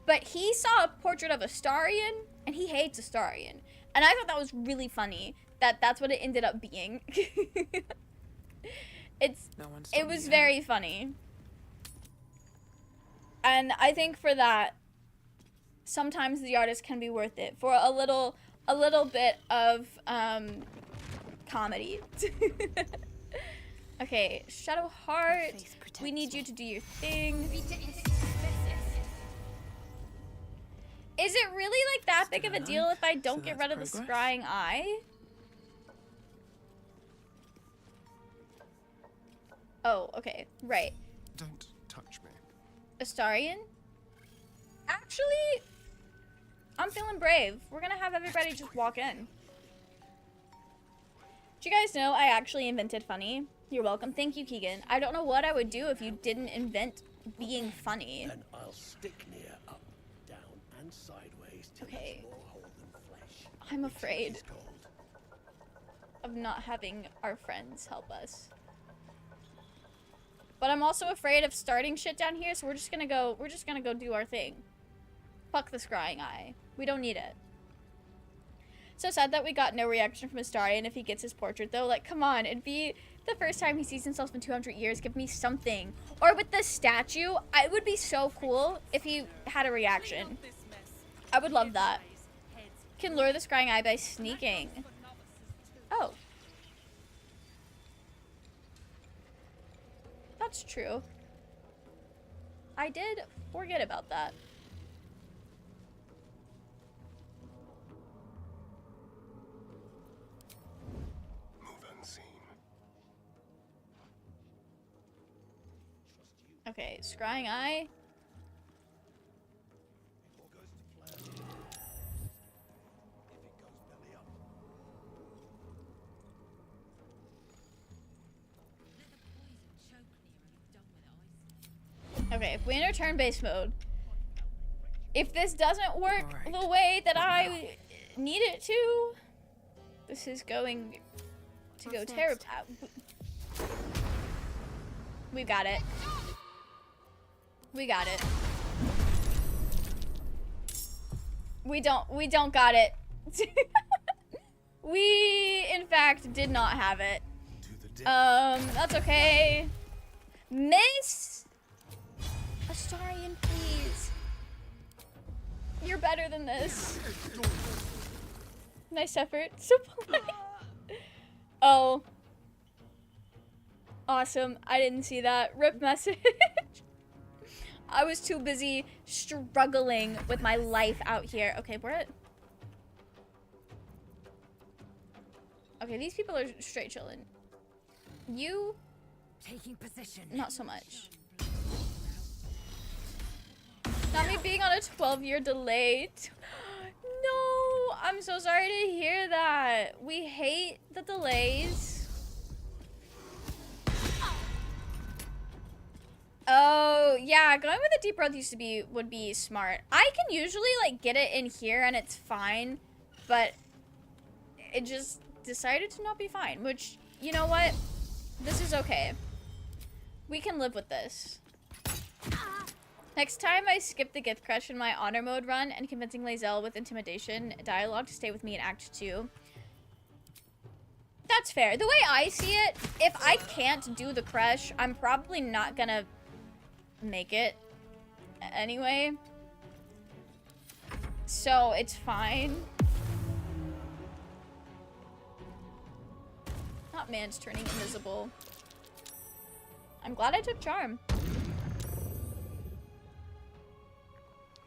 but he saw a portrait of a Starion, and he hates a Starion. And I thought that was really funny, that's what it ended up being. It was very funny. And I think for that, sometimes the artist can be worth it for a little bit of comedy. Okay, Shadowheart, we need you to do your thing. Is it really like that big of a deal if I don't get rid of the scrying eye? Oh, okay, right. Don't touch me. Astarion? Actually, I'm feeling brave. We're gonna have everybody just walk in. Did you guys know I actually invented funny? You're welcome. Thank you, Keegan. I don't know what I would do if you didn't invent being funny. And I'll stick near up, down, and sideways till okay. more whole than flesh. I'm afraid. of not having our friends help us. But I'm also afraid of starting shit down here, so we're just gonna go do our thing. Fuck the scrying eye. We don't need it. So sad that we got no reaction from Astarion if he gets his portrait, though. Like, come on, it'd be the first time he sees himself in 200 years. Give me something. Or with the statue, it would be so cool if he had a reaction. I would love that. Can lure the scrying eye by sneaking. Oh. That's true. I did forget about that. Okay, scrying eye. Okay, if we enter turn-based mode, if this doesn't work the way that I need it to, this is going to go terrible. We got it. We got it. We don't got it. We, in fact, did not have it. That's okay. Miss Astarion, please. You're better than this. Nice effort. So polite. Oh. Awesome. I didn't see that. Rip message. I was too busy struggling with my life out here. Okay, we're at... Okay, these people are straight chilling. You... Taking position. Not so much. Not me being on a 12-year delay. No! I'm so sorry to hear that. We hate the delays. Oh, yeah, going with a deep breath would be smart. I can usually, like, get it in here and it's fine, but it just decided to not be fine, which, you know what? This is okay. We can live with this. Next time I skip the Gith Crush in my honor mode run and convincing Lae'zel with intimidation dialogue to stay with me in Act 2. That's fair. The way I see it, if I can't do the crush, I'm probably not gonna make it anyway. So it's fine. Not man's turning invisible. I'm glad I took charm.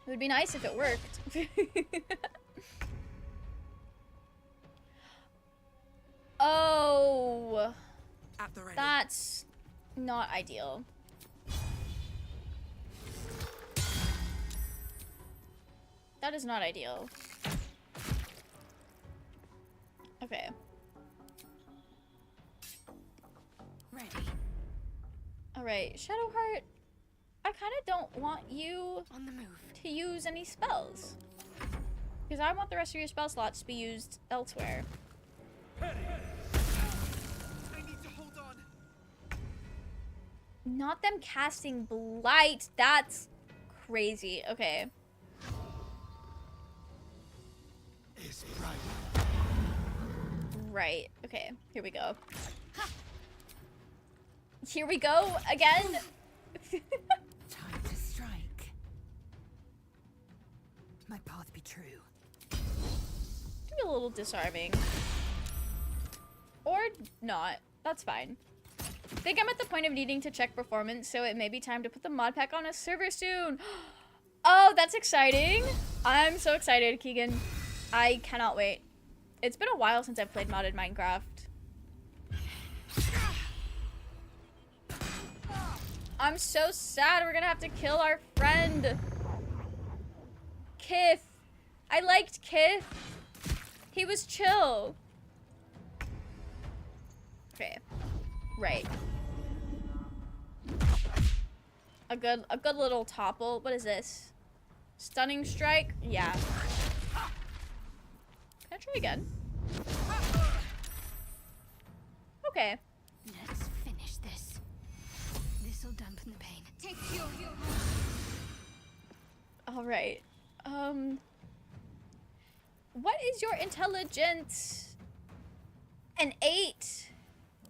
It would be nice if it worked. Oh, that's not ideal. That is not ideal. Okay. Ready. All right, Shadowheart. I kind of don't want you on the move to use any spells, because I want the rest of your spell slots to be used elsewhere. I need to hold on. Not them casting Blight. That's crazy. Okay. It's bright. Right. Okay. Here we go. Here we go again. Time to strike. My path be true. Be a little disarming. Or not. That's fine. I think I'm at the point of needing to check performance, so it may be time to put the mod pack on a server soon. Oh, that's exciting. I'm so excited, Keegan. I cannot wait. It's been a while since I've played modded Minecraft. I'm so sad we're gonna have to kill our friend. Kith. I liked Kith. He was chill. Okay. Right. A good little topple. What is this? Stunning strike? Yeah. Can I try again? Okay. Let's finish this. This'll dampen the pain. Take your All right. What is your intelligence? An 8.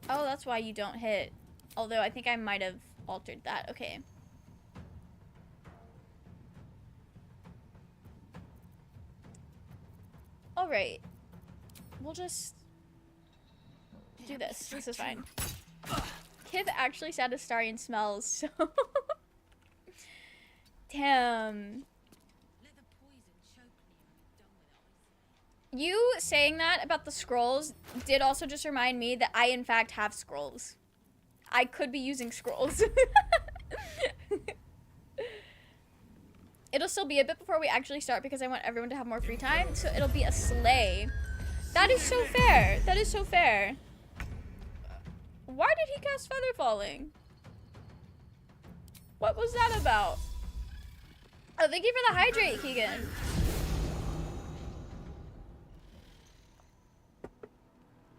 Oh, that's why you don't hit. Although I think I might have altered that. Okay. All right. We'll just do this. This is fine. Kith actually said Astarian smells, so... Damn. You saying that about the scrolls did also just remind me that I, in fact, have scrolls. I could be using scrolls. It'll still be a bit before we actually start because I want everyone to have more free time, so it'll be a sleigh. That is so fair. That is so fair. Why did he cast Feather Falling? What was that about? Oh, thank you for the hydrate, Keegan.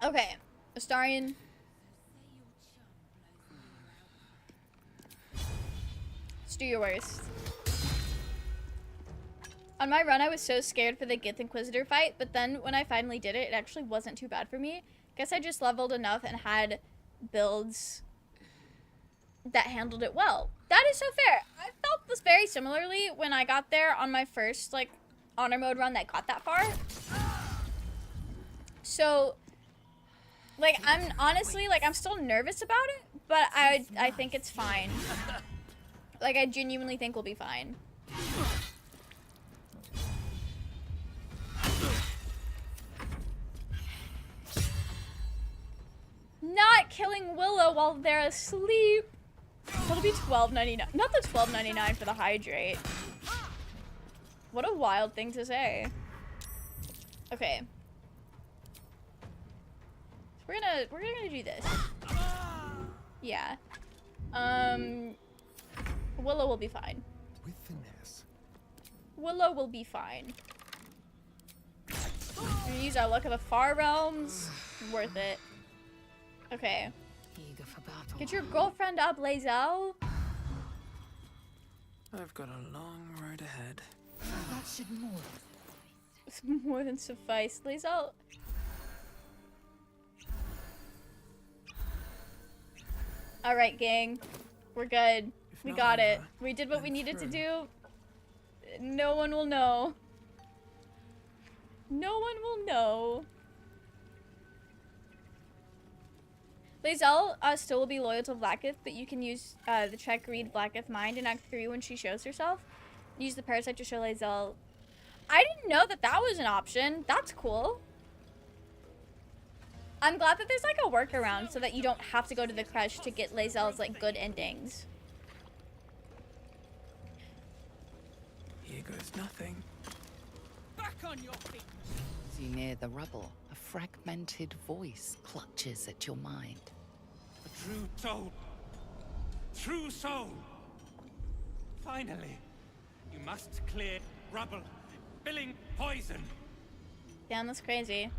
Okay, Astarian. Let's do your worst. On my run, I was so scared for the Gith Inquisitor fight, but then when I finally did it, it actually wasn't too bad for me. Guess I just leveled enough and had builds that handled it well. That is so fair. I felt this very similarly when I got there on my first, like, honor mode run that got that far. So... like, I'm honestly, like, I'm still nervous about it, but I think it's fine. Like, I genuinely think we'll be fine. Not killing Willow while they're asleep. That'll be $12.99. Not the $12.99 for the hydrate. What a wild thing to say. Okay. We're gonna do this. Yeah. Willow will be fine. With finesse. Willow will be fine. We're gonna use our luck of the far realms. Worth it. Okay. Eager for battle. Get your girlfriend up, Lae'zel. I've got a long road ahead. That should more. It's more than suffice. Lae'zel. Alright, gang. We're good. We got it. We did what we needed to do. No one will know. No one will know. Lae'zel still will be loyal to Blackith, but you can use the check read Blackith mind in Act 3 when she shows herself. Use the parasite to show Lae'zel. I didn't know that that was an option. That's cool. I'm glad that there's like a workaround so that you don't have to go to the crush to get Lae'zel's like good endings. Here goes nothing. Back on your feet. As you near the rubble, a fragmented voice clutches at your mind. A true soul. True soul. Finally. You must clear rubble. Spilling poison. Damn, that's crazy.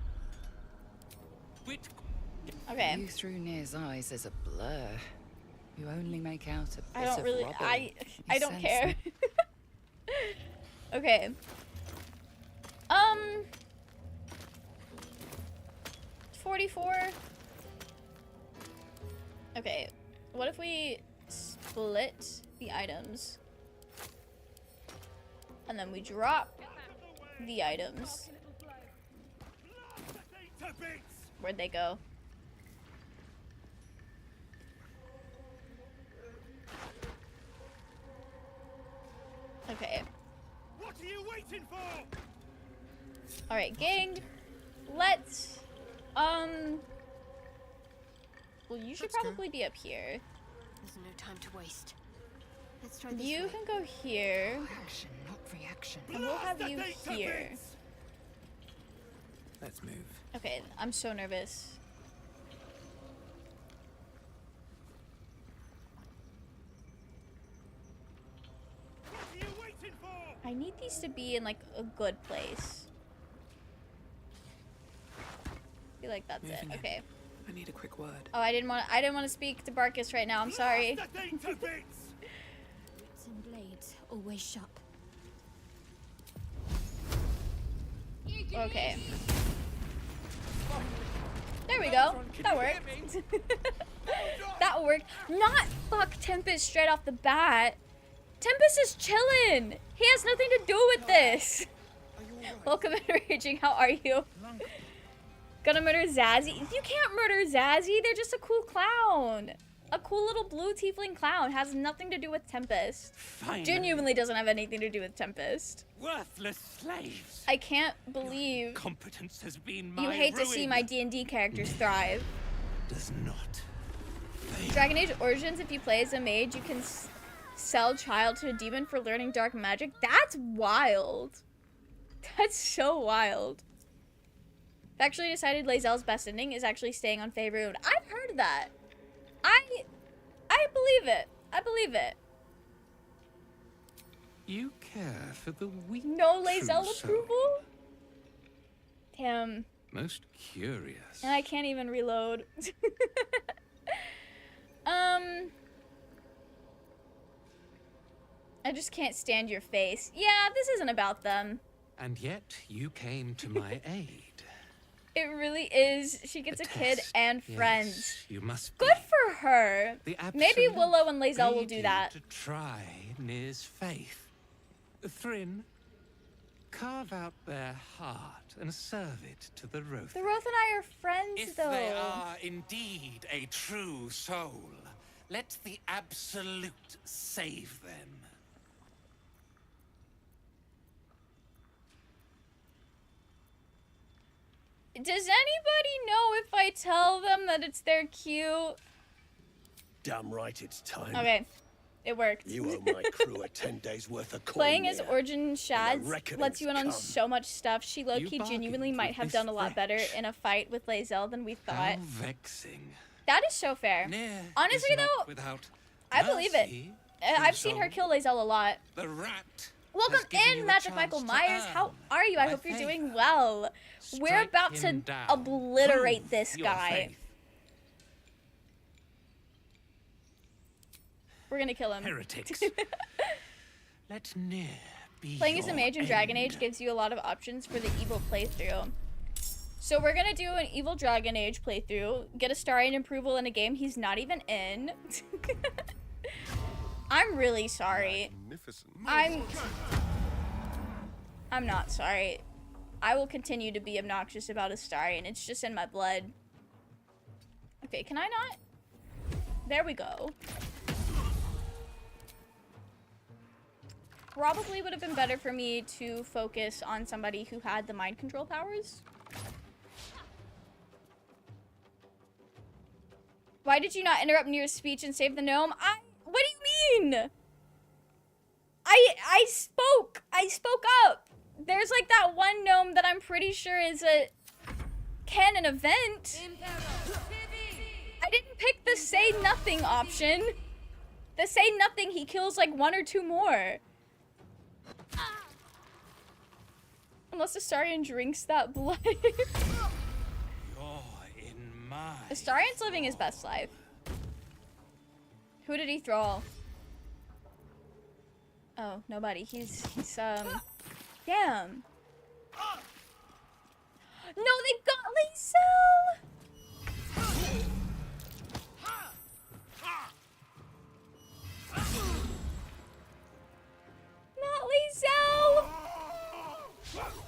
Okay. You through Nir's eyes as a blur. You only make out a bit I don't of really. rubble. I You don't sense care. Okay. 44. Okay. What if we split the items? And then we drop the items. Where'd they go? Okay. What are you waiting for? Alright, gang. Let's well, you should probably be up here. There's no time to waste. Let's try this You way. can go here. Action, not reaction. And we'll have you here. Let's move. Okay, I'm so nervous. What are you waiting for? I need these to be in like a good place. I feel like that's it. Moving in. Okay. I need a quick word. Oh, I didn't want to speak to Barkus right now. I'm sorry. Wits and blades always sharp. Okay. There we go. That worked. That worked. Not fuck Tempest straight off the bat. Tempest is chillin'. He has nothing to do with this. Welcome to Raging. How are you? Gonna murder Zazzy? You can't murder Zazzy. They're just a cool clown. A cool little blue tiefling clown. Has nothing to do with Tempest. Finally. Genuinely doesn't have anything to do with Tempest. Worthless slaves. I can't believe Competence has been my you hate to ruin. see my D&D characters thrive. Does not. Dragon Age Origins, if you play as a mage, you can sell child to a demon for learning dark magic. That's wild. That's so wild. I've actually decided Lae'zel's best ending is actually staying on Faerûn. I've heard that. I believe it. I believe it. You care for the weak. No Lae'zel true approval? soul. Damn. Most curious. And I can't even reload. I just can't stand your face. Yeah, this isn't about them. And yet you came to my aid. It really is. She gets a kid test. and Yes, friends. you must Good for her. The Maybe absolute Willow and Lae'zel will bade do you that. To try Nir's faith. Thryn, carve out their heart and serve it to the Roth. The Roth and I are friends, If though. they are indeed a true soul, let the absolute save them. Does anybody know if I tell them that it's their cue? Damn right it's time. Okay, it worked. You owe my crew a 10 days worth of coin. Playing as here. Origin Shads reckoning's lets you in on come. so much stuff. She low-key genuinely might have done a lot better in a fight with Lae'zel than we thought. How vexing. That is so fair. Nir Honestly, is not though, without I believe it. mercy, I've seen her kill Lae'zel a lot. The rat. Welcome has given you in, a Magic chance Michael to Myers. earn How are you? I my hope you're favor. doing well. We're Strike about to him down. obliterate Prove this your guy. faith. We're gonna kill him. Heretics. Let Nir be Playing as a your mage in Dragon end. Age gives you a lot of options for the evil playthrough. So we're gonna do an evil Dragon Age playthrough, get a Starian approval in a game he's not even in. I'm really sorry. I'm not sorry. I will continue to be obnoxious about Astarion. It's just in my blood. Okay, can I not? There we go. Probably would have been better for me to focus on somebody who had the mind control powers. Why did you not interrupt Nir's speech and save the gnome? What do you mean? I spoke up. There's like that one gnome that I'm pretty sure is a canon event. I didn't pick the say nothing option. The say nothing, he kills like one or two more. Unless Astarion drinks that blood. Astarion's living his best life. Who did he thrall? Oh, nobody. He's damn. No, they got Lae'zel! Not Lae'zel!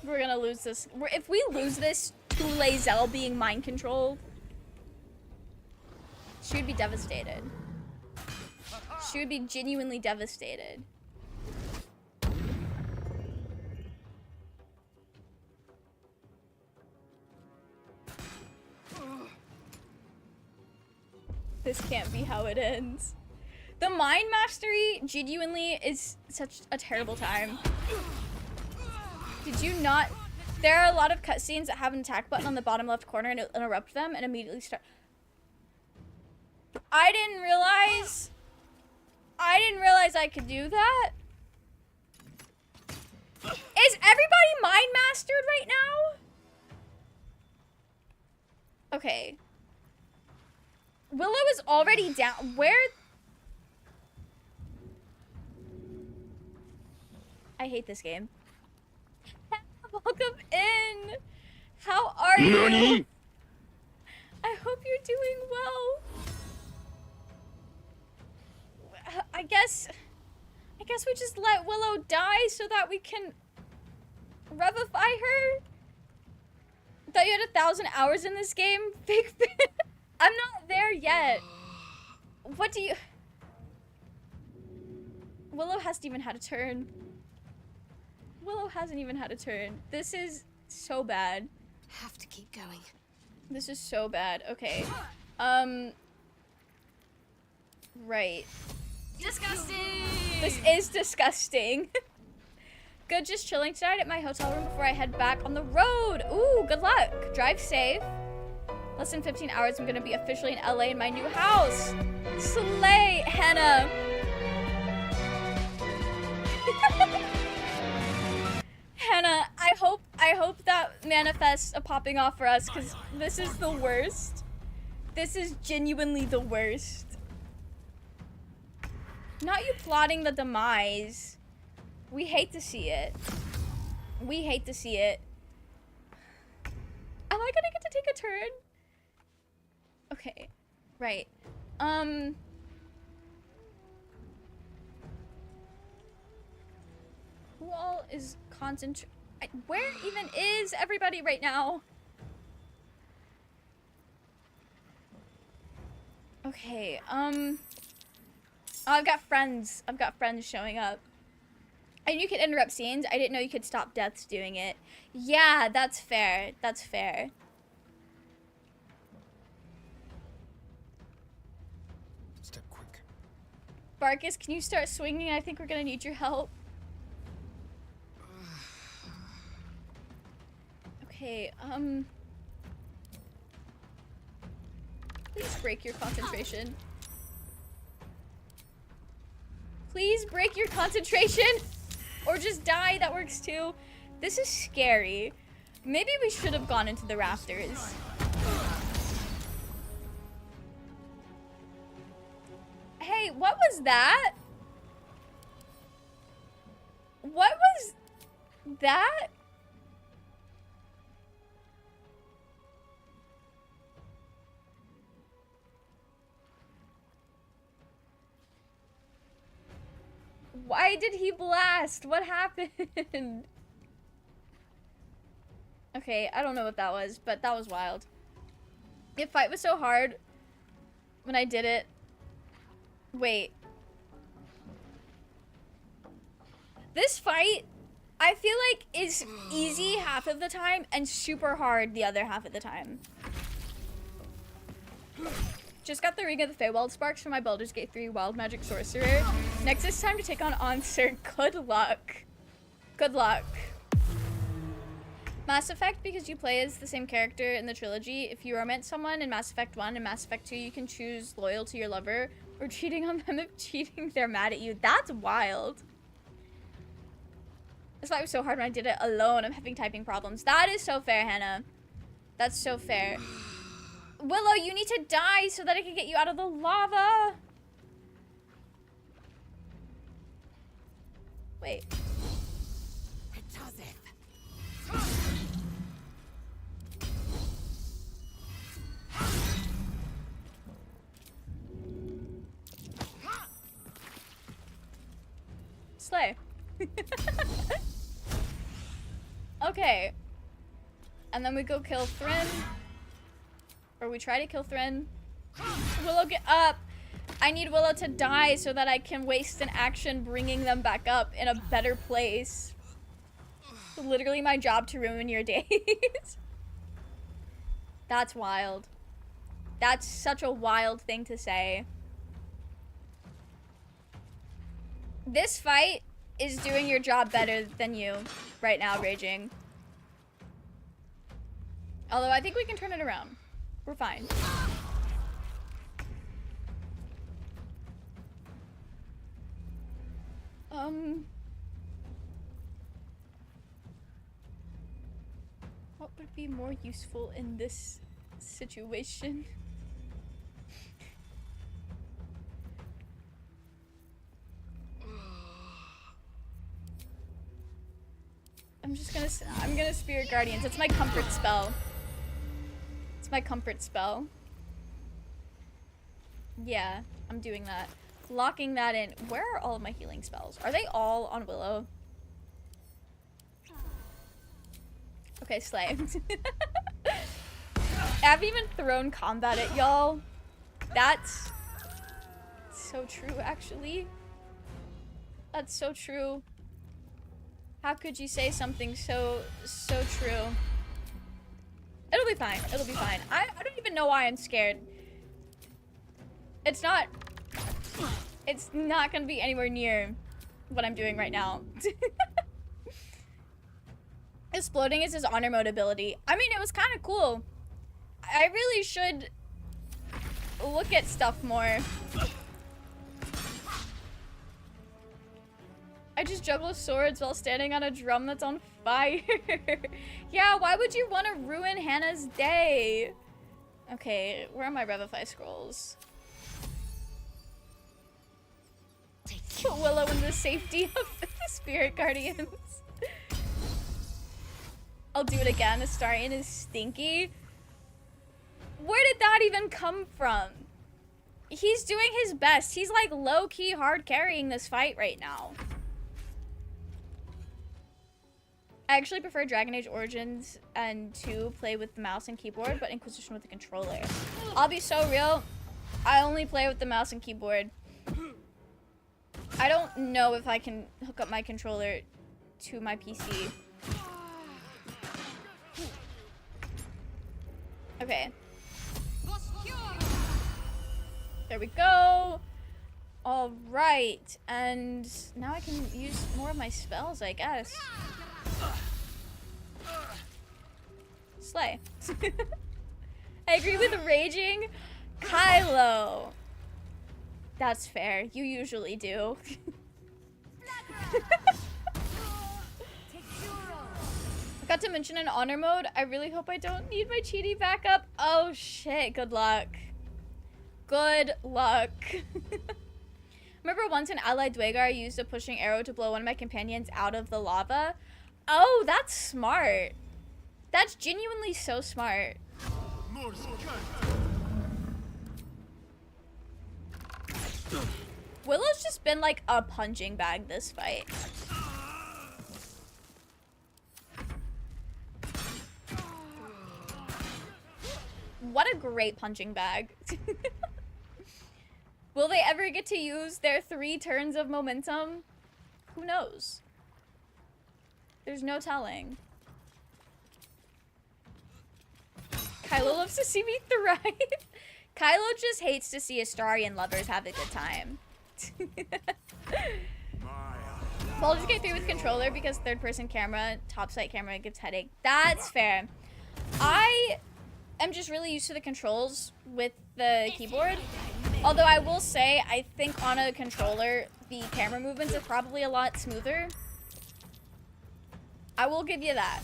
We're gonna lose this. If we lose this to Lae'zel being mind controlled, she would be devastated. She would be genuinely devastated. This can't be how it ends. The mind mastery genuinely is such a terrible time. Did you not? There are a lot of cutscenes that have an attack button on the bottom left corner and it'll interrupt them and immediately start. I didn't realize I could do that. Is everybody mind mastered right now? Okay. Willow is already down. Where? I hate this game. Welcome in. How are you? I hope you're doing well. I guess we just let Willow die so that we can revivify her. I thought you had 1,000 hours in this game. Big fan. I'm not there yet. What do you... Willow hasn't even had a turn. Willow hasn't even had a turn. This is so bad. Have to keep going. This is so bad. Okay. Right. Disgusting! This is disgusting. Good, just chilling tonight at my hotel room before I head back on the road. Ooh, good luck. Drive safe. Less than 15 hours, I'm gonna be officially in LA in my new house. Slay, Hannah. Hannah, I hope that manifests a popping off for us, because this is the worst. This is genuinely the worst. Not you plotting the demise. We hate to see it. We hate to see it. Am I gonna get to take a turn? Okay. Right. Who all is where even is everybody right now? Okay, oh, I've got friends. I've got friends showing up. And you could interrupt scenes. I didn't know you could stop deaths doing it. Yeah, that's fair. That's fair. Step quick. Barkus, can you start swinging? I think we're gonna need your help. Okay, please break your concentration. Please break your concentration! Or just die, that works too. This is scary. Maybe we should have gone into the rafters. Hey, what was that? What was that? Why did he blast? What happened? Okay, I don't know what that was, but that was wild. The fight was so hard when I did it. Wait. This fight, I feel like, is easy half of the time and super hard the other half of the time. Just got the Ring of the Feywild Sparks from my Baldur's Gate 3 Wild Magic Sorcerer. Next it's time to take on Answer. Good luck. Good luck. Mass Effect, because you play as the same character in the trilogy. If you romance someone in Mass Effect 1 and Mass Effect 2, you can choose loyal to your lover or cheating on them. If cheating, they're mad at you. That's wild. That's why it was so hard when I did it alone. I'm having typing problems. That is so fair, Hannah. That's so fair. Willow, you need to die so that I can get you out of the lava. Wait. Slay. Okay. And then we go kill Thryn. Or we try to kill Thryn. Willow, get up! I need Willow to die so that I can waste an action bringing them back up in a better place. It's literally my job to ruin your days. That's wild. That's such a wild thing to say. This fight is doing your job better than you right now, Raging. Although I think we can turn it around. We're fine. What would be more useful in this situation? I'm gonna Spirit Guardians. It's my comfort spell. It's my comfort spell. Yeah, I'm doing that. Locking that in. Where are all of my healing spells? Are they all on Willow? Okay, slay. I haven't even thrown combat at y'all. That's so true, actually. That's so true. How could you say something so true? It'll be fine. It'll be fine. I don't even know why I'm scared. It's not gonna be anywhere near what I'm doing right now. Exploding is his honor mode ability. I mean, it was kind of cool. I really should look at stuff more. I just juggle swords while standing on a drum that's on fire. Yeah, why would you want to ruin Hannah's day? Okay, where are my Revify scrolls? Put Willow in the safety of the Spirit Guardians. I'll do it again. Astarion is stinky. Where did that even come from? He's doing his best. He's like low-key hard carrying this fight right now. I actually prefer Dragon Age Origins and 2 play with the mouse and keyboard, but Inquisition with the controller. I'll be so real. I only play with the mouse and keyboard. I don't know if I can hook up my controller to my PC. Okay. There we go. All right, and now I can use more of my spells, I guess. Slay. I agree with raging. Kylo. That's fair. You usually do. Forgot to mention in honor mode, I really hope I don't need my cheaty backup. Oh shit, good luck. Good luck. Remember once in Allied Dwagar, I used a pushing arrow to blow one of my companions out of the lava? Oh, that's smart. That's genuinely so smart. Willow's just been like a punching bag this fight. What a great punching bag. Will they ever get to use their 3 turns of momentum? Who knows? There's no telling. Kylo loves to see me thrive. Kylo just hates to see Astarion lovers have a good time. Baldur's Gate 3 with controller because third-person camera, top-sight camera gives headache. That's fair. I am just really used to the controls with the keyboard. Although I will say, I think on a controller, the camera movements are probably a lot smoother. I will give you that.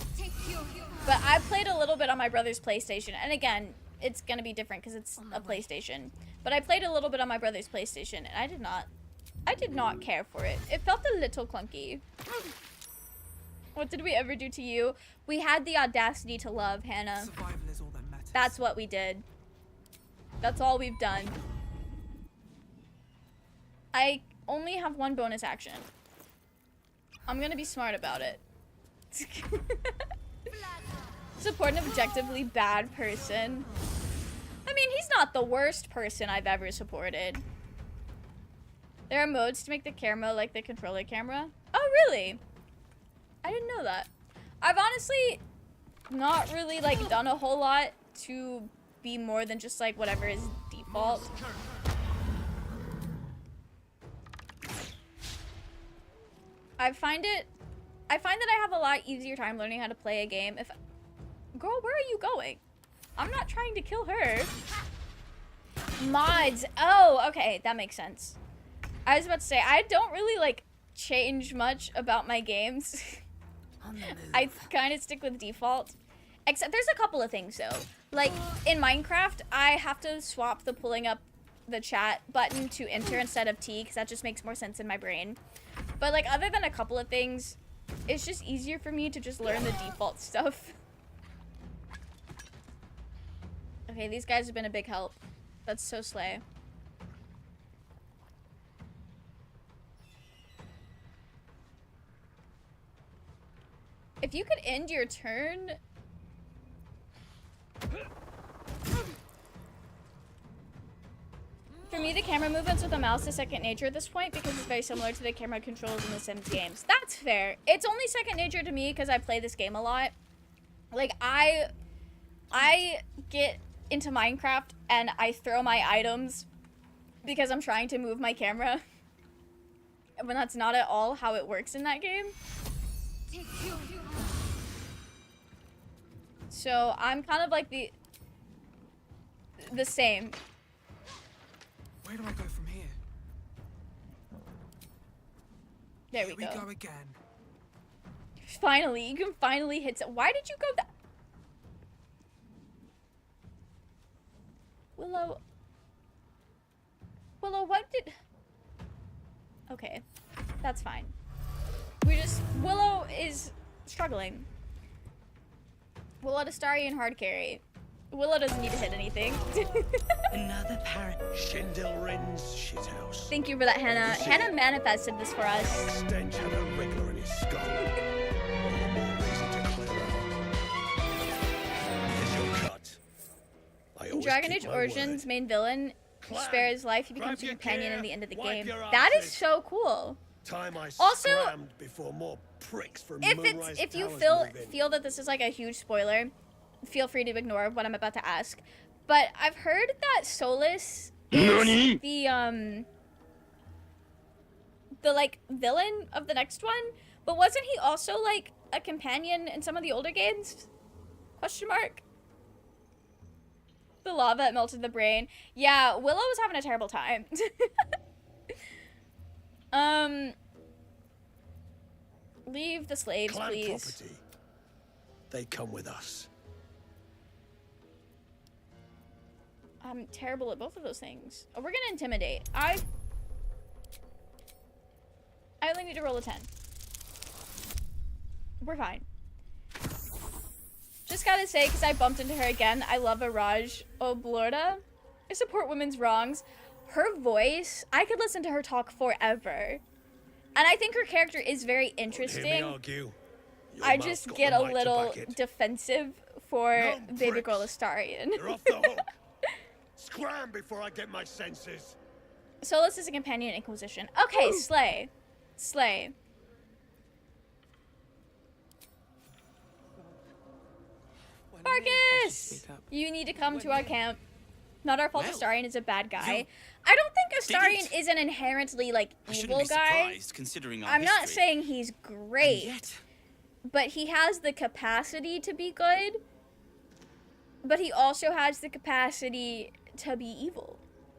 But I played a little bit on my brother's PlayStation. And again, it's going to be different because it's a PlayStation. But I played a little bit on my brother's PlayStation, and I did not care for it. It felt a little clunky. What did we ever do to you? We had the audacity to love, Hannah. Survival is all that matters. That's what we did. That's all we've done. I only have one bonus action. I'm gonna be smart about it. Support an objectively bad person. I mean, he's not the worst person I've ever supported. There are modes to make the camera like the controller camera. Oh, really? I didn't know that. I've honestly not really like done a whole lot to be more than just like whatever is default. I find that I have a lot easier time learning how to play a game if... Girl, where are you going? I'm not trying to kill her. Mods. Oh, okay. That makes sense. I was about to say, I don't really, like, change much about my games. I kind of stick with default. Except there's a couple of things, though. Like, in Minecraft, I have to swap the pulling up the chat button to enter instead of T, because that just makes more sense in my brain. But, like, other than a couple of things, It's just easier for me to just learn the default stuff. Okay, these guys have been a big help. That's so slay. If you could end your turn... For me, the camera movements with the mouse is second nature at this point because it's very similar to the camera controls in the Sims games. That's fair. It's only second nature to me because I play this game a lot. Like, I get into Minecraft and I throw my items because I'm trying to move my camera. When that's not at all how it works in that game. So I'm kind of like the same. Where do I go from here? There we Here go. we go again. Finally, you can finally hit some. Why did you go that? Willow, what did... Okay, that's fine. Willow is struggling. Willow to Starry and hard carry. Willow doesn't need to hit anything. Another parrot. Schindlerin's shithouse. Thank you for that, Hannah. Hannah manifested this for us. Stench had a wriggler in his skull. All the more reason to clear out. Here's your cut. In Dragon Age Origins, main villain spares life. He becomes your companion in the end of the game. That is so cool. Also, before more pricks from if you feel that this is like a huge spoiler, feel free to ignore what I'm about to ask. But I've heard that Solus is the like villain of the next one, but wasn't he also like a companion in some of the older games? Question mark. The lava that melted the brain. Yeah, Willow was having a terrible time. Leave the slaves, Clan please. Property. They come with us. I'm terrible at both of those things. Oh, we're gonna intimidate. I only need to roll a 10. We're fine. Just gotta say, because I bumped into her again, I love Araj Oblorda. I support women's wrongs. Her voice, I could listen to her talk forever. And I think her character is very interesting. I just get a little defensive for Baby Girl Astarion. You're off the hook. Scram before I get my senses. Solus is a companion in Inquisition. Okay, slay. Slay. Marcus! You need to come to our camp. Not our fault Astarion is a bad guy. I don't think Astarion is an inherently, like, evil guy. Considering our I'm not history. saying he's great. But he has the capacity to be good. But he also has the capacity to be evil.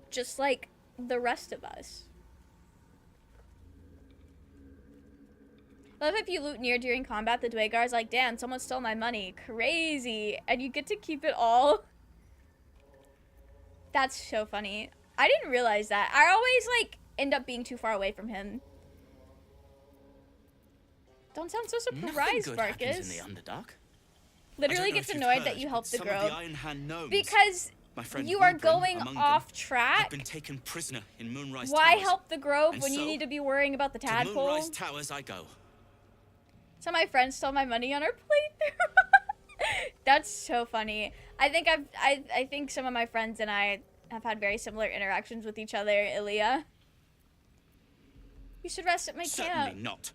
Just like the rest of us. Love if you loot near during combat, the Dwagar's like, damn, someone stole my money. Crazy. And you get to keep it all. That's so funny. I didn't realize that. I always, like, end up being too far away from him. Don't sound so surprised, Marcus. In the Underdark. Literally gets annoyed that you helped the Grove. Gnomes, Because you are going off track. Been taken prisoner in Moonrise Why Towers. help the Grove And when you so, need to be worrying about the to tadpole? Moonrise Towers I go. So my friend stole my money on our playthrough. That's so funny. I think some of my friends and I have had very similar interactions with each other, Ilya. You should rest at my camp. Certainly not.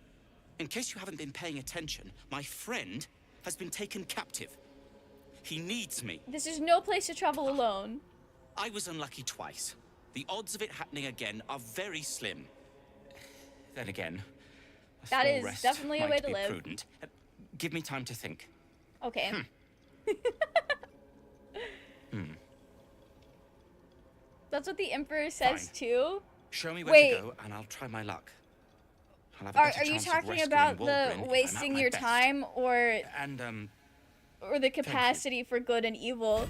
In case you haven't been paying attention, my friend has been taken captive. He needs me. This is no place to travel alone. I was unlucky twice. The odds of it happening again are very slim. Then again, that is definitely a way to live. Prudent. Give me time to think. Okay. That's what the Emperor says too. Show me where to go, and I'll try my luck. I'll have a better Are you chance of talking rescuing about the Walgren if I'm at wasting my your best. time or the Thank capacity for good and evil?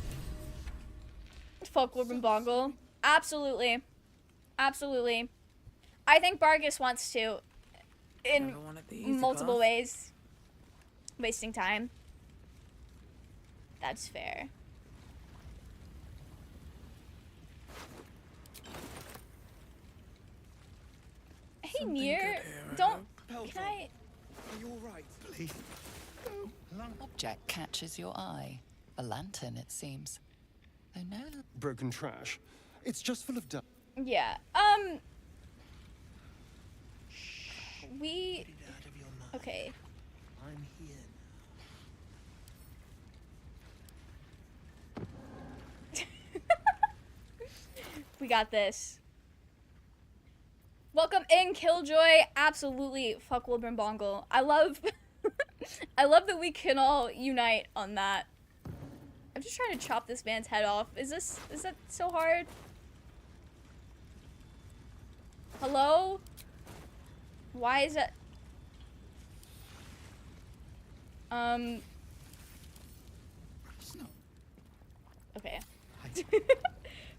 Folklore and Bongle. Absolutely. Absolutely. I think Bargus wants to. in Never wanted the easy multiple path. ways. Wasting time. That's fair. Hey, Something Nier, good here, I don't. hope. Can I? Are you all right? Please. Object catches your eye. A lantern, it seems. Though no. Broken trash. It's just full of dust. Yeah. We. Okay. I'm here We got this. Welcome in, Killjoy. Absolutely, fuck Wilburn Bongle. I love, I love that we can all unite on that. I'm just trying to chop this man's head off. Is that so hard? Hello? Why is that? Okay.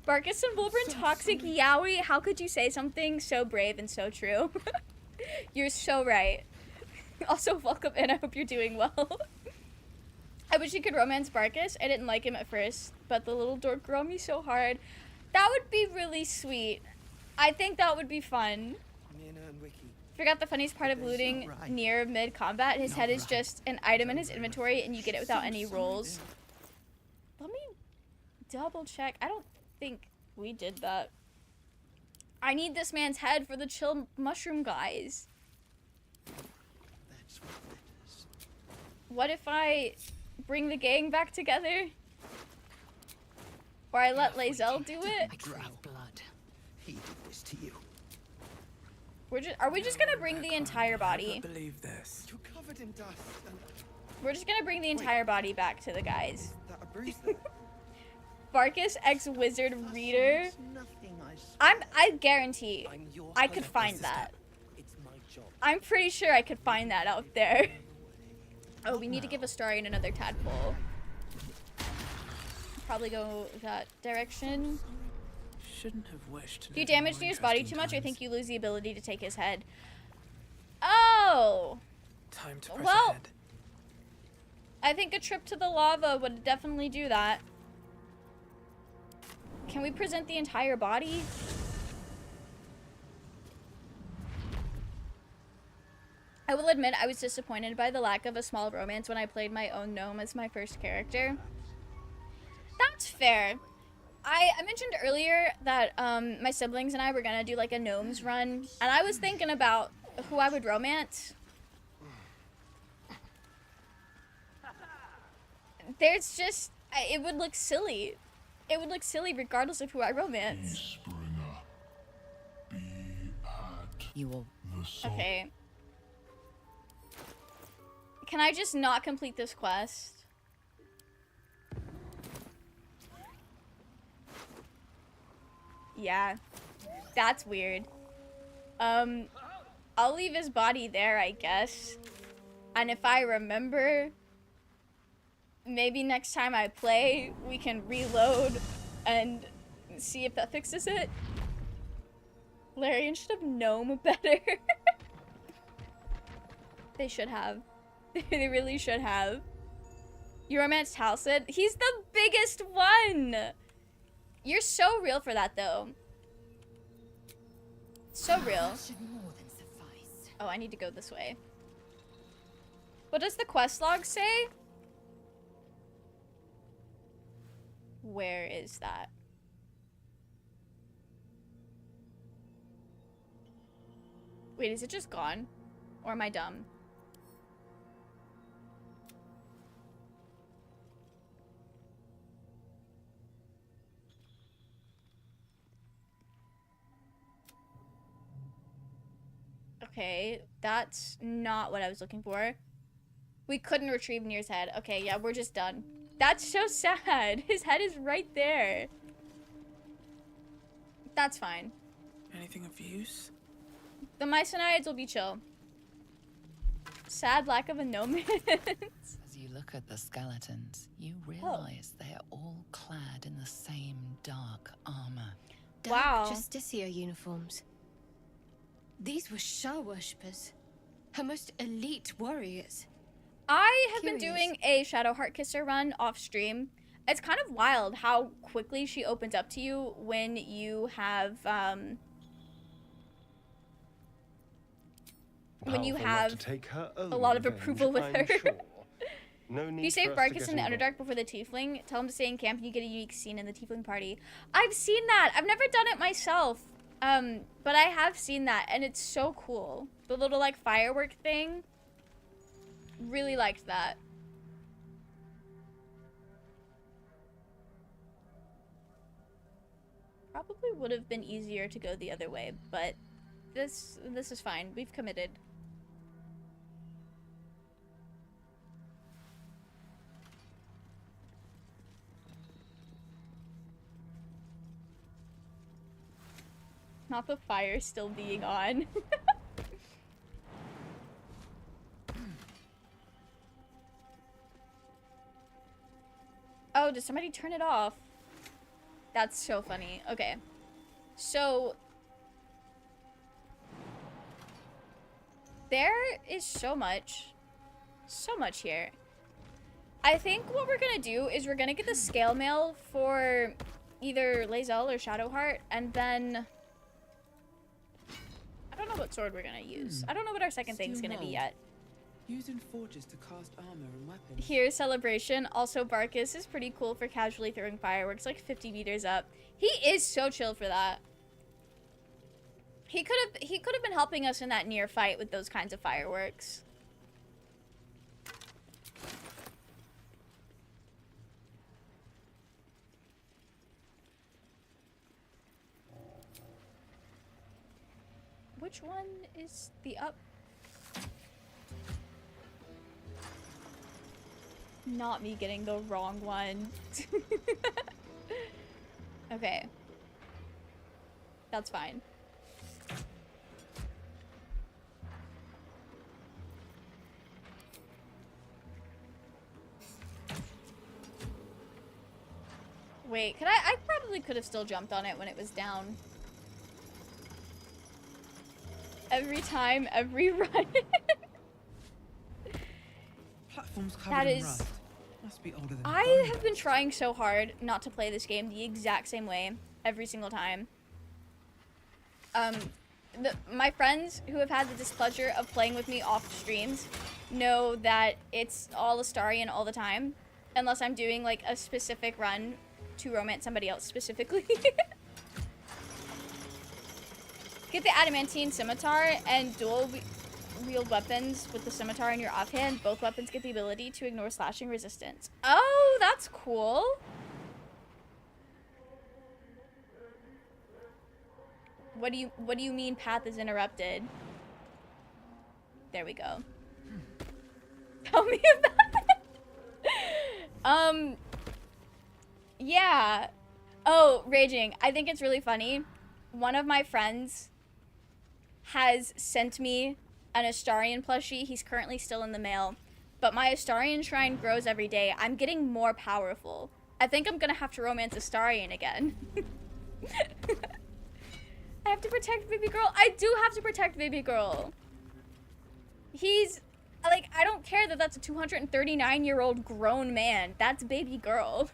Barkus and Wilburn toxic yaoi. How could you say something so brave and so true? You're so right. Also, welcome in. I hope you're doing well. I wish you could romance Barkus. I didn't like him at first, but the little dork grew on me so hard. That would be really sweet. I think that would be fun. Forgot the funniest part of looting near mid-combat. His head is just an item in his inventory, and you get it without any rolls. Let me double check. I don't think we did that. I need this man's head for the chill mushroom guys. What if I bring the gang back together? Or I let Lae'zel do it? blood. He did this to you. Are we just gonna bring the entire body? I believe this. You're covered in dust. We're just gonna bring the entire body back to the guys. That a bruise there? Barkus X Wizard Reader. I guarantee I could find that. I'm pretty sure I could find that out there. Oh, we need to give Astarion another tadpole. Probably go that direction. Shouldn't have wished. Do you damage Nier's body too much? I think you lose the ability to take his head. Oh! Time to press Well, ahead. I think a trip to the lava would definitely do that. Can we present the entire body? I will admit I was disappointed by the lack of a small romance when I played my own gnome as my first character. That's fair. I mentioned earlier that my siblings and I were gonna do like a gnomes run, and I was thinking about who I would romance. There's just, it would look silly. It would look silly regardless of who I romance. You will. Okay. Can I just not complete this quest? Yeah. That's weird. I'll leave his body there, I guess. And if I remember, maybe next time I play, we can reload and see if that fixes it. Larian should have known better. They should have. They really should have. You romanced Halcyon? He's the biggest one! You're so real for that, though. So real. Oh, I need to go this way. What does the quest log say? Where is that? Wait, is it just gone? Or am I dumb? Okay, that's not what I was looking for. We couldn't retrieve Nier's head. Okay, yeah, we're just done. That's so sad. His head is right there. That's fine. Anything of use? The Mycenides will be chill. Sad lack of a nomance. As you look at the skeletons, you realize they're all clad in the same dark armor. Wow. Justicia uniforms. These were Shah worshippers. Her most elite warriors. I have been Curious. doing a Shadow Heart Kisser run off stream. It's kind of wild how quickly she opens up to you when you have To take her own a lot of revenge, approval with I'm her. Sure. No need If you for save us to Barkus get in the involved. Underdark before the Tiefling, tell him to stay in camp and you get a unique scene in the Tiefling party. I've seen that! I've never done it myself. But I have seen that and it's so cool. The little like firework thing. Really liked that. Probably would have been easier to go the other way, but this is fine. We've committed. Not the fire still being on. Oh, did somebody turn it off? That's so funny. Okay. So there is so much here. I think what we're gonna do is we're gonna get the scale mail for either Lae'zel or Shadowheart, and then I don't know what sword we're gonna use. I don't know what our second thing's gonna be yet. Using forges to cast armor and weapons. Here's Celebration. Also, Barkus is pretty cool for casually throwing fireworks like 50 meters up. He is so chill for that. He could have been helping us in that near fight with those kinds of fireworks. Which one is the up? Not me getting the wrong one. Okay. That's fine. Wait, I probably could have still jumped on it when it was down. Every time, every run. Platforms covered That in is... rust. Must be older than a I bone. have been trying so hard not to play this game the exact same way every single time. My friends who have had the displeasure of playing with me off streams know that it's all Astarion all the time, unless I'm doing like a specific run to romance somebody else specifically. Get the adamantine scimitar and dual wield weapons with the scimitar in your offhand. Both weapons get the ability to ignore slashing resistance. Oh, that's cool. What do you mean path is interrupted? There we go. Tell me about it. Yeah. Oh, raging. I think it's really funny. One of my friends has sent me an Astarion plushie. He's currently still in the mail. But my Astarion shrine grows every day. I'm getting more powerful. I think I'm gonna have to romance Astarion again. I have to protect baby girl. I do have to protect baby girl. He's, like, I don't care that that's a 239-year-old grown man. That's baby girl.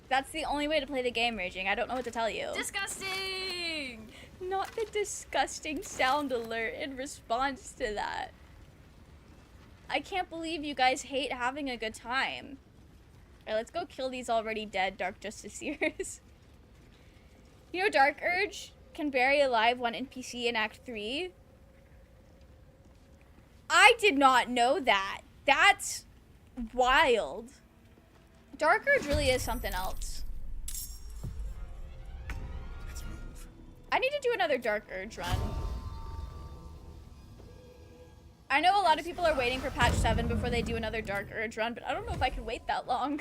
That's the only way to play the game, Raging. I don't know what to tell you. Disgusting! Not the disgusting sound alert in response to that. I can't believe you guys hate having a good time. Alright, let's go kill these already dead Dark Justiciars. You know Dark Urge can bury alive one NPC in Act 3? I did not know that. That's wild. Dark Urge really is something else. Let's move. I need to do another Dark Urge run. I know a lot of people are waiting for patch 7 before they do another Dark Urge run, but I don't know if I can wait that long.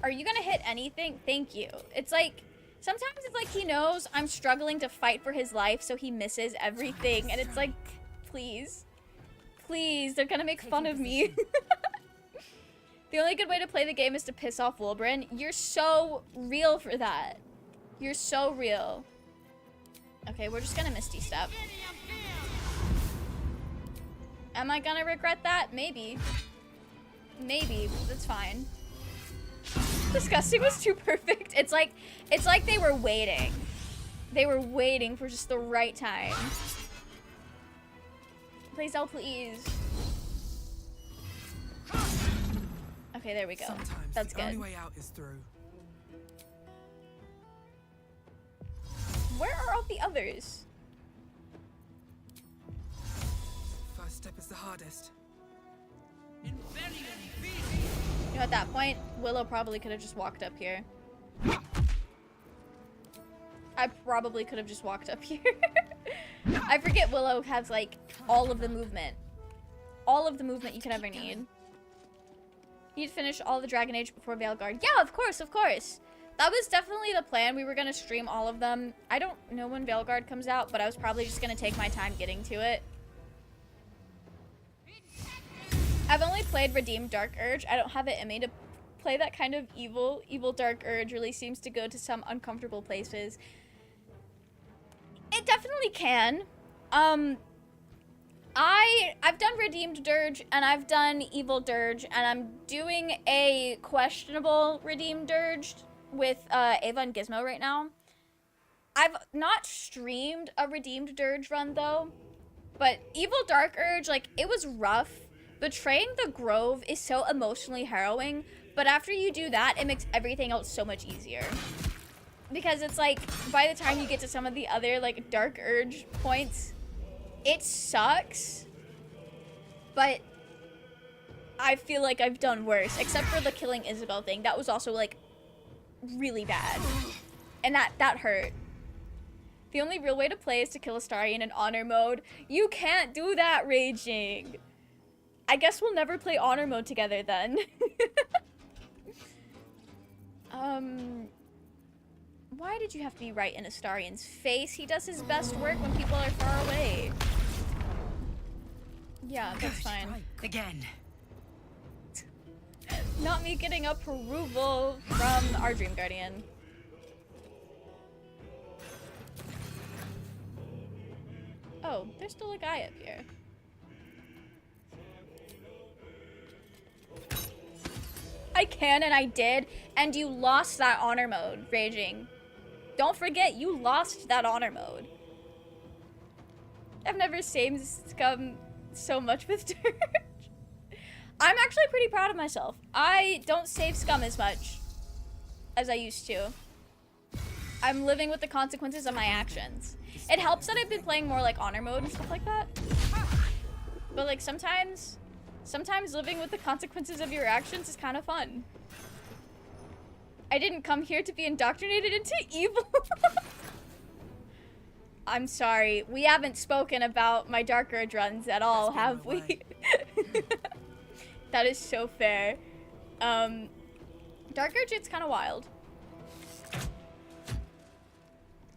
Are you gonna hit anything? Thank you. It's like, sometimes it's like he knows I'm struggling to fight for his life, so he misses everything, and it's like, please. Please, they're gonna make fun of me. The only good way to play the game is to piss off Wilburn. You're so real for that. You're so real. Okay, we're just gonna Misty Step. Am I gonna regret that? Maybe. Maybe. That's fine. Disgusting was too perfect. It's like they were waiting. They were waiting for just the right time. Please, oh please. Okay, there we go. Sometimes that's the good. only way out is through. Where are all the others? First step is the hardest. You know, at that point, Willow probably could have just walked up here. I probably could have just walked up here. I forget Willow has, like, all of the movement. All of the movement you could ever need. You'd finish all the Dragon Age before Veilguard. Yeah, of course, of course. That was definitely the plan. We were going to stream all of them. I don't know when Veilguard comes out, but I was probably just going to take my time getting to it. I've only played Redeemed Dark Urge. I don't have it in me to play that kind of evil. Evil Dark Urge really seems to go to some uncomfortable places. It definitely can. I've done Redeemed Dirge and I've done Evil Dirge, and I'm doing a questionable Redeemed Dirge with Ava and Gizmo right now. I've not streamed a Redeemed Dirge run though, but Evil Dark Urge, like, it was rough. Betraying the Grove is so emotionally harrowing, but after you do that, it makes everything else so much easier. Because it's like, by the time you get to some of the other, like, Dark Urge points, it sucks, but I feel like I've done worse, except for the killing Isabel thing. That was also, like, really bad, and that hurt. The only real way to play is to kill Astarion in honor mode. You can't do that, Raging. I guess we'll never play honor mode together then. Why did you have to be right in Astarion's face? He does his best work when people are far away. Yeah, that's fine. Again. Not me getting approval from our Dream Guardian. Oh, there's still a guy up here. I can, and I did, and you lost that honor mode, Raging. Don't forget, you lost that honor mode. I've never saved Scum so much with Dirge. I'm actually pretty proud of myself. I don't save Scum as much as I used to. I'm living with the consequences of my actions. It helps that I've been playing more like honor mode and stuff like that. But like sometimes living with the consequences of your actions is kind of fun. I didn't come here to be indoctrinated into evil. I'm sorry. We haven't spoken about my Dark Urge runs at all, have we? That is so fair. Dark Urge, it's kind of wild.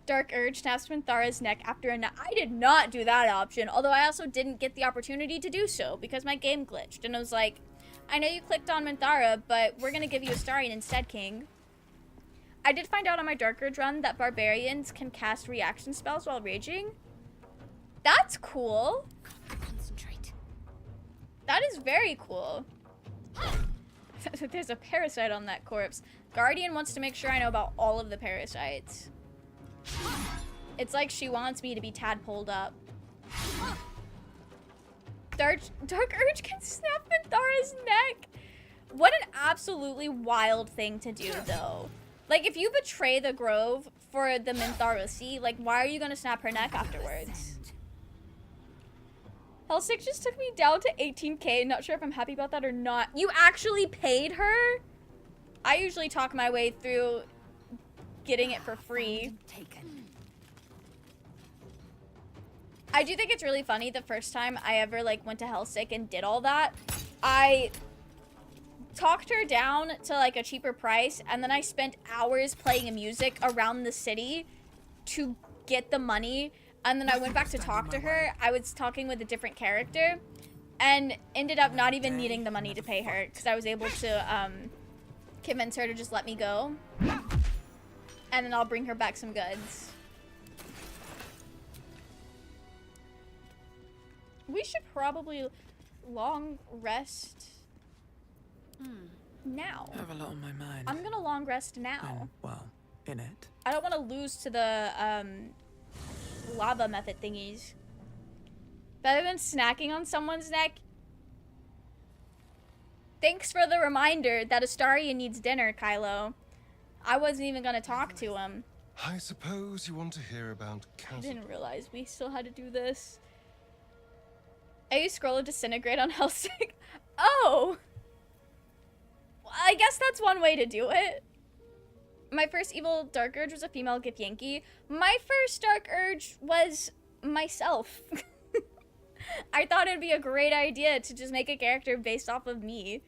Dark Urge snaps Minthara's neck after a nut. I did not do that option, although I also didn't get the opportunity to do so because my game glitched. And I was like, I know you clicked on Minthara, but we're going to give you Astarion instead, King. I did find out on my Dark Urge run that barbarians can cast reaction spells while raging. That's cool. Concentrate. That is very cool. There's a parasite on that corpse. Guardian wants to make sure I know about all of the parasites. It's like she wants me to be tadpoled up. Dark Urge can snap Minthara's neck. What an absolutely wild thing to do, though. Like, if you betray the Grove for the Minthara Sea, like, why are you gonna snap her neck afterwards? Hellsick just took me down to 18K. Not sure if I'm happy about that or not. You actually paid her? I usually talk my way through getting it for free. I do think it's really funny. The first time I ever like went to Hellsick and did all that, I talked her down to like a cheaper price, and then I spent hours playing music around the city to get the money, and then I went back to talk to her. I was talking with a different character, and ended up not even needing the money to pay her because I was able to convince her to just let me go, and then I'll bring her back some goods. We should probably long rest now. I have a lot on my mind. I'm gonna long rest now. And, well, in it. I don't want to lose to the lava method thingies. Better than snacking on someone's neck. Thanks for the reminder that Astarion needs dinner, Kylo. I wasn't even gonna talk to him. I suppose you want to hear about I didn't realize we still had to do this. I use Scroll of Disintegrate on Hellstick. Oh! Well, I guess that's one way to do it. My first evil Dark Urge was a female Githyanki. My first Dark Urge was myself. I thought it'd be a great idea to just make a character based off of me.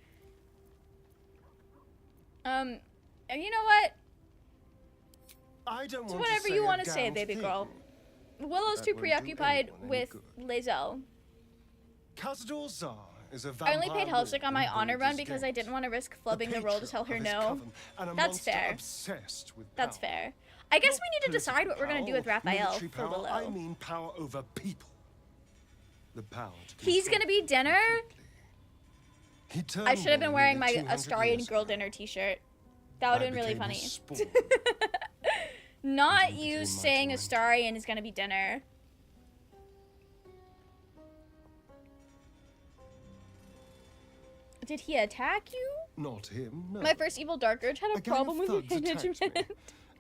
And you know what? I don't It's want whatever to you say want a to say, damned baby thing. girl. Willow's That too won't do preoccupied anyone any with good. Lae'zel. Cazador Zar is a I vampire only paid lord Hellstick on in my honor run Baldur's because Gate. I didn't want to risk flubbing the role to tell her Patron of his no. coven, and a That's monster fair. obsessed with That's power. fair. I guess Not we need to decide what we're going to do with political power, Raphael military for power, I Willow. mean power over people. The power to He's going to be dinner? He turned I should have been one wearing my nearly 200 Astarion years Girl Dinner t-shirt. That would have been really became funny. his spawn. Not you saying Astarion is going to be dinner. Did he attack you? Not him, no. My first evil Dark Urge had a gang problem of with thugs attacked management.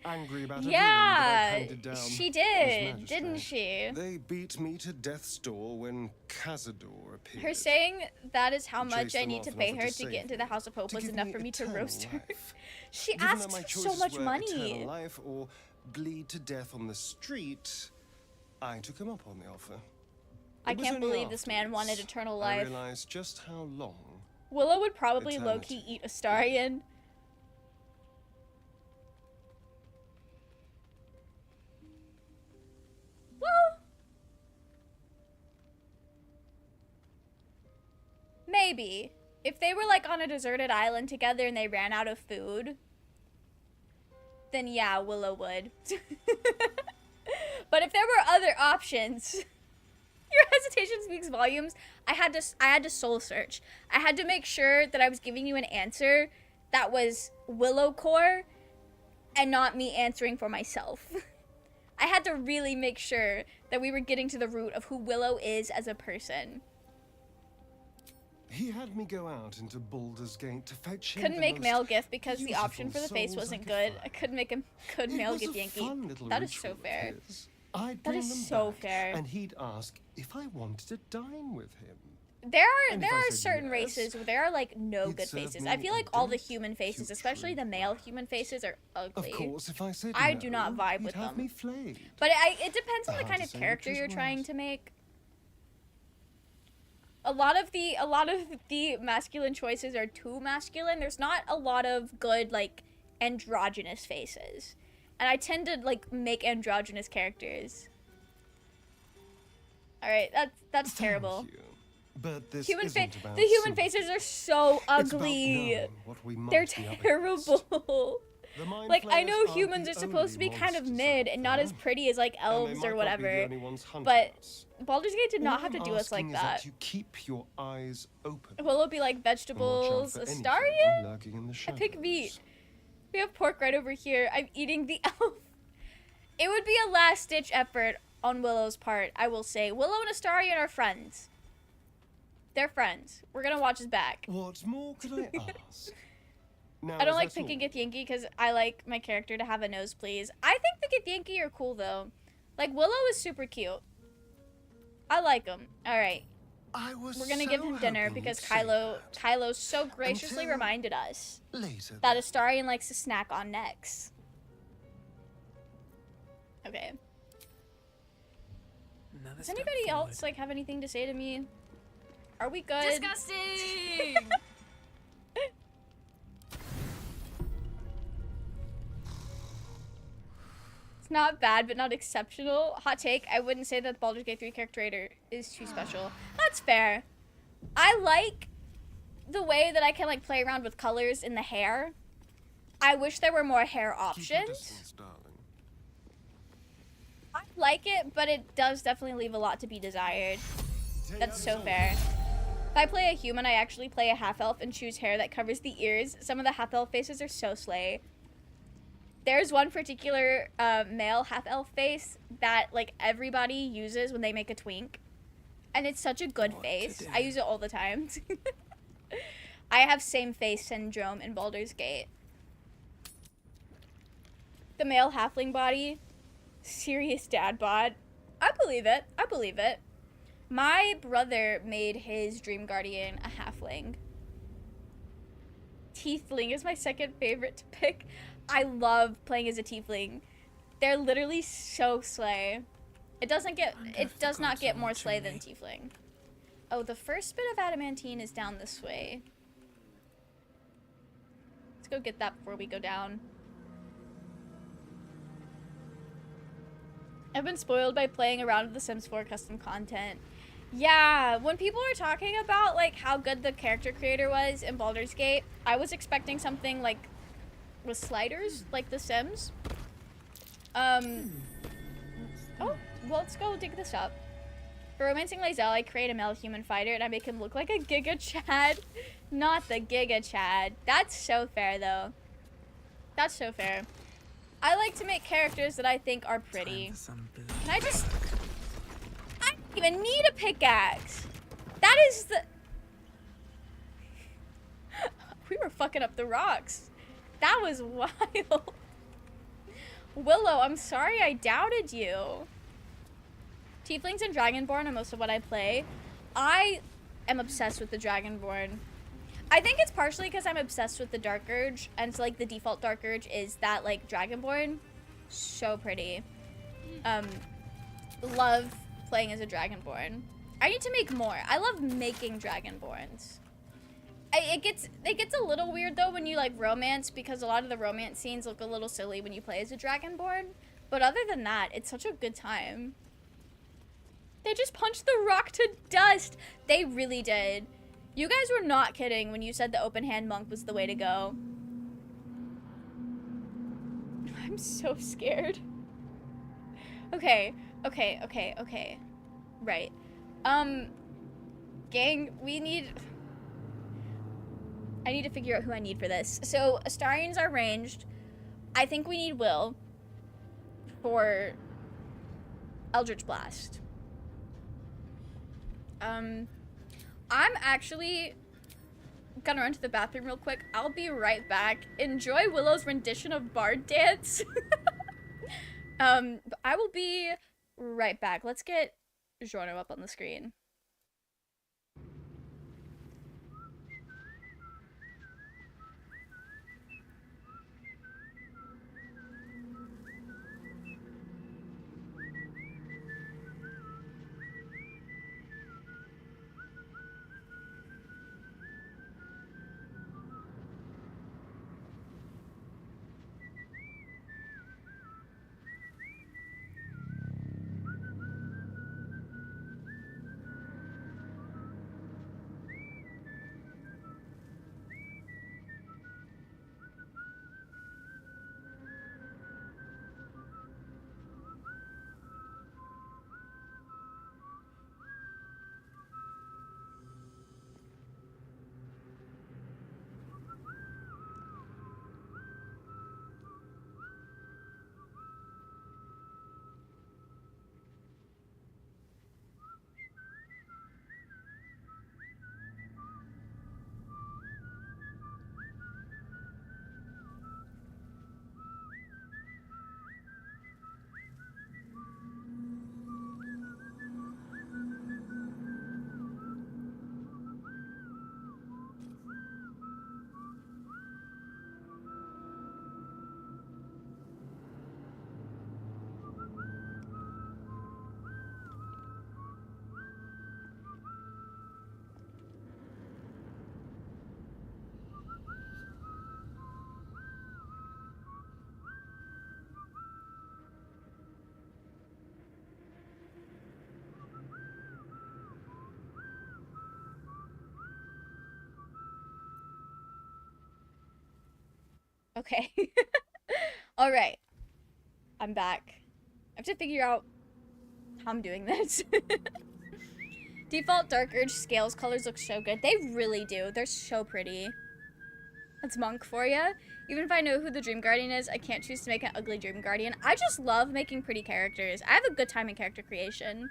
Angry about a ruling Yeah, that I handed down she as did, didn't magistrate. she? They beat me to death's door when Cazador appeared. Her saying that is how He much chased I them need off to and pay offered her to to save get into the House of Hope to was give enough me for me to eternal roast her. life. She Given that asked my for so choices much were money. eternal life or bleed to death on the street, I took him up on the offer. I It was can't only believe this man wanted afterwards eternal I life. realized just how long. Willow would probably Eternity. low-key eat Astarion. Well, maybe. If they were like on a deserted island together and they ran out of food, then yeah, Willow would. But if there were other options, your hesitation speaks volumes. I had to soul search. I had to make sure that I was giving you an answer that was Willow core and not me answering for myself. I had to really make sure that we were getting to the root of who Willow is as a person. He had me go out into Baldur's Gate to fetch him Couldn't the make most male GIF because the beautiful option for the face souls I wasn't could good. find. I couldn't make a good It male was a GIF Yankee. fun little That is ritual so fair. of his. I'd That bring is them so back, fair. And he'd ask if I wanted to dine with him. There And if are I said certain yes, races where there are like no he'd good serve faces. me I feel a like all the date human faces, to especially the male human faces, are ugly. Of course, if I said I no, do not vibe he'd with have them. me flayed. But it depends on the Hard kind to of say character which is you're trying worse. to make. A lot of the masculine choices are too masculine. There's not a lot of good like androgynous faces, and I tend to like make androgynous characters. All right, that's terrible. But this The human isn't about faces are so It's about ugly. knowing what we might They're be up terrible. The mind Like, I flayers know aren't humans the are supposed to be only kind of monsters mid out and not there. as pretty as like And they elves might or not be the whatever, only ones hunting but us. Baldur's Gate did not All have to I'm do us like asking is that. you keep your eyes open. Willow be like and watch out vegetables, for anything Astarion? lurking in the I pick shadows. meat. We have pork right over here. I'm eating the elf. It would be a last-ditch effort on Willow's part, I will say. Willow and Astarion are friends. They're friends. We're gonna watch his back. What more could I ask? Now, I don't is like that all? picking Githyanki because I like my character to have a nose, please. I think the Githyanki are cool, though. Like, Willow is super cute. I like him. All right. We're gonna give him dinner because Kylo so graciously Until reminded us later, that Astarion likes to snack on necks. Okay. Does anybody else like have anything to say to me? Are we good? Disgusting! It's not bad, but not exceptional. Hot take, I wouldn't say that the Baldur's Gate 3 character rater is too special. That's fair. I like the way that I can like play around with colors in the hair. I wish there were more hair options. I like it, but it does definitely leave a lot to be desired. That's so fair. If I play a human, I actually play a half-elf and choose hair that covers the ears. Some of the half-elf faces are so slay. There's one particular male half-elf face that like everybody uses when they make a twink. And it's such a good face. I use it all the time. I have same face syndrome in Baldur's Gate. The male halfling body. Serious dad bod. I believe it. I believe it. My brother made his dream guardian a halfling. Tiefling is my second favorite to pick. I love playing as a tiefling. They're literally so slay. It does not get more slay than tiefling. Oh, the first bit of adamantine is down this way. Let's go get that before we go down. I've been spoiled by playing around with The Sims 4 custom content. Yeah, when people were talking about like how good the character creator was in Baldur's Gate, I was expecting something like with sliders, like The Sims. Oh, well, let's go dig this up. For romancing Lysel, I create a male human fighter and I make him look like a Giga Chad. Not the Giga Chad. That's so fair, though. That's so fair. I like to make characters that I think are pretty. Can I just... I don't even need a pickaxe. That is the... We were fucking up the rocks. That was wild. Willow, I'm sorry I doubted you. Tieflings and Dragonborn are most of what I play. I am obsessed with the Dragonborn. I think it's partially because I'm obsessed with the Dark Urge, and so like the default Dark Urge is that like Dragonborn. So pretty. Love playing as a Dragonborn. I need to make more. I love making Dragonborns. It gets a little weird though when you like romance, because a lot of the romance scenes look a little silly when you play as a Dragonborn. But other than that, it's such a good time. They just punched the rock to dust. They really did. You guys were not kidding when you said the open hand monk was the way to go. I'm so scared. Okay. Right. Gang, I need to figure out who I need for this. So, Astarians are ranged. I think we need Will for Eldritch Blast. I'm actually gonna run to the bathroom real quick. I'll be right back. Enjoy Willow's rendition of Bard Dance. I will be right back. Let's get Giorno up on the screen. Okay. All right. I'm back. I have to figure out how I'm doing this. Default Dark Urge scales colors look so good. They really do. They're so pretty. That's Monk for you. Even if I know who the Dream Guardian is, I can't choose to make an ugly Dream Guardian. I just love making pretty characters. I have a good time in character creation.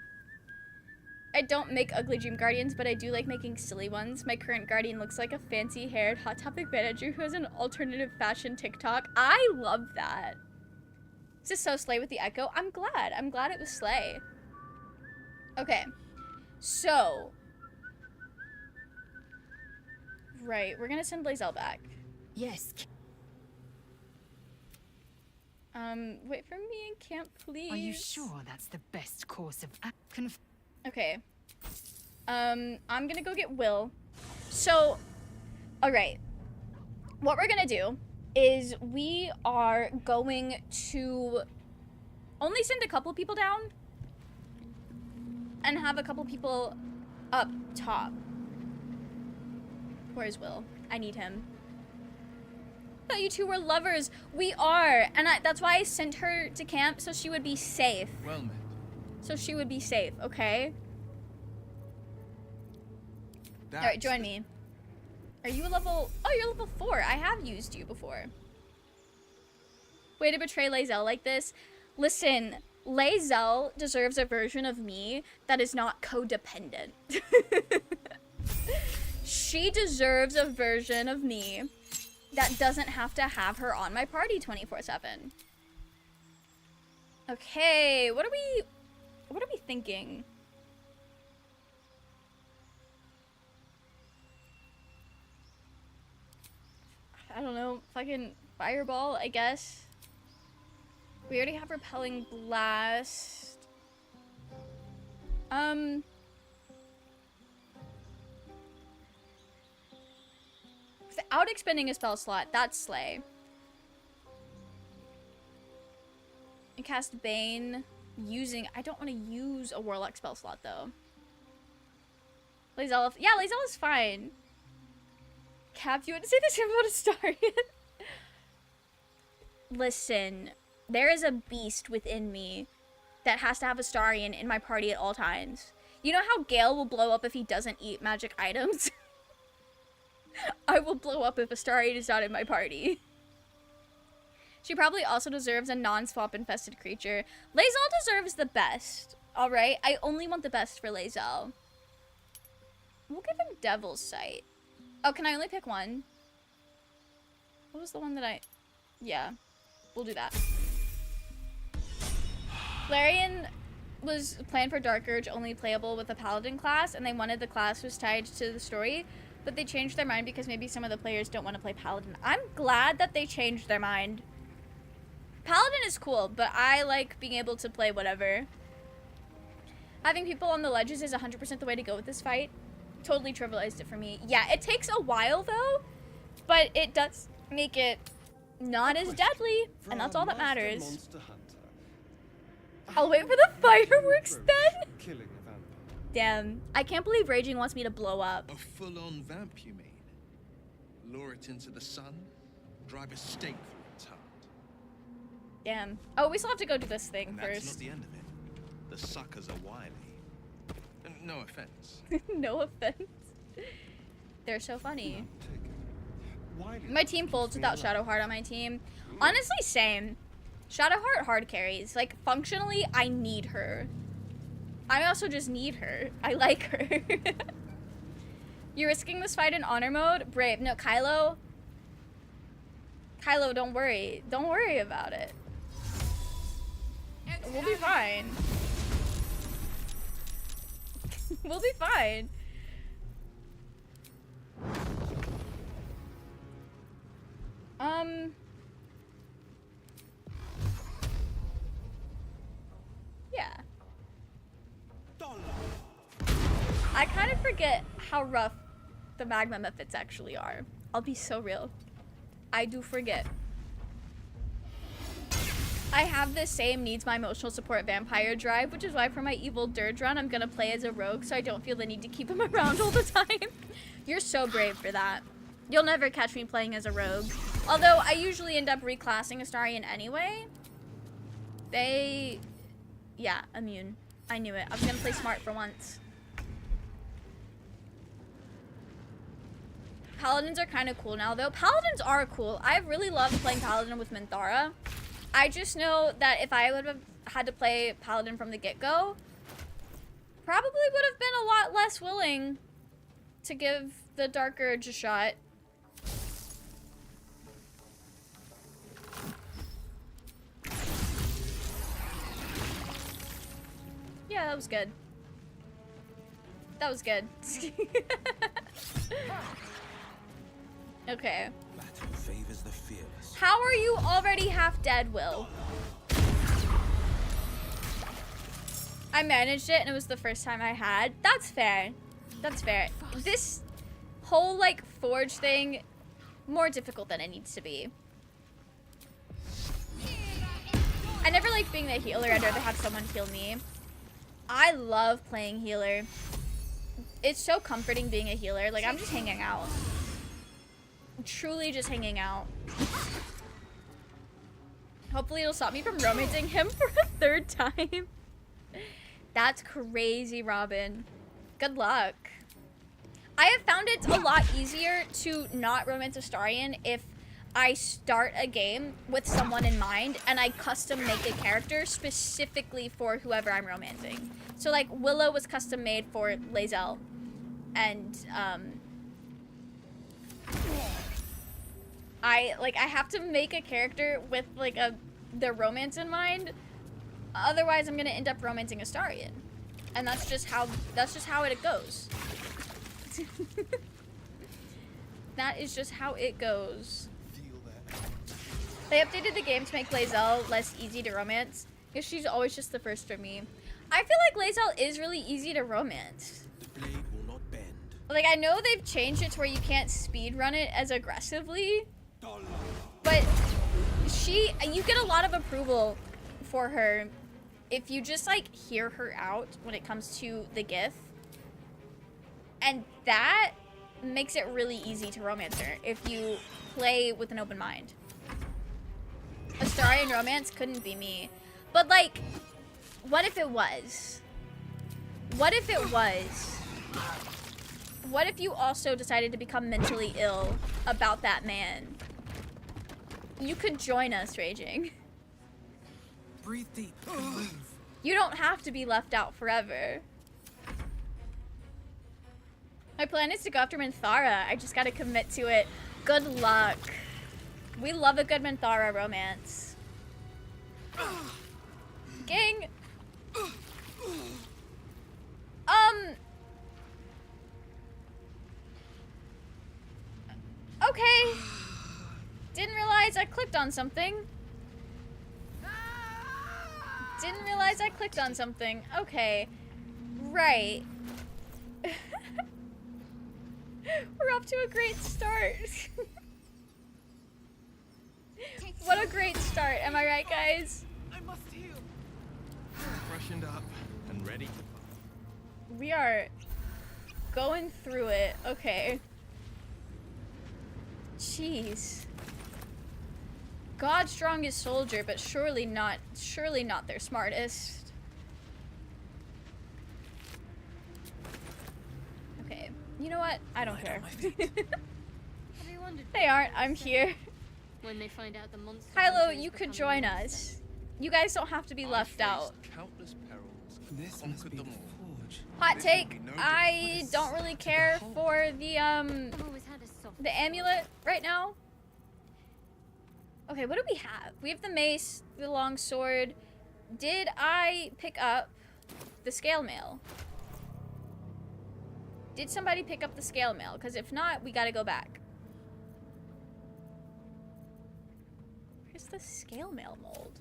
I don't make ugly Dream Guardians, but I do like making silly ones. My current Guardian looks like a fancy-haired Hot Topic manager who has an alternative fashion TikTok. I love that. This is so slay with the echo. I'm glad. I'm glad it was slay. Okay. So. Right. We're gonna send Blazel back. Yes. Wait for me in camp, please. Are you sure that's the best course of action? Okay. I'm gonna go get Will. So, alright. What we're gonna do is we are going to only send a couple people down and have a couple people up top. Where's Will? I need him. I thought you two were lovers. We are, and that's why I sent her to camp, so she would be safe. Well met. So she would be safe, okay? Alright, join me. Are you a level... Oh, you're level 4. I have used you before. Way to betray Lae'zel like this. Listen, Lae'zel deserves a version of me that is not codependent. She deserves a version of me that doesn't have to have her on my party 24/7. Okay, what are we thinking? I don't know, fucking fireball, I guess. We already have repelling blast. Without expending a spell slot, that's slay. And cast Bane using... I don't want to use a Warlock spell slot, though. Lae'zel... Yeah, Lae'zel is fine. Cap, you want to say this about Astarion? Listen, there is a beast within me that has to have Astarion in my party at all times. You know how Gale will blow up if he doesn't eat magic items? I will blow up if Astarion is not in my party. She probably also deserves a non-swamp infested creature. Lae'zel deserves the best, alright? I only want the best for Lae'zel. We'll give him Devil's Sight. Oh, can I only pick one? What was the one that I... Yeah, we'll do that. Flareon was planned for Dark Urge only playable with a Paladin class, and they wanted the class was tied to the story, but they changed their mind because maybe some of the players don't want to play Paladin. I'm glad that they changed their mind. Paladin is cool, but I like being able to play whatever. Having people on the ledges is 100% the way to go with this fight. Totally trivialized it for me. Yeah, it takes a while though, but it does make it not as deadly, and that's all that matters. I'll wait for the fireworks then. Damn, I can't believe Raging wants me to blow up. A full-on vamp, you mean? Lure it into the sun, drive a stake through its heart. Damn. Oh, we still have to go do this thing And first. that's not the end of it. The suckers are wily. No offense. No offense. They're so funny. My team folds without Shadowheart on my team. Honestly, same. Shadowheart hard carries. Like, functionally, I need her. I also just need her. I like her. You're risking this fight in honor mode? Brave. No, Kylo. Kylo, don't worry. Don't worry about it. We'll be fine. We'll be fine. Yeah. I kind of forget how rough the magma methods actually are. I'll be so real. I do forget. I have the same needs my emotional support vampire drive, which is why for my evil dirge run, I'm gonna play as a rogue so I don't feel the need to keep him around all the time. You're so brave for that. You'll never catch me playing as a rogue. Although I usually end up reclassing Astarion anyway. Yeah, immune. I knew it. I was gonna play smart for once. Paladins are kind of cool now, though. Paladins are cool. I really loved playing Paladin with Minthara. I just know that if I would have had to play Paladin from the get-go, probably would have been a lot less willing to give the Dark Urge a shot. Yeah, that was good. That was good. Okay. Battle favors the fearless. How are you already half dead, Will? I managed it and it was the first time I had. That's fair. That's fair. This whole, like, forge thing, more difficult than it needs to be. I never liked being the healer. I'd rather have someone heal me. I love playing healer. It's so comforting being a healer. Like, I'm just hanging out. Truly just hanging out. Hopefully it'll stop me from romancing him for a third time. That's crazy, Robin. Good luck. I have found it's a lot easier to not romance Astarion if I start a game with someone in mind and I custom make a character specifically for whoever I'm romancing. So like Willow was custom made for Lae'zel, and I have to make a character with like the romance in mind. Otherwise, I'm gonna end up romancing Astarion, and that's just how it goes. That is just how it goes. They updated the game to make Lae'zel less easy to romance, because she's always just the first for me. I feel like Lae'zel is really easy to romance. The blade will not bend. Like, I know they've changed it to where you can't speed run it as aggressively, but you get a lot of approval for her if you just like hear her out when it comes to the gif, and that makes it really easy to romance her if you play with an open mind. Astarion romance couldn't be me, but like, what if it was? What if it was? What if you also decided to become mentally ill about that man? You could join us, Raging. Breathe deep and leave. You don't have to be left out forever. My plan is to go after Minthara. I just gotta commit to it. Good luck. We love a good Minthara romance. Gang. Okay. Didn't realize I clicked on something. Didn't realize I clicked on something. Okay. Right. We're off to a great start. What a great start. Am I right, guys? I must heal. Freshened up and ready. We are going through it. Okay. Jeez. God's strongest soldier, but surely not their smartest. Okay. You know what? I don't care. Have you wondered? They aren't. I'm here. When they find out the monster. Kylo, you could join us. You guys don't have to be left out. Countless perils. This must be the forge. Hot take. I don't really care for the amulet right now. Okay, what do we have? We have the mace, the long sword. Did I pick up the scale mail? Did somebody pick up the scale mail? Because if not, we gotta go back. Where's the scale mail mold?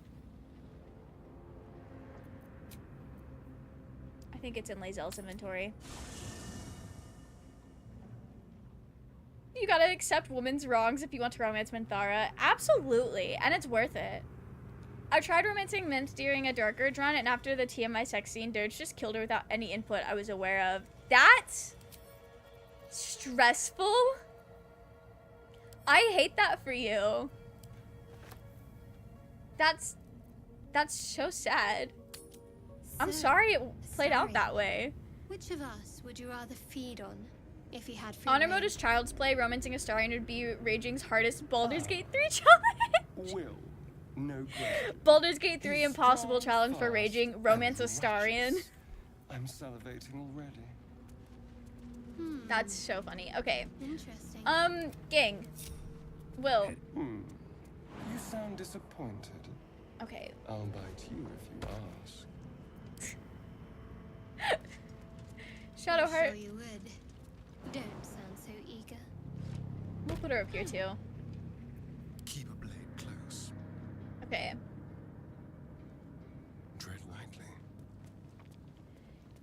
I think it's in Lae'zel's inventory. You gotta accept women's wrongs if you want to romance Minthara. Absolutely, and it's worth it. I tried romancing Mint during a Dark Urge run, and after the TMI sex scene, Dirge just killed her without any input I was aware of. That's stressful. I hate that for you. That's so sad. I'm sorry it played out that way. Which of us would you rather feed on if he had free Honor reign? mode is child's play. Romancing a Starion would be Raging's hardest Baldur's Gate 3 challenge. Will, no question. Baldur's Gate 3 impossible challenge for Raging. Romance a Starion. I'm salivating already. That's so funny. Okay. Interesting. Gang. Will. You sound disappointed. Okay. I'll bite you if you ask. Shadowheart. I'm sure you would. You don't sound so eager. We'll put her up here too. Keep a blade close. Okay. Tread lightly.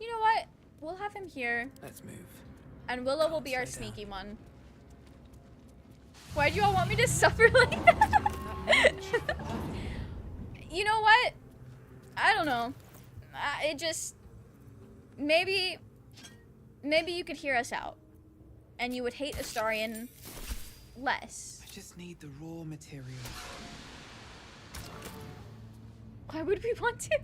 You know what? We'll have him here. Let's move. And Willow will be our sneaky one. Why do you all want me to suffer like that? You know what? I don't know. It just... Maybe you could hear us out. And you would hate Astarion less. I just need the raw material. Why would we want to?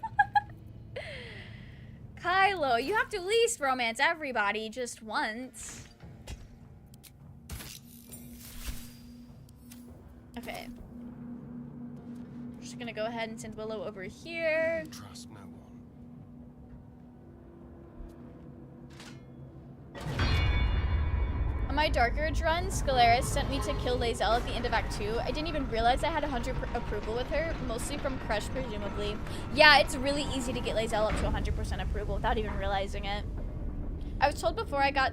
Kylo, you have to at least romance everybody just once. Okay. Just gonna go ahead and send Willow over here. Trust no one. On my Dark Urge run, Scalaris sent me to kill Lae'zel at the end of Act 2. I didn't even realize I had 100% approval with her, mostly from Crush, presumably. Yeah, it's really easy to get Lae'zel up to 100% approval without even realizing it. I was told before I got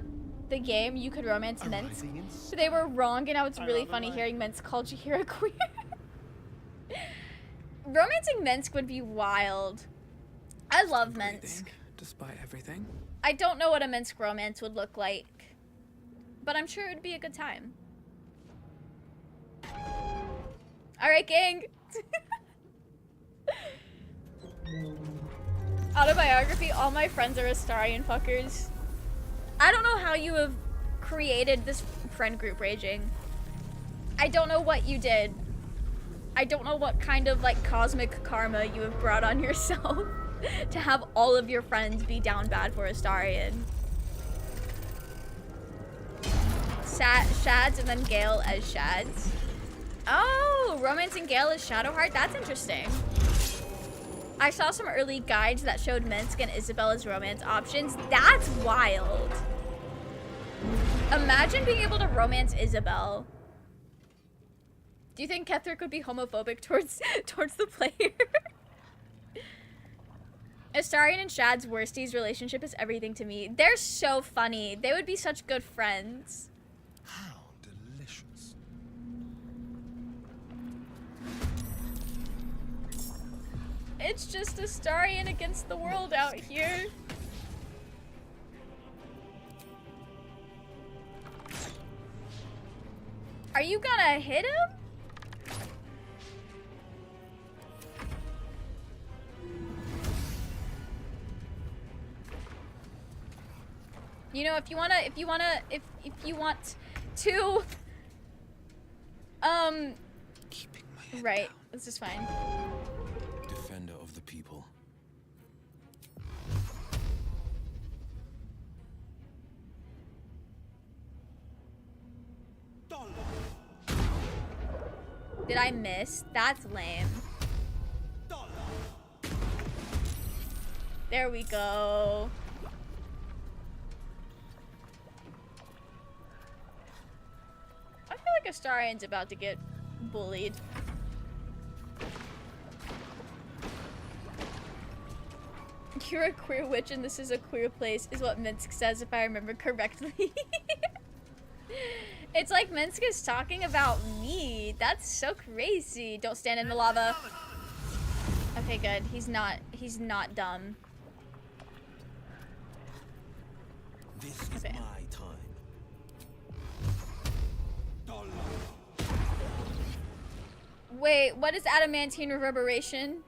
the game you could romance Minsk, but they were wrong, and now it's really funny hearing Minsk call Jaheira queer. Romancing Minsk would be wild. I love Minsk. Despite everything. I don't know what a Minsk romance would look like, but I'm sure it would be a good time. Alright, gang. Autobiography, all my friends are Astarion fuckers. I don't know how you have created this friend group, Raging. I don't know what you did. I don't know what kind of, like, cosmic karma you have brought on yourself to have all of your friends be down bad for Astarion. Shads and then Gale as Shads. Oh, romancing Gale as Shadowheart? That's interesting. I saw some early guides that showed Minsk and Isabel as romance options. That's wild. Imagine being able to romance Isabel. Do you think Ketherick would be homophobic towards the player? Astarion and Shad's worsties relationship is everything to me. They're so funny. They would be such good friends. How delicious. It's just Astarion against the world out here. Are you gonna hit him? You know, if you want to, right, this is fine. Defender of the people. Did I miss? That's lame. There we go. I feel like Astarion's about to get bullied. You're a queer witch and this is a queer place, is what Minsk says if I remember correctly. It's like Minsk is talking about me. That's so crazy. Don't stand in the lava. Okay, good. He's not dumb. This is my time. Wait, what is adamantine reverberation?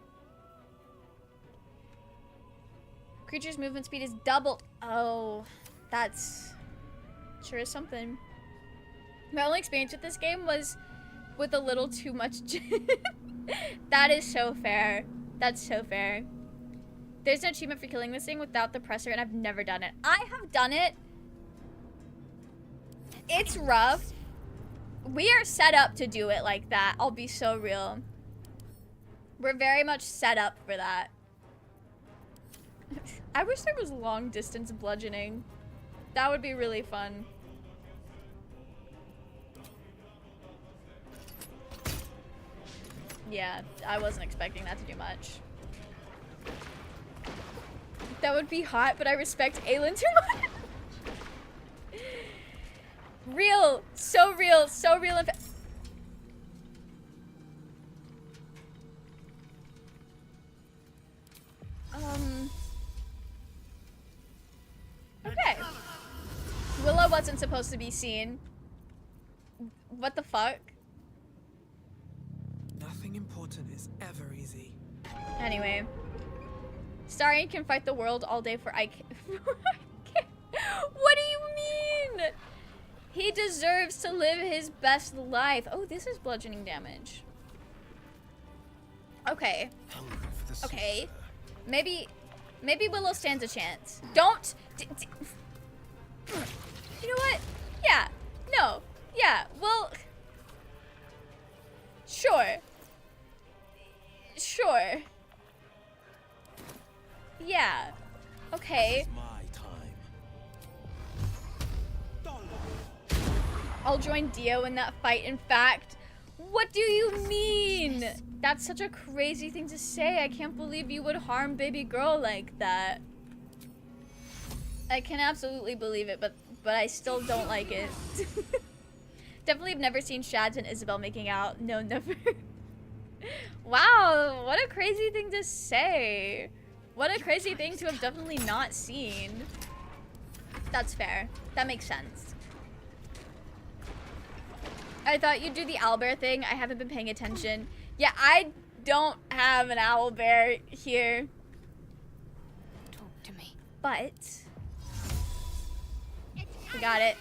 Creature's movement speed is doubled. Oh, that's sure is something. My only experience with this game was with a little too much gin. That is so fair. That's so fair. There's an achievement for killing this thing without the presser, and I've never done it. I have done it. It's rough. We are set up to do it like that. I'll be so real. We're very much set up for that. I wish there was long distance bludgeoning. That would be really fun. Yeah, I wasn't expecting that to do much. That would be hot, but I respect Aelin too much. Real, so real, so real. Okay. Willow wasn't supposed to be seen. What the fuck? Nothing important is ever easy. Anyway. Starion can fight the world all day for I can't. What do you mean? He deserves to live his best life. Oh, this is bludgeoning damage. Okay. Okay. Maybe Willow stands a chance. Don't. You know what? Yeah. No. Yeah. Well. Sure. Sure. Yeah. Okay. I'll join Dio in that fight. In fact, what do you mean? That's such a crazy thing to say. I can't believe you would harm baby girl like that. I can absolutely believe it, but I still don't like it. Definitely have never seen Shads and Isabel making out. No, never. Wow, what a crazy thing to say. What a crazy thing to have definitely not seen. That's fair. That makes sense. I thought you'd do the owlbear thing. I haven't been paying attention. Yeah, I don't have an owlbear here. Talk to me. But we got it.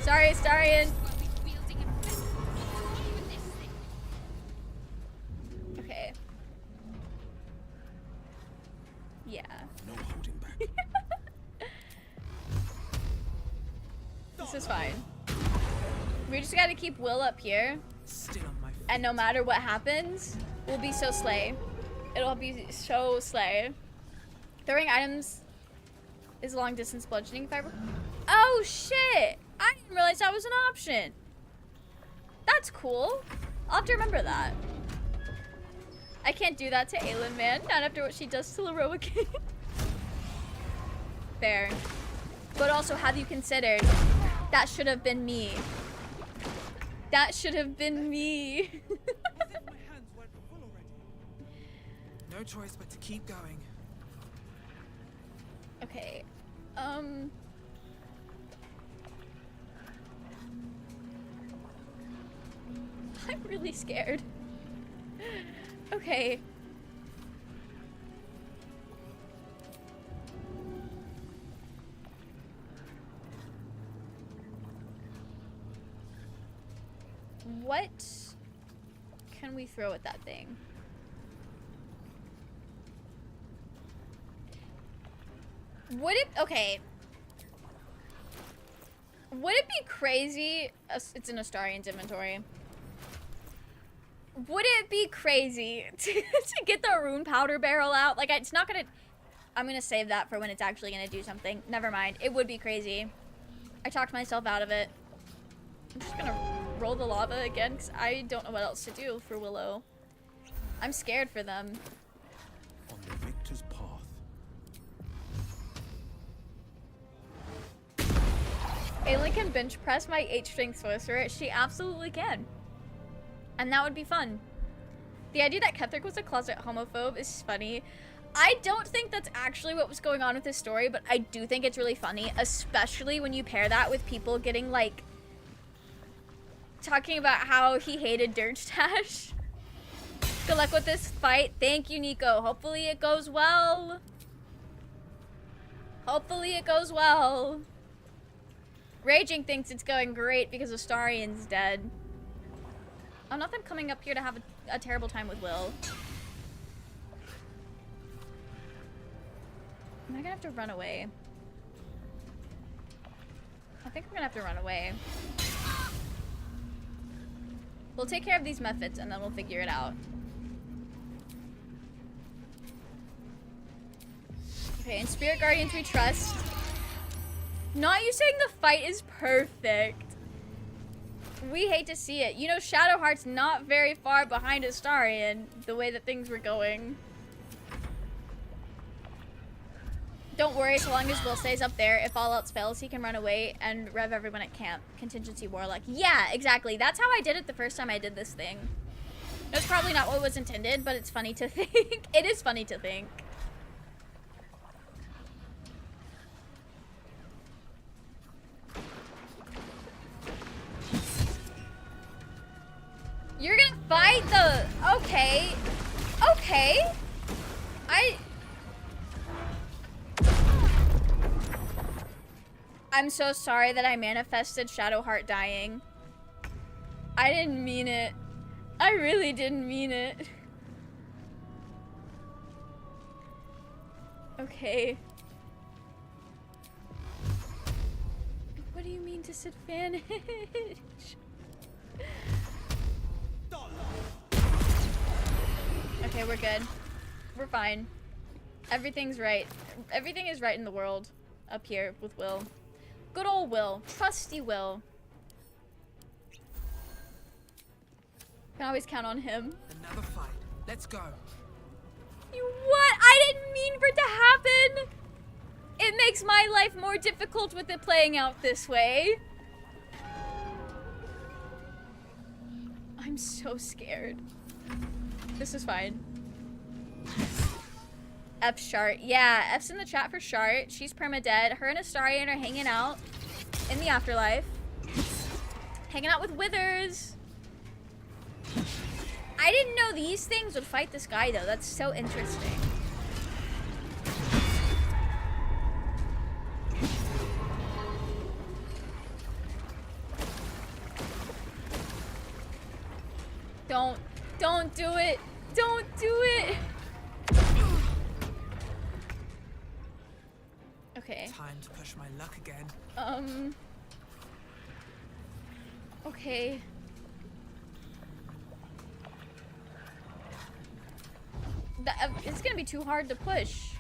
Sorry, Starion. Okay. Yeah. No holding back. This is fine. We just gotta keep Will up here. And no matter what happens, we'll be so slay. It'll be so slay. Throwing items is long distance bludgeoning fiber. Oh shit! I didn't realize that was an option. That's cool. I'll have to remember that. I can't do that to Aelin, man. Not after what she does to Leroa King. Fair. But also, have you considered that should have been me? That should have been me. No choice but to keep going. Okay. I'm really scared. Okay. What can we throw at that thing? Would it, okay. Would it be crazy, it's in Astarion's inventory. Would it be crazy to get the rune powder barrel out? Like, it's not gonna, I'm gonna save that for when it's actually gonna do something. Never mind, it would be crazy. I talked myself out of it. I'm just gonna roll the lava again because I don't know what else to do for Willow. I'm scared for them. On the victor's path. Aelin can bench press my 8 strength sorcerer. She absolutely can. And that would be fun. The idea that Ketherick was a closet homophobe is funny. I don't think that's actually what was going on with this story, but I do think it's really funny, especially when you pair that with people getting, like, talking about how he hated Dirtstash. Good luck with this fight. Thank you, Nico. Hopefully it goes well. Hopefully it goes well. Raging thinks it's going great because Astarion's dead. Oh, not them coming up here to have a terrible time with Will. Am I gonna have to run away? I think I'm gonna have to run away. We'll take care of these methods and then we'll figure it out. Okay, in Spirit Guardians we trust. Not you saying the fight is perfect. We hate to see it. You know, Shadowheart's not very far behind Astarion, the way that things were going. Don't worry, so long as Will stays up there, if all else fails, he can run away and rev everyone at camp. Contingency Warlock. Yeah, exactly. That's how I did it the first time I did this thing. That's probably not what was intended, but it's funny to think. It is funny to think. You're gonna fight the... Okay. Okay. I'm so sorry that I manifested Shadowheart dying. I didn't mean it. I really didn't mean it. Okay. What do you mean disadvantage? Okay, we're good. We're fine. Everything's right. Everything is right in the world up here with Will. Good old Will. Trusty Will. Can always count on him. Another fight. Let's go. You what? I didn't mean for it to happen. It makes my life more difficult with it playing out this way. I'm so scared. This is fine. F Shart. Yeah, F's in the chat for Shart. She's perma-dead. Her and Astarion are hanging out in the afterlife. Hanging out with Withers. I didn't know these things would fight this guy, though. That's so interesting. Don't do it. Don't do it. Okay. Time to push my luck again. Okay. It's gonna be too hard to push.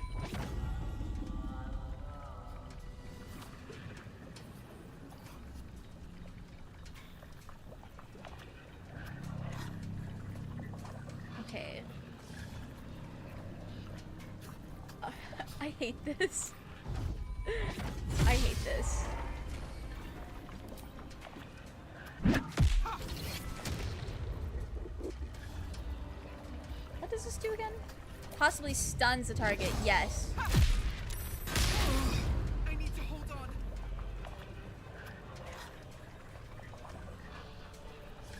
Okay. I hate this. I hate this. What does this do again? Possibly stuns the target, yes. I need to hold on.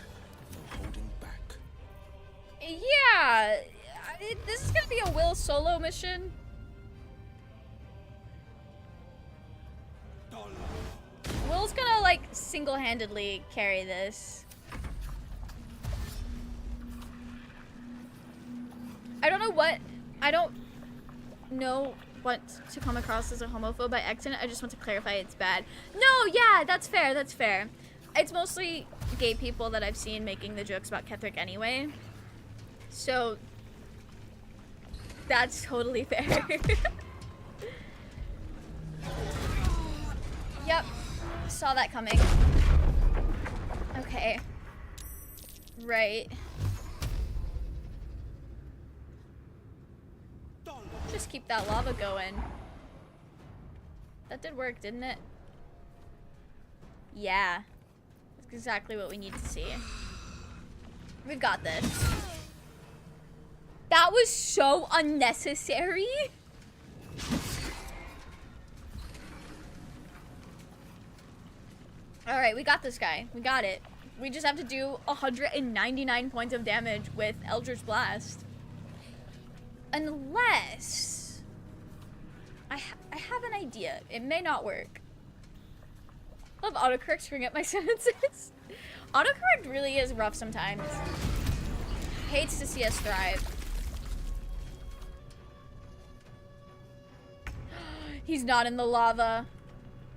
No holding back. Yeah, this is gonna be a Will solo mission. Will's gonna like single-handedly carry this. I don't know what to come across as a homophobe by accident. I just want to clarify it's bad. No, yeah, that's fair, that's fair. It's mostly gay people that I've seen making the jokes about Ketherick anyway. So, that's totally fair. Yep, saw that coming. Okay. Right. Just keep that lava going. That did work, didn't it? Yeah. That's exactly what we need to see. We've got this. That was so unnecessary. Alright, we got this guy. We got it. We just have to do 199 points of damage with Eldritch Blast. Unless... I have an idea. idea. It may not work. I love autocorrect screwing up my sentences. Autocorrect really is rough sometimes. Hates to see us thrive. He's not in the lava.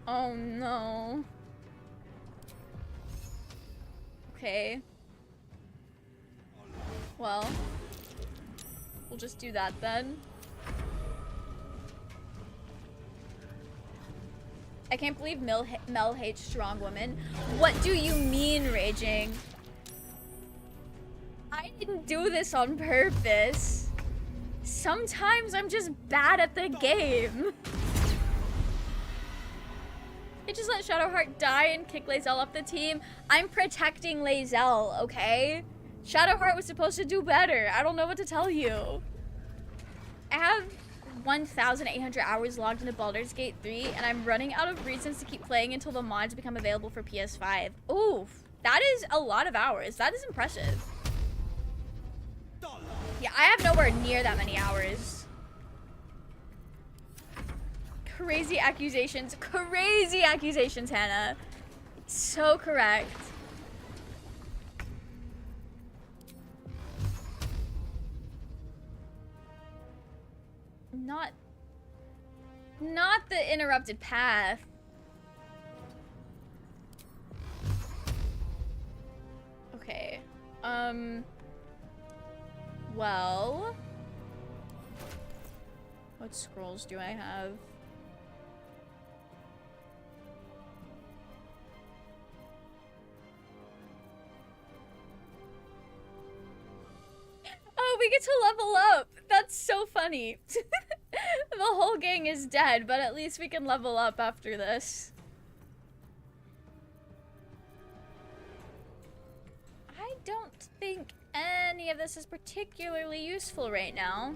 Oh no. Okay. Well, we'll just do that then. I can't believe Mel hates strong women. What do you mean, Raging? I didn't do this on purpose. Sometimes I'm just bad at the game. They just let Shadowheart die and kick Lae'zel off the team. I'm protecting Lae'zel, okay? Shadowheart was supposed to do better. I don't know what to tell you. I have 1,800 hours logged into Baldur's Gate 3, and I'm running out of reasons to keep playing until the mods become available for PS5. Oof, that is a lot of hours. That is impressive. Yeah, I have nowhere near that many hours. Crazy accusations. Crazy accusations, Hannah. So correct. Not the interrupted path. Okay. Well, what scrolls do I have? Oh, we get to level up. That's so funny. The whole gang is dead, but at least we can level up after this. I don't think any of this is particularly useful right now.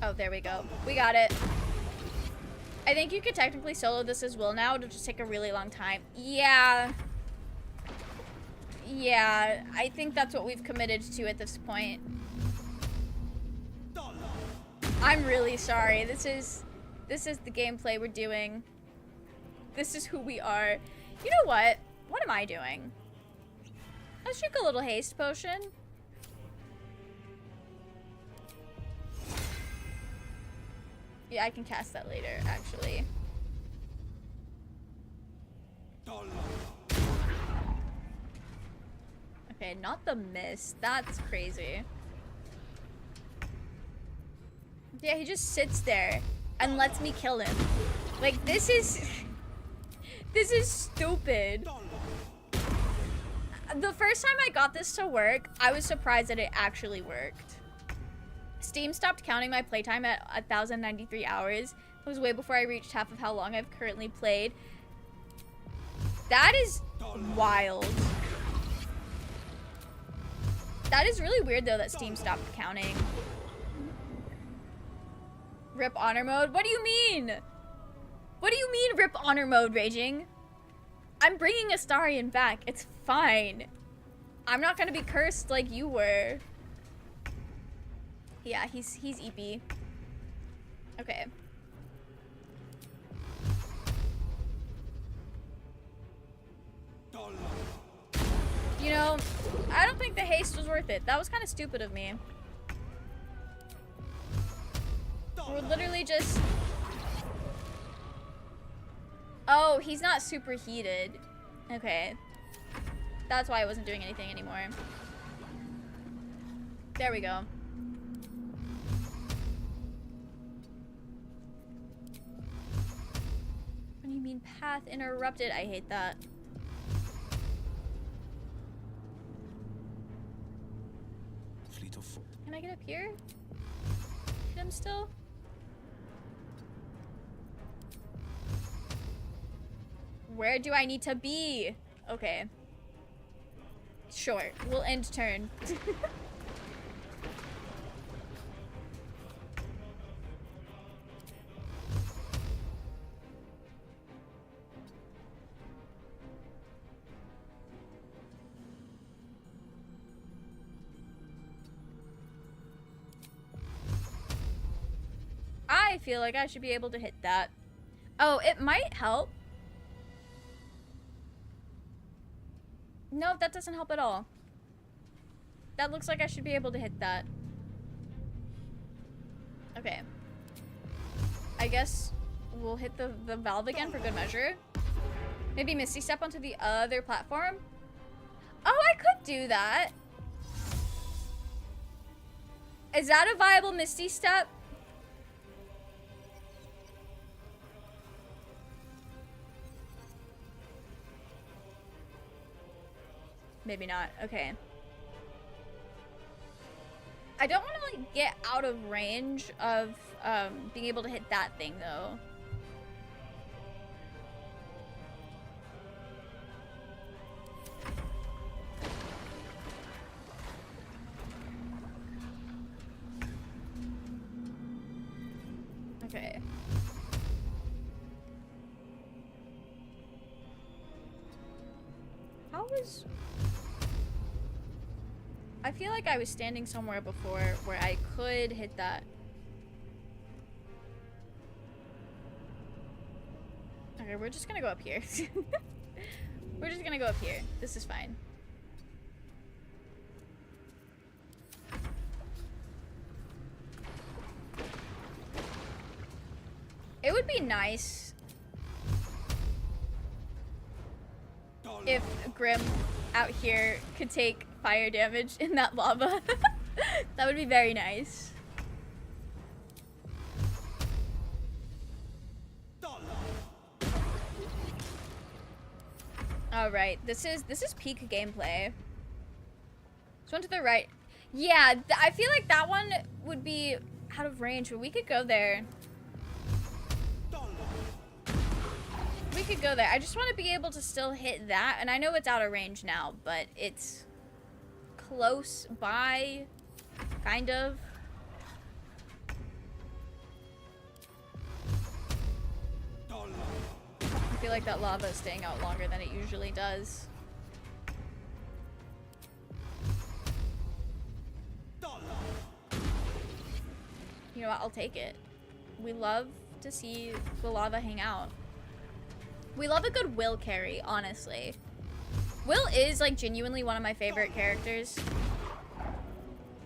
Oh, there we go. We got it. I think you could technically solo this as well now. It'll just take a really long time. Yeah. Yeah, I think that's what we've committed to at this point. I'm really sorry. This is the gameplay we're doing. This is who we are. You know what? What am I doing? Let's drink a little haste potion. Yeah, I can cast that later, actually. Okay, not the mist. That's crazy. Yeah, he just sits there and lets me kill him. Like, this is stupid. The first time I got this to work, I was surprised that it actually worked. Steam stopped counting my playtime at 1,093 hours. It was way before I reached half of how long I've currently played. That is wild. That is really weird, though, that Steam stopped counting. Rip honor mode? What do you mean? What do you mean rip honor mode, Raging? I'm bringing Astarion back. It's fine. I'm not gonna be cursed like you were. Yeah, he's EP. Okay. You know, I don't think the haste was worth it. That was kind of stupid of me. We're literally just... Oh, he's not superheated. Okay. That's why I wasn't doing anything anymore. There we go. What do you mean path interrupted? I hate that. Fleet of foot. Can I get up here? Hit him still? Where do I need to be? Okay. Sure. We'll end turn. feel like I should be able to hit that. Oh, it might help. No, that doesn't help at all. That looks like I should be able to hit that. Okay. I guess we'll hit the valve again for good measure. Maybe Misty Step onto the other platform. Oh, I could do that. Is that a viable Misty Step? Maybe not. Okay. I don't want to like get out of range of being able to hit that thing though. Okay. How was... I feel like I was standing somewhere before where I could hit that. Okay, we're just gonna go up here. We're just gonna go up here. This is fine. It would be nice if Grim out here could take fire damage in that lava. That would be very nice. All right, this is peak gameplay. This one to the right. Yeah, I feel like that one would be out of range, but we could go there. We could go there. I just want to be able to still hit that, and I know it's out of range now, but it's close by, kind of. I feel like that lava is staying out longer than it usually does. You know what? I'll take it. We love to see the lava hang out. We love a good Will carry, honestly. Will is, like, genuinely one of my favorite characters.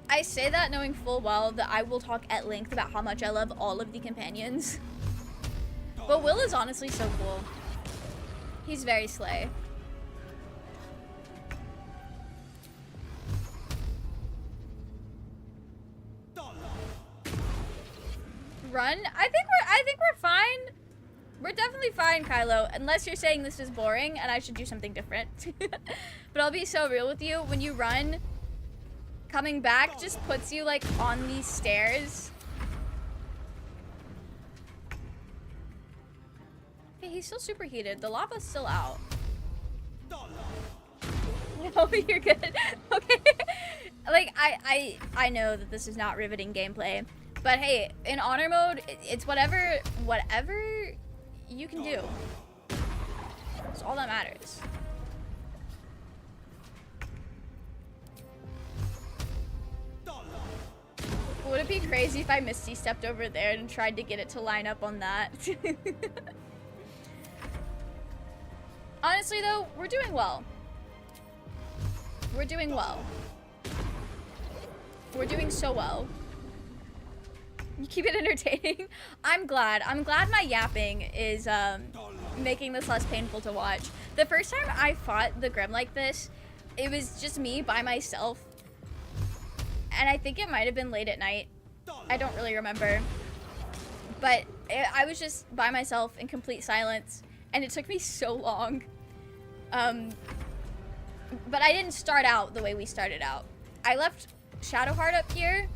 I say that knowing full well that I will talk at length about how much I love all of the companions. But Will is honestly so cool. He's very slay. Run? I think we're fine. We're definitely fine, Kylo, unless you're saying this is boring and I should do something different. But I'll be so real with you, when you run, coming back just puts you like on these stairs. Okay, he's still superheated. The lava's still out. No, you're good. Okay. Like, I know that this is not riveting gameplay, but hey, in honor mode, it's whatever you can do. That's all that matters. Would it be crazy if I Misty stepped over there and tried to get it to line up on that? Honestly though, we're doing well. We're doing well. We're doing so well. You keep it entertaining. I'm glad my yapping is making this less painful to watch. The first time I fought the Grim like this, it was just me by myself. And I think it might have been late at night. I don't really remember. But I was just by myself in complete silence, and it took me so long. But I didn't start out the way we started out. I left Shadowheart up here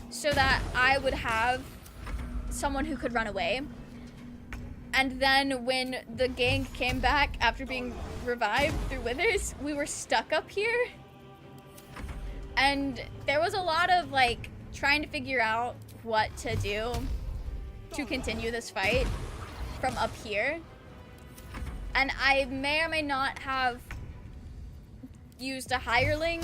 so that I would have someone who could run away. And then when the gang came back after being revived through Withers, we were stuck up here. And there was a lot of like trying to figure out what to do to continue this fight from up here. And I may or may not have used a hireling,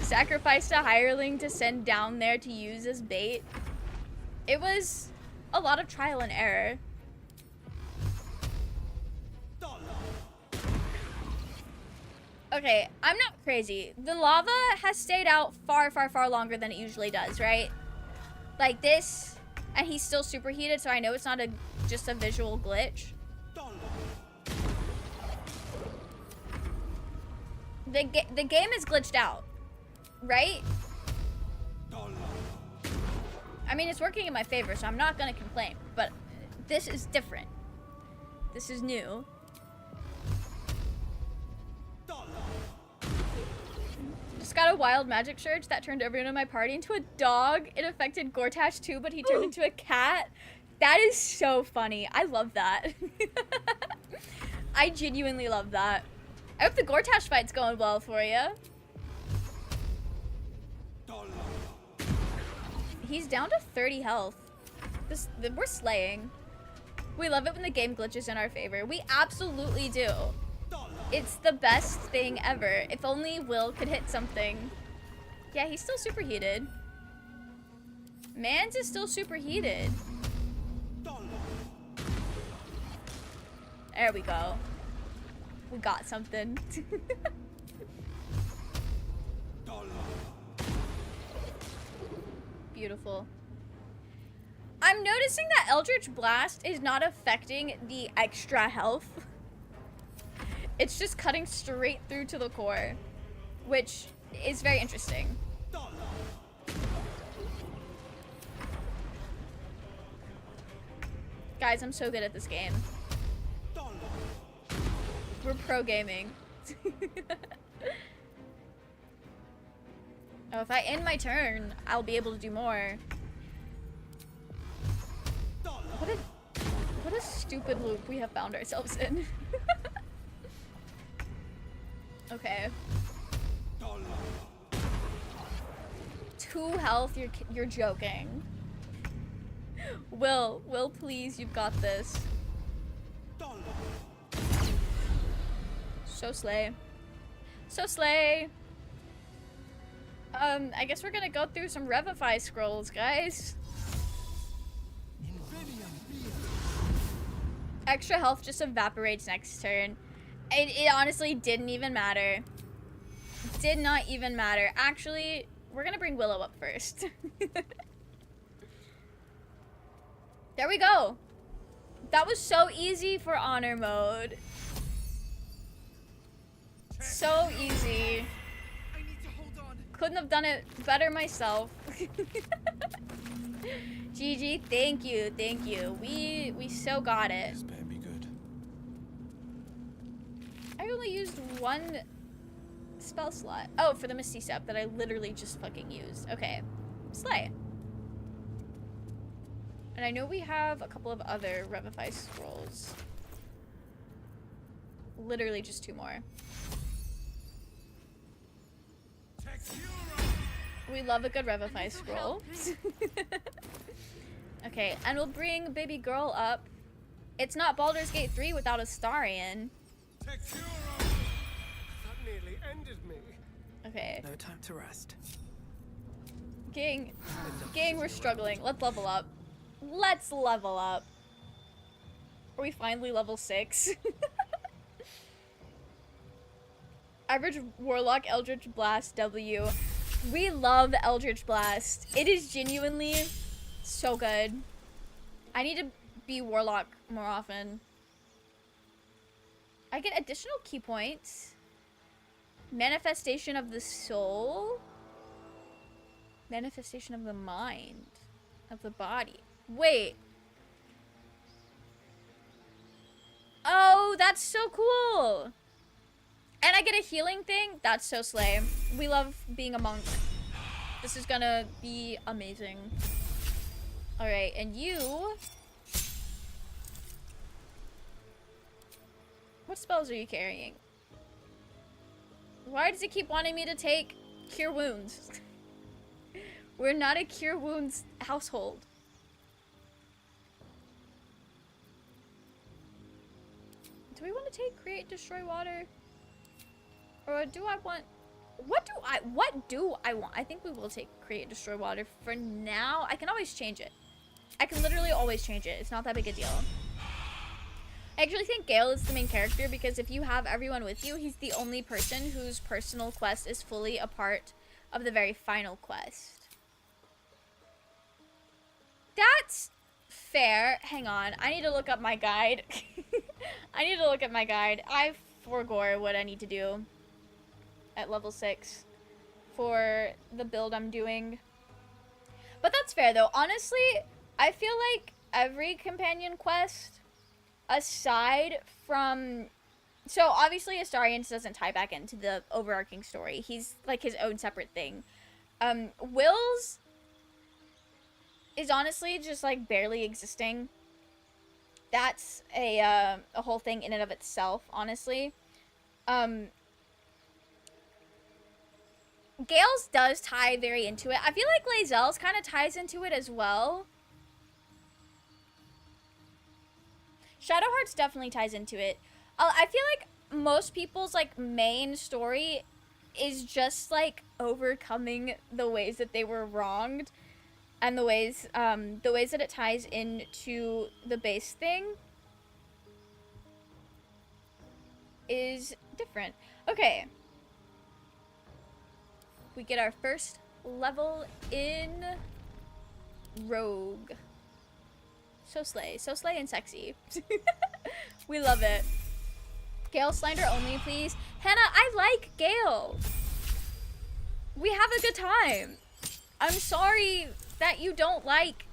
sacrificed a hireling to send down there to use as bait It was a lot of trial and error. Okay, I'm not crazy. The lava has stayed out far, far, far longer than it usually does, right? Like this, and he's still superheated, so I know it's not just a visual glitch. The game is glitched out, right? I mean, it's working in my favor, so I'm not gonna complain, but this is different. This is new. Just got a wild magic surge that turned everyone in my party into a dog. It affected Gortash too, but he turned into a cat. That is so funny. I love that. I genuinely love that. I hope the Gortash fight's going well for you. He's down to 30 health. We're slaying. We love it when the game glitches in our favor. We absolutely do. It's the best thing ever. If only Will could hit something. Yeah, he's still superheated. Mans is still superheated. There we go. We got something. Beautiful. I'm noticing that Eldritch Blast is not affecting the extra health. It's just cutting straight through to the core, which is very interesting. Guys, I'm so good at this game. We're pro gaming. Oh, if I end my turn, I'll be able to do more. What a stupid loop we have found ourselves in. Okay. 2 health, you're joking. Will, please, you've got this. So slay. So slay. I guess we're gonna go through some Revify scrolls, guys. Extra health just evaporates next turn. It honestly didn't even matter. Did not even matter. Actually, we're gonna bring Willow up first. There we go. That was so easy for honor mode. So easy. Couldn't have done it better myself. GG, thank you, thank you. We so got it. This better be good. I only used 1 spell slot. Oh, for the Misty Step that I literally just fucking used. Okay, slay. And I know we have a couple of other Revify scrolls. Literally just 2 more. We love a good Revify scroll. Okay, and we'll bring baby girl up. It's not Baldur's Gate 3 without Astarion. That nearly ended me. Okay. No time to rest. Gang, we're struggling. Let's level up. Let's level up. Are we finally level 6? Average Warlock Eldritch Blast W. We love Eldritch Blast. It is genuinely so good. I need to be Warlock more often. I get additional key points. Manifestation of the soul. Manifestation of the mind. Of the body. Wait. Oh, that's so cool. And I get a healing thing. That's so slay. We love being a monk. This is gonna be amazing. Alright, and you... What spells are you carrying? Why does it keep wanting me to take Cure Wounds? We're not a Cure Wounds household. Do we want to take Create, Destroy Water? Or do I want... What do I want? I think we will take Create, Destroy Water for now. I can always change it. I can literally always change it. It's not that big a deal. I actually think Gale is the main character because if you have everyone with you, he's the only person whose personal quest is fully a part of the very final quest. That's fair. Hang on. I need to look up my guide. I need to look at my guide. I forego what I need to do at level 6 for the build I'm doing. But that's fair though. Honestly, I feel like every companion quest, aside from... So obviously Astarian's doesn't tie back into the overarching story. He's like his own separate thing. Will's is honestly just like barely existing. That's a whole thing in and of itself, honestly. Gale's does tie very into it. I feel like Lae'zel's kind of ties into it as well. Shadowheart's definitely ties into it. I feel like most people's like main story is just like overcoming the ways that they were wronged, and the ways that it ties into the base thing is different. Okay. We get our first level in Rogue. So slay and sexy. We love it. Gale slander only, please. Hannah, I like Gale. We have a good time. I'm sorry that you don't like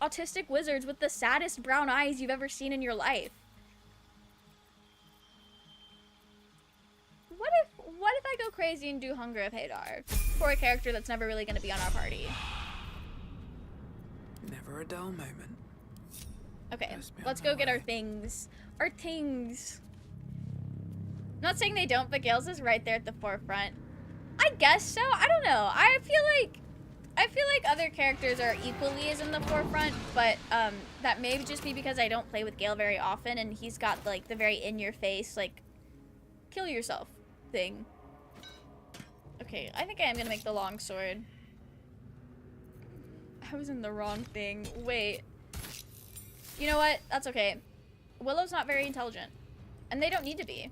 autistic wizards with the saddest brown eyes you've ever seen in your life. What if I go crazy and do Hunger of Hadar for a character that's never really going to be on our party? Never a dull moment. Okay, let's go get our things. Our things. Not saying they don't, but Gale's is right there at the forefront. I guess so. I don't know. I feel like other characters are equally as in the forefront, but that may just be because I don't play with Gale very often, and he's got like the very in-your-face like kill yourself thing. Okay, I think I am gonna make the longsword. I was in the wrong thing. Wait. You know what? That's okay. Willow's not very intelligent, and they don't need to be.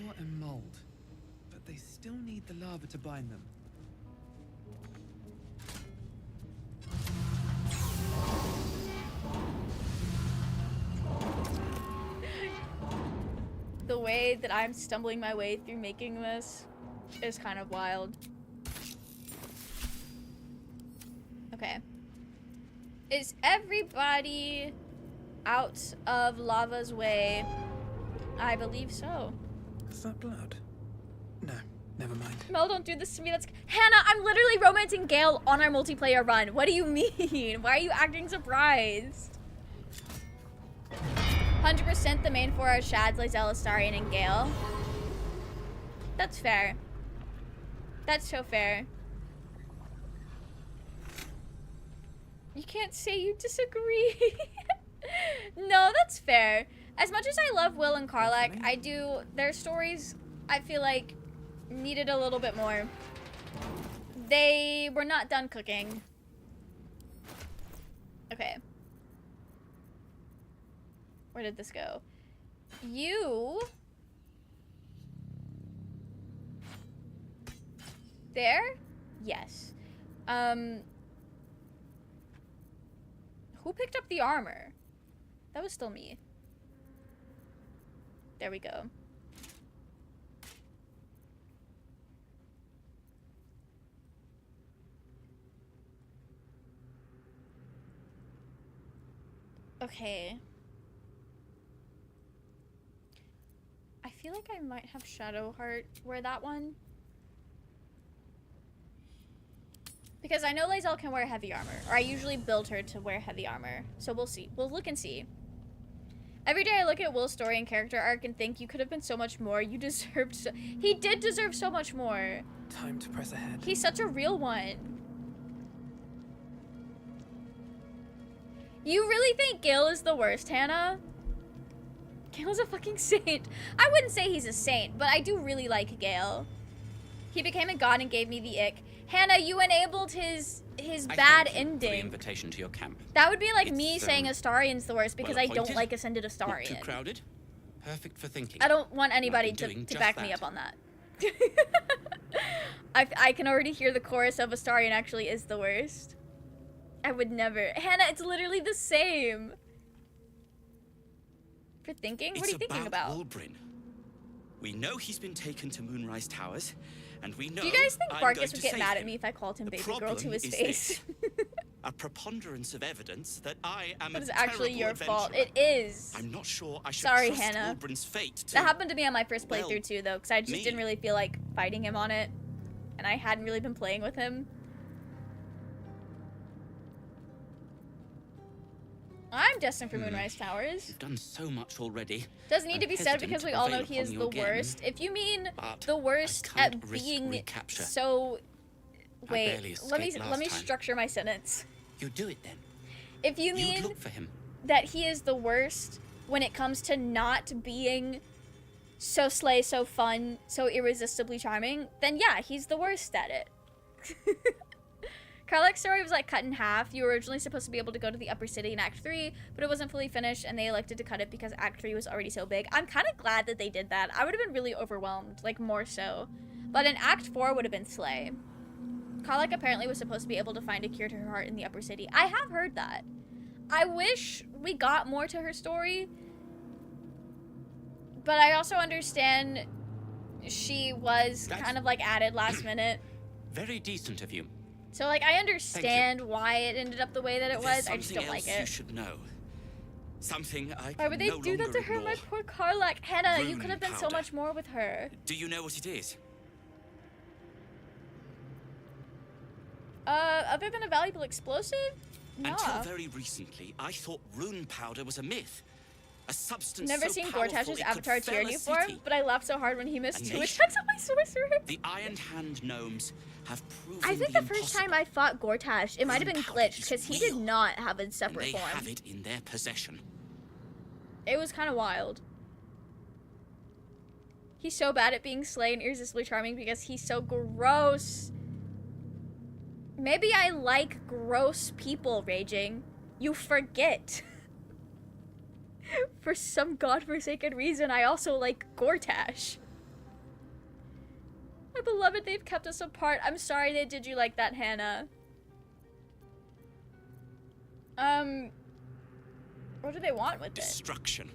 Ore and mold, but they still need the lava to bind them. The way that I'm stumbling my way through making this is kind of wild. Okay. Is everybody out of lava's way? I believe so. Is that blood? No, never mind. Mel, don't do this to me. That's Hannah, I'm literally romancing Gale on our multiplayer run. What do you mean? Why are you acting surprised? 100% the main four are Shads, Lae'zel, Astarion, and Gale. That's fair. That's so fair. You can't say you disagree. No, that's fair. As much as I love Will and Karlach, I do... Their stories, I feel like, needed a little bit more. They were not done cooking. Okay. Where did this go? You... There? Yes. Who picked up the armor? That was still me. There we go. Okay. I feel like I might have Shadowheart wear that one. Because I know Lae'zel can wear heavy armor. Or I usually build her to wear heavy armor. So we'll see. We'll look and see. Every day I look at Will's story and character arc and think you could have been so much more. You deserved so... He did deserve so much more. Time to press ahead. He's such a real one. You really think Gale is the worst, Hannah? Gale's a fucking saint. I wouldn't say he's a saint, but I do really like Gale. He became a god and gave me the ick. Hannah, you enabled his his I bad thank you for the ending. invitation to your camp. That would be like It's, me saying Astarian's the worst because I don't well-appointed, like Ascended Not too Astarian. crowded. Perfect for thinking. I don't want anybody And I've been to doing just back me that. up on that. I can already hear the chorus of Astarian actually is the worst. I would never. Hannah, it's literally the same. For thinking? What are you thinking about? Wolbrin. We know he's been taken to Moonrise Towers, and we know. Do you guys think I'm Barkus going would to get save mad at him. me if I called him The baby girl to problem his is face? this. A preponderance of evidence that I am That a is actually terrible your fault. adventurer. It is. I'm not sure I should Sorry, trust Hannah. Wolbrin's fate to... That happened to me on my first well, playthrough too, though, because I just me. didn't really feel like fighting him on it, and I hadn't really been playing with him. I'm destined for Moonrise Towers. You've done so much already. Doesn't need to I'm be said hesitant because to we all prevail know he is upon you the again, worst. If you mean but the worst I can't at risk being recapture. so... I Wait, barely let me escaped last time. structure my sentence. You do it then. If you You'd mean look for him. that he is the worst when it comes to not being so slay, so fun, so irresistibly charming, then yeah, he's the worst at it. Karlach's story was like cut in half. You were originally supposed to be able to go to the upper city in Act 3, but it wasn't fully finished, and they elected to cut it because Act 3 was already so big. I'm kind of glad that they did that. I would have been really overwhelmed, like more so. But in Act 4 would have been slay. Karlach apparently was supposed to be able to find a cure to her heart in the upper city. I have heard that. I wish we got more to her story, but I also understand she was kind of like added last minute. Very decent of you. So like I understand why it ended up the way that it was. I just don't like You it. should know. Something I Why would they no do that longer to her, ignore. my poor Karlach? Hannah, you Rune could have done so powder. much more with her. Do you know what it is? Other than a valuable explosive? No. Until very recently, I thought rune powder was a myth. A substance Never so seen powerful Gortash's it Avatar could fell a tyranny form, city. but I laughed so hard when he missed A 2 nation. attacks on my sorcerer. The Iron Hand gnomes have proven I think the first time I fought Gortash, it might have been glitched because he did not have a and separate they form. have it in their possession. It was kind of wild. He's so bad at being slay and irresistibly charming because he's so gross. Maybe I like gross people, Raging. You forget. For some godforsaken reason, I also like Gortash. My beloved, they've kept us apart. I'm sorry they did you like that, Hannah. What do they want with it? Destruction.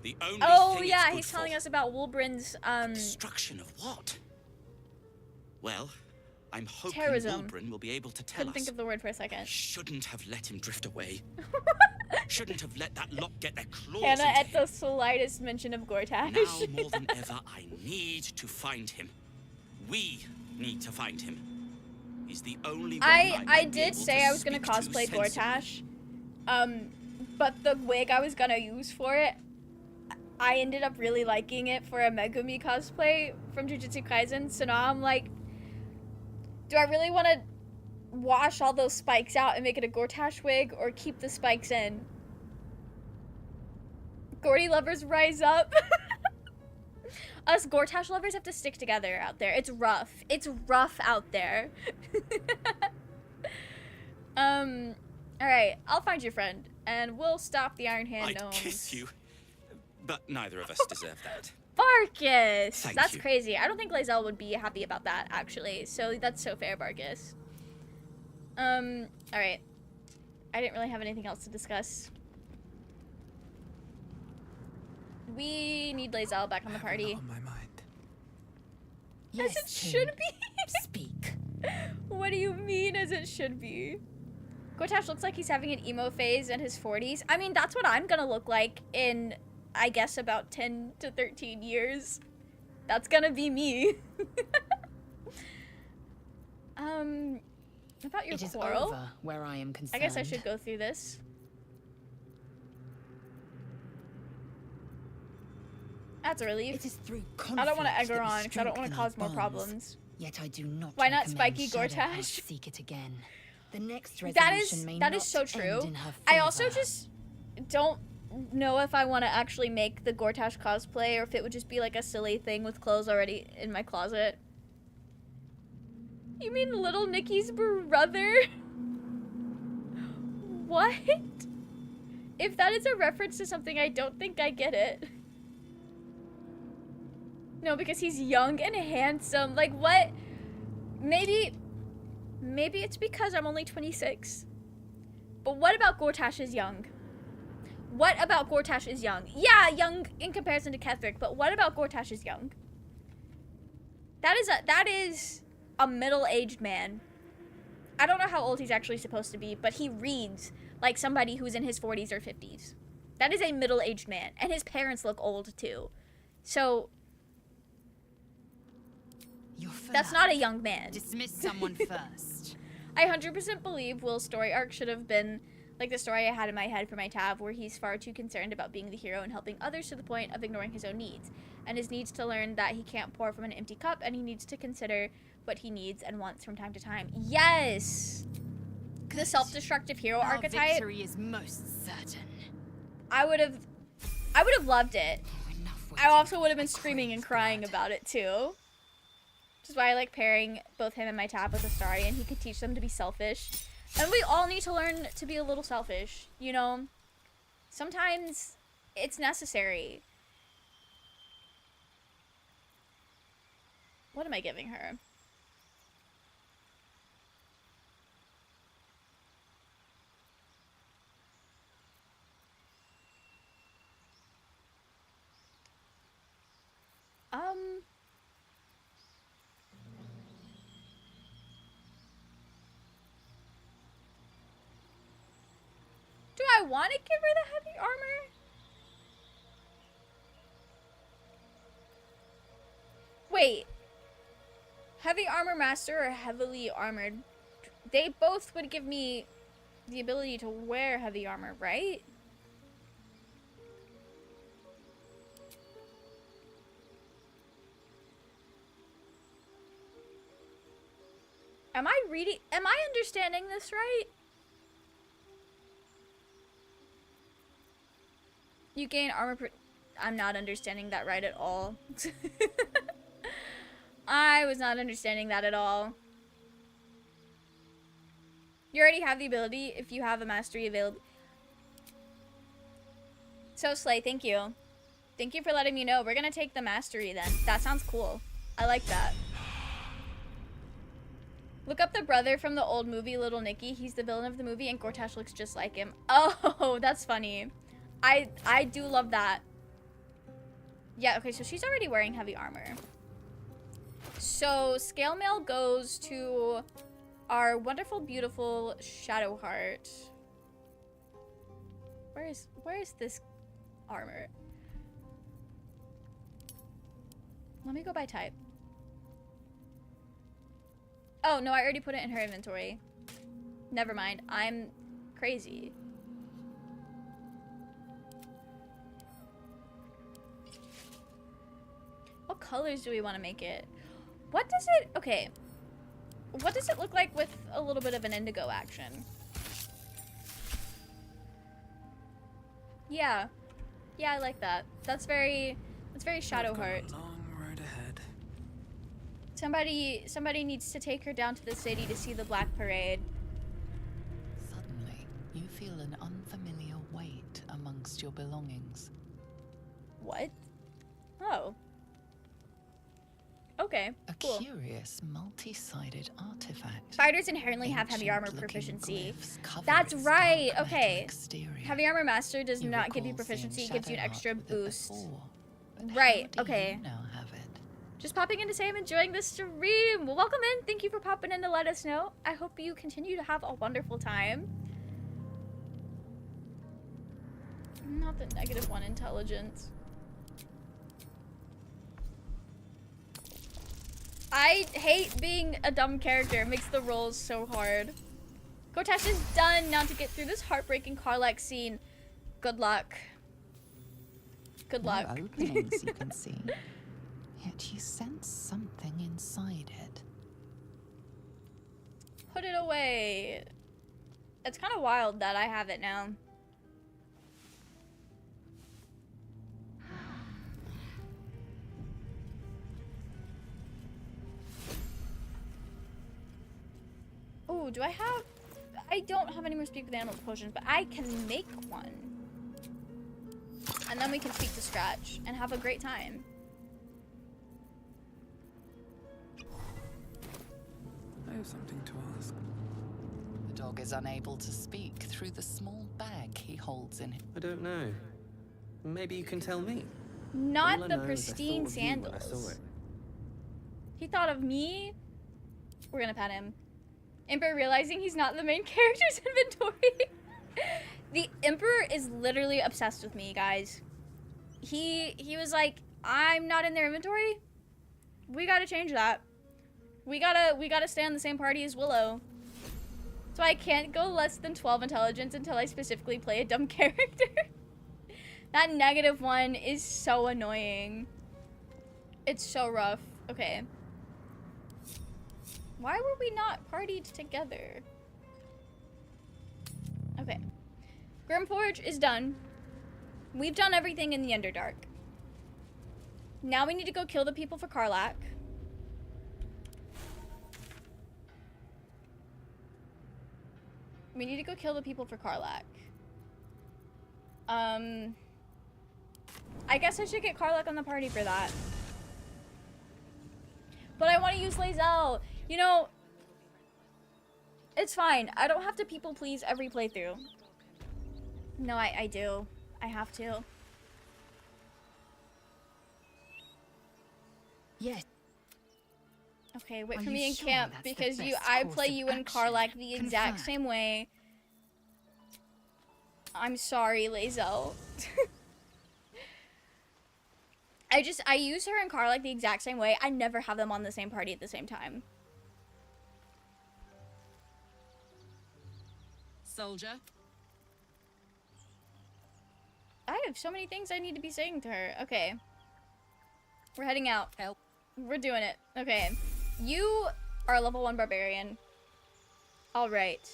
The only Oh thing yeah, it's he's good telling for. us about Wolbrin's Destruction of what? Well, I'm hoping terrorism. Wolbrin will be able to tell Couldn't us. think of the word for a second. Shouldn't have let him drift away. Shouldn't have let that lot get their claws Hannah into at the slightest mention of Gortash. Now more than ever, I need to find him. We need to find him. He's the only one I might be did able say to I was gonna speak to cosplay sensibly. Gortash, but the wig I was gonna use for it, I ended up really liking it for a Megumi cosplay from Jujutsu Kaisen. So now I'm like, do I really want to wash all those spikes out and make it a Gortash wig, or keep the spikes in? Gordy lovers rise up. Us Gortash lovers have to stick together out there. It's rough. It's rough out there. Alright, I'll find your friend, and we'll stop the Iron Hand I'd gnomes. kiss you, but neither of us deserve that. Barkus! Thank That's you. crazy. I don't think Lae'zel would be happy about that, actually. So that's so fair, Barkus. Alright. I didn't really have anything else to discuss. We need Lae'zel back on the party. On my mind. As it should be. Speak. What do you mean, as it should be? Gortash looks like he's having an emo phase in his 40s. I mean, that's what I'm gonna look like in, I guess, about 10 to 13 years. That's gonna be me. About your It is quarrel? over where I am I concerned. guess I should go through this. That's a relief. It is through I don't want to egg conflict her that we on because I don't want to strengthen our cause more bonds. problems. Yet I do not. Why not recommend Spiky Shadowheart Gortash? Seek it again. The next That resolution may is not so true. end in her I also favor. just don't know if I want to actually make the Gortash cosplay or if it would just be like a silly thing with clothes already in my closet. You mean little Nikki's brother? What? If that is a reference to something, I don't think I get it. No, because he's young and handsome. Like, what? Maybe it's because I'm only 26. But what about Gortash is young? What about Gortash is young? Yeah, young in comparison to Ketherick, but what about Gortash is young? That is a middle-aged man. I don't know how old he's actually supposed to be, but he reads like somebody who's in his 40s or 50s. That is a middle-aged man, and his parents look old too. So that's not a young man. Dismiss someone first. I 100% believe Will's story arc should have been like the story I had in my head for my tab, where he's far too concerned about being the hero and helping others to the point of ignoring his own needs, and his needs to learn that he can't pour from an empty cup, and he needs to consider what he needs and wants from time to time. Yes! The self-destructive hero archetype. Victory is most certain. I would have loved it. I also would have been screaming and crying about it too. Which is why I like pairing both him and my tab with Astarion. He could teach them to be selfish. And we all need to learn to be a little selfish, you know? Sometimes it's necessary. What am I giving her? Do I want to give her the heavy armor? Wait. Heavy armor master or heavily armored? They both would give me the ability to wear heavy armor, right? Am I understanding this right? You gain armor I'm not understanding that right at all. I was not understanding that at all. You already have the ability if you have a mastery available. So Slay, thank you. Thank you for letting me know. We're gonna take the mastery then. That sounds cool. I like that. Look up the brother from the old movie, Little Nicky. He's the villain of the movie and Gortash looks just like him. Oh, that's funny. I do love that. Yeah, okay, so she's already wearing heavy armor. So scale mail goes to our wonderful, beautiful Shadowheart. Where is this armor? Let me go by type. Oh, no, I already put it in her inventory. Never mind. I'm crazy. What colors do we want to make it? What does it... Okay. What does it look like with a little bit of an indigo action? Yeah. Yeah, I like that. That's very Shadowheart. Long road ahead. Somebody needs to take her down to the city to see the Black Parade. Suddenly, you feel an unfamiliar weight amongst your belongings. What? Oh. Okay, cool. A curious multi-sided artifact. Fighters inherently have heavy armor proficiency. That's right. Okay. Heavy armor master does not give you proficiency. It gives you an extra boost. Right. Okay. Now have it. Just popping in to say I'm enjoying the stream. Well, welcome in. Thank you for popping in to let us know. I hope you continue to have a wonderful time. Not the -1 intelligence. I hate being a dumb character. It makes the rolls so hard. Gortash is done now to get through this heartbreaking Karlach scene. Good luck. Good luck. No openings you can see. Yet you sense something inside it. Put it away. It's kind of wild that I have it now. Oh, do I have... I don't have any more speak with animals potions, but I can make one. And then we can speak to Scratch and have a great time. I have something to ask. The dog is unable to speak through the small bag he holds in his... I don't know. Maybe you can tell me. Not All I the know is I pristine thought of you when I saw sandals. it. He thought of me. We're gonna pet him. Emperor realizing he's not in the main character's inventory. The Emperor is literally obsessed with me, guys. He was like, I'm not in their inventory. We gotta change that. We gotta stay on the same party as Willow. So I can't go less than 12 intelligence until I specifically play a dumb character. That -1 is so annoying. It's so rough. Okay. Why were we not partied together? Okay. Grimforge is done. We've done everything in the Underdark. Now we need to go kill the people for Karlach. We need to go kill the people for Karlach. I guess I should get Karlach on the party for that. But I want to use Lae'zel. You know, it's fine. I don't have to people please every playthrough. No, I do. I have to. Yes. Okay, wait Are for you me in sure camp that's the because best I course play of you and action? Karlach the exact Confirm. same way. I'm sorry, Lae'zel. I use her and Karlach the exact same way. I never have them on the same party at the same time. Soldier. I have so many things I need to be saying to her. Okay. We're heading out. Help. We're doing it. Okay. You are a level 1 barbarian. Alright.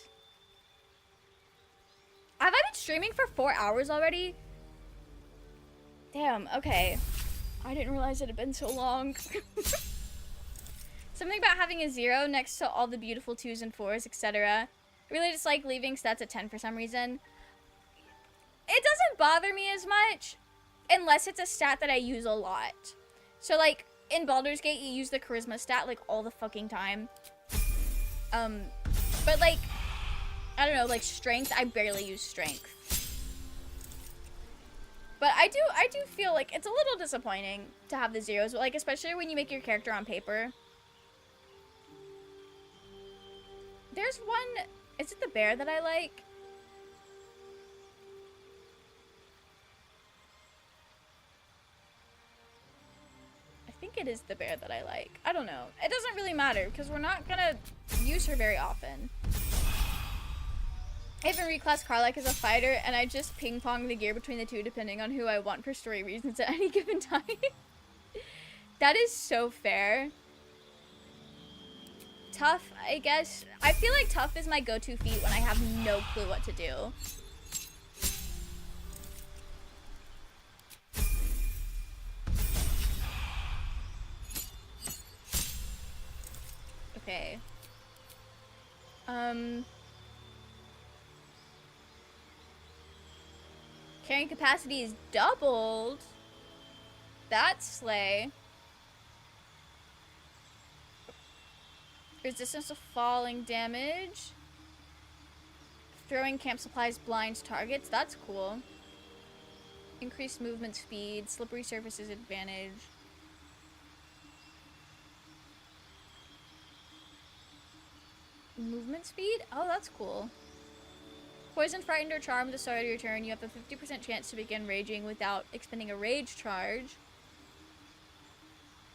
Have I been streaming for 4 hours already? Damn, okay. I didn't realize it had been so long. Something about having a 0 next to all the beautiful 2s and 4s, etc. Really just like leaving stats at 10 for some reason. It doesn't bother me as much unless it's a stat that I use a lot. So like in Baldur's Gate you use the charisma stat like all the fucking time. But like I don't know, like strength, I barely use strength. But I do feel like it's a little disappointing to have the 0s, like especially when you make your character on paper. There's one, is it the bear that I like? I think it is the bear that I like. I don't know. It doesn't really matter because we're not gonna use her very often. I even reclassed Karlach as a fighter, and I just ping-pong the gear between the two depending on who I want for story reasons at any given time. That is so fair. Tough, I guess. I feel like tough is my go-to feat when I have no clue what to do. Okay. Carrying capacity is doubled. That's slay. Resistance to falling damage. Throwing camp supplies blinds targets. That's cool. Increased movement speed. Slippery surfaces advantage. Movement speed? Oh, that's cool. Poison, frightened, or charmed at the start of your turn. You have a 50% chance to begin raging without expending a rage charge.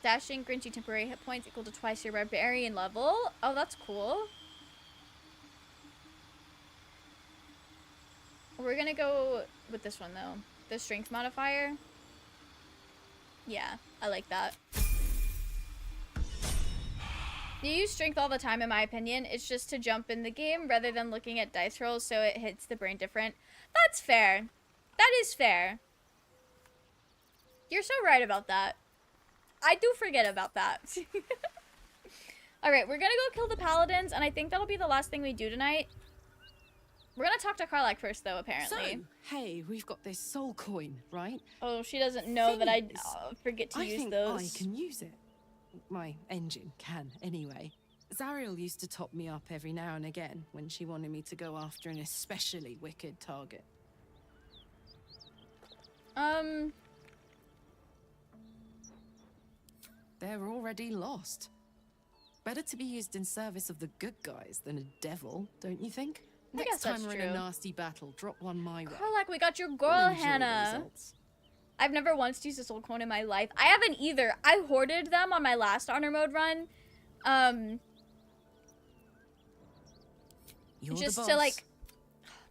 Dashing, grants you temporary hit points equal to twice your barbarian level. Oh, that's cool. We're gonna go with this one, though. The strength modifier. Yeah, I like that. You use strength all the time, in my opinion. It's just to jump in the game rather than looking at dice rolls, so it hits the brain different. That's fair. That is fair. You're so right about that. I do forget about that. Alright, we're gonna go kill the paladins, and I think that'll be the last thing we do tonight. We're gonna talk to Karlak first, though, apparently. So, hey, we've got this soul coin, right? Oh, she doesn't know that I forget to I use think those. I can use it. My engine can, anyway. Zariel used to top me up every now and again when she wanted me to go after an especially wicked target. They're already lost. Better to be used in service of the good guys than a devil, don't you think? I guess Next time that's we're in true. a nasty battle, drop one my way. Karlak, we got your girl, We'll enjoy the Hannah. results. I've never once used a soul coin in my life. I haven't either. I hoarded them on my last honor mode run. You're just the boss. to like,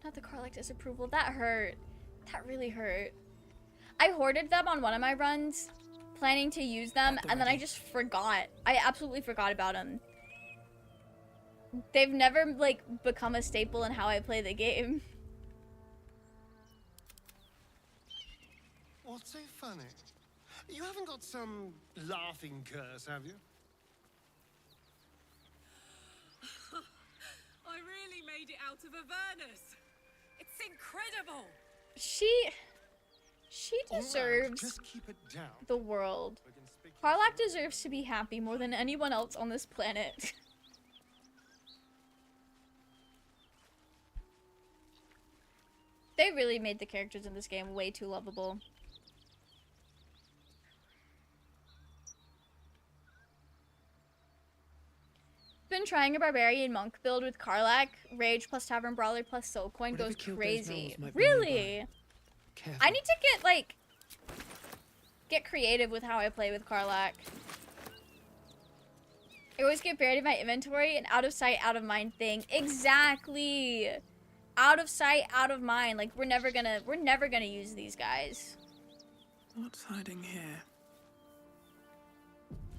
not the Karlak disapproval. That hurt. That really hurt. I hoarded them on one of my runs, planning to use them, and then I just forgot. I absolutely forgot about them. They've never like become a staple in how I play the game. What's so funny? You haven't got some laughing curse, have you? I really made it out of Avernus. It's incredible. She All right, deserves just keep it down. the world. Karlak deserves to be happy more than anyone else on this planet. They really made the characters in this game way too lovable. Been trying a barbarian monk build with Karlak, rage plus tavern brawler plus soul coin Whatever goes killed those crazy. gnolls might be Really? Careful. I need to get creative with how I play with Karlak. I always get buried in my inventory, an out of sight, out of mind thing. Exactly. Out of sight, out of mind. Like we're never gonna use these guys. What's hiding here?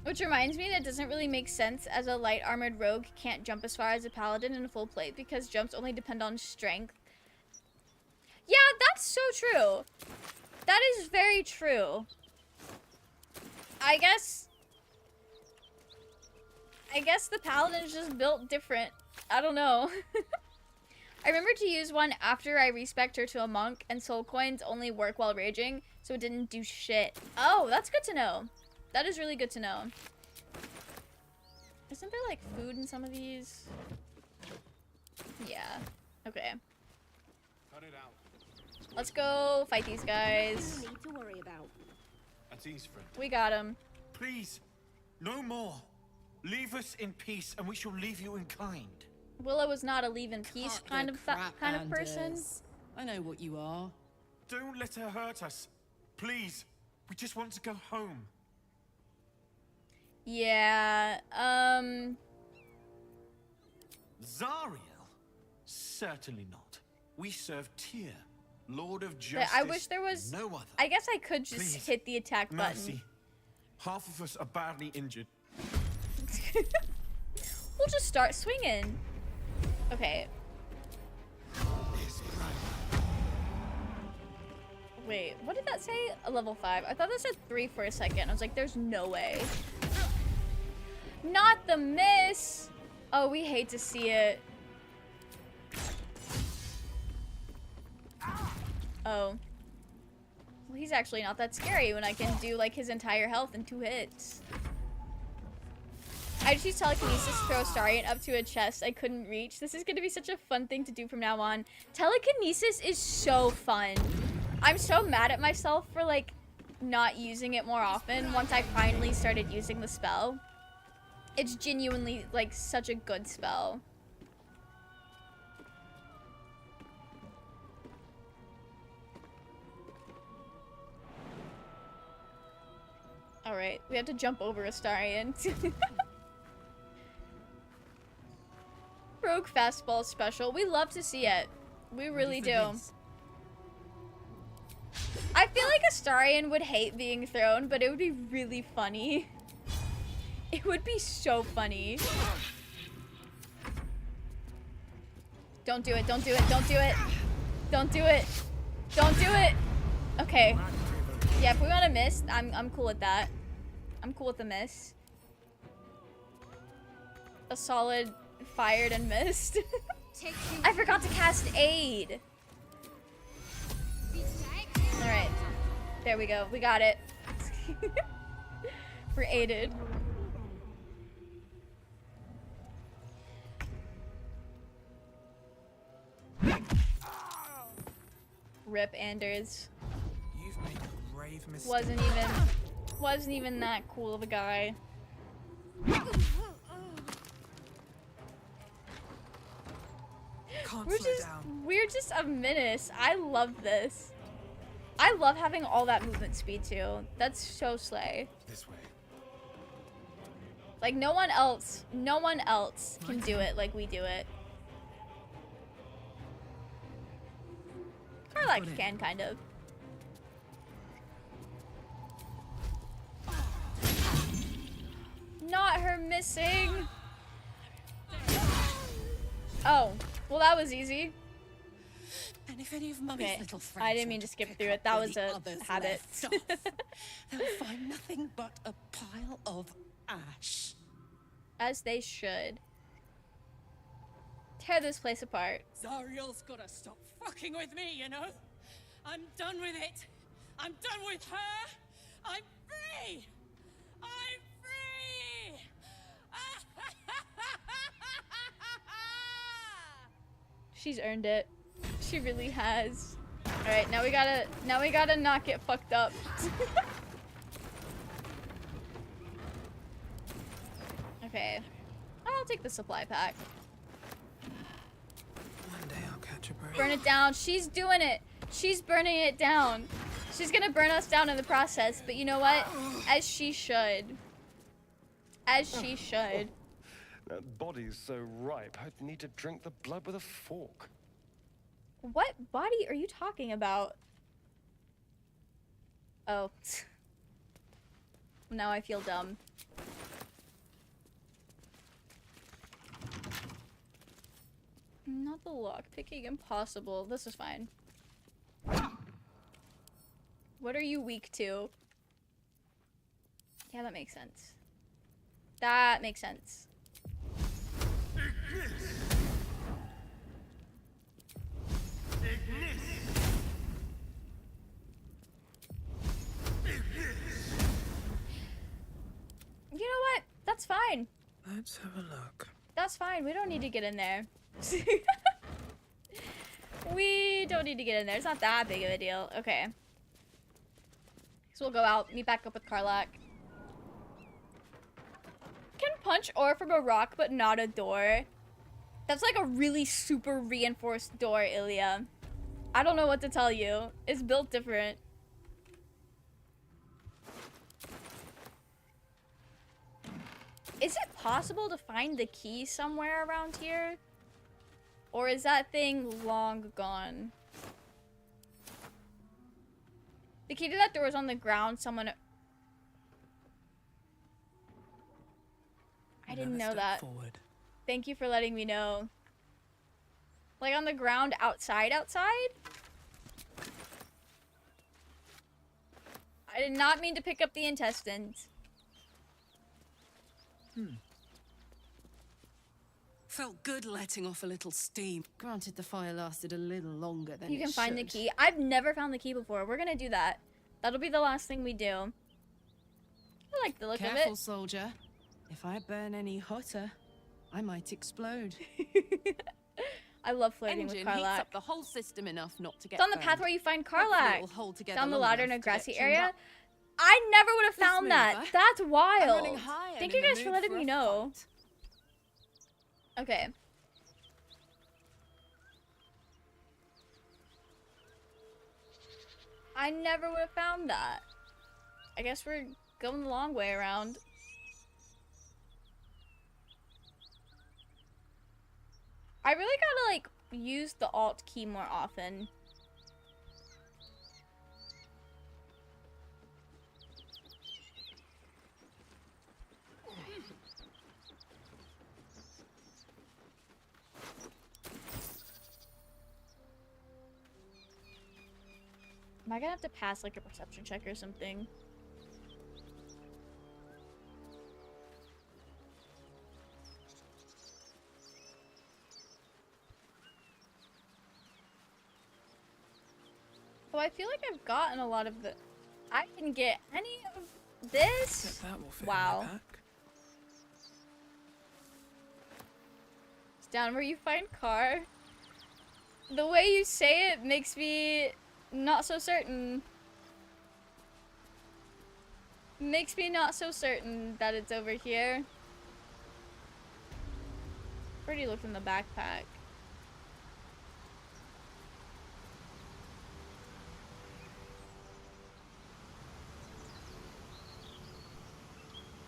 Which reminds me that doesn't really make sense as a light armored rogue can't jump as far as a paladin in full plate because jumps only depend on strength. Yeah, that's so true. That is very true. I guess the paladin's just built different. I don't know. I remember to use one after I respect her to a monk, and soul coins only work while raging, so it didn't do shit. Oh, that's good to know. That is really good to know. Isn't there like food in some of these? Yeah. Okay. Cut it out. Let's go fight these guys. No need to worry about. At ease, friend. We got him. Please, no more. Leave us in peace, and we shall leave you in kind. Willow was not a leave in peace kind of person. Anders. I know what you are. Don't let her hurt us. Please, we just want to go home. Yeah, Zariel? Certainly not. We serve Tyr, Lord of but Justice. I wish there was, no other. I guess I could just Please. hit the attack button. Mercy. Half of us are badly injured. We'll just start swinging. Okay. Wait, what did that say? A level 5. I thought that said 3 for a second. I was like, there's no way. Not the miss! Oh, we hate to see it. Oh. Well, he's actually not that scary when I can do, like, his entire health in 2 hits. I just used telekinesis to throw Starian up to a chest I couldn't reach. This is going to be such a fun thing to do from now on. Telekinesis is so fun. I'm so mad at myself for, like, not using it more often once I finally started using the spell. It's genuinely, like, such a good spell. Alright, we have to jump over Astarian. Rogue fastball special. We love to see it. We really do. I feel like Astarian would hate being thrown, but it would be really funny. It would be so funny. Don't do it, don't do it, don't do it. Don't do it. Don't do it. Okay. Yeah, if we want to miss, I'm cool with that. I'm cool with the miss. A solid fired and missed. I I forgot to cast aid. Alright. There we go. We got it. We're aided. Rip Anders. You've made a grave mistake. Wasn't even that cool of a guy. We're just a menace. I love this. I love having all that movement speed too. That's so slay. This way. Like no one else can do it like we do it. Or like can kind of. Not her missing. Oh, well that was easy. And if any of Mummy's little friends I didn't mean to skip through it. That was a habit. They'll find nothing but a pile of ash. As they should. Tear this place apart. Zariel's gotta stop fucking with me, you know? I'm done with it. I'm done with her. I'm free. I'm free. She's earned it. She really has. Alright, now we gotta not get fucked up. Okay. I'll take the supply pack. One day I'll catch a break. Burn it down. She's doing it. She's burning it down. She's gonna burn us down in the process, but you know what? As she should. As she should. That body's so ripe, I'd need to drink the blood with a fork. What body are you talking about? Oh. Now I feel dumb. Not the lock picking, impossible. This is fine. What are you weak to? Yeah, that makes sense. That makes sense. You know what? That's fine. Let's have a look. That's fine. We don't need to get in there. We don't need to get in there. It's not that big of a deal. Okay. So we'll go out, meet back up with Karlak. Can punch ore from a rock, but not a door. That's like a really super reinforced door, Ilya. I don't know what to tell you. It's built different. Is it possible to find the key somewhere around here? Or is that thing long gone? The key to that door is on the ground. Someone... I didn't know that. Forward. Thank you for letting me know. Like on the ground outside? I did not mean to pick up the intestines. Felt good letting off a little steam. Granted, the fire lasted a little longer than You can it find the should. key. I've never found the key before. We're gonna do that. That'll be the last thing we do. I like the look of it. Careful, soldier. If I burn any hotter, I might explode. I love flirting with Engine heats Karlak. up the whole system enough not to get It's on the burned. path where you find Hopefully Karlak. it'll hold together Down the long ladder in a enough to grassy get tuned area. up. I never would have Let's found move, that. huh? That's I'm wild. running high and Thank in you the guys for mood letting for me a know. Okay. I never would have found that. I guess we're going the long way around. I really gotta, like, use the Alt key more often. Am I gonna have to pass, like, a perception check or something? Oh, I feel like I've gotten a lot of the... I can get any of this? That will fit wow. in my pack. It's down where you find car. The way you say it makes me not so certain. Makes me not so certain that it's over here. Pretty look in the backpack.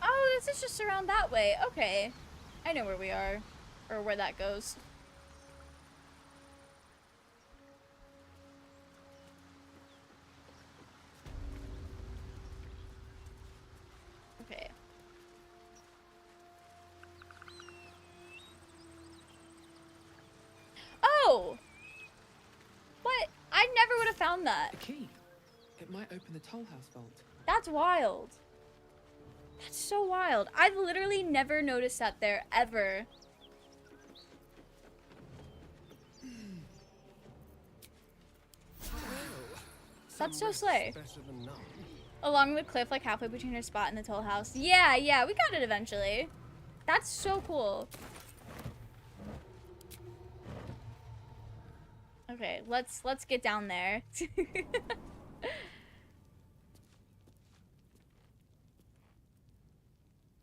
Oh, this is just around that way. Okay. I know where we are. Or where that goes. Okay. Oh! What? I never would have found that. A key. It might open the toll house vault. That's wild. That's so wild. I've literally never noticed that there, ever. That's so slay. Along the cliff, like halfway between her spot and the toll house. Yeah, yeah, we got it eventually. That's so cool. Okay, let's get down there.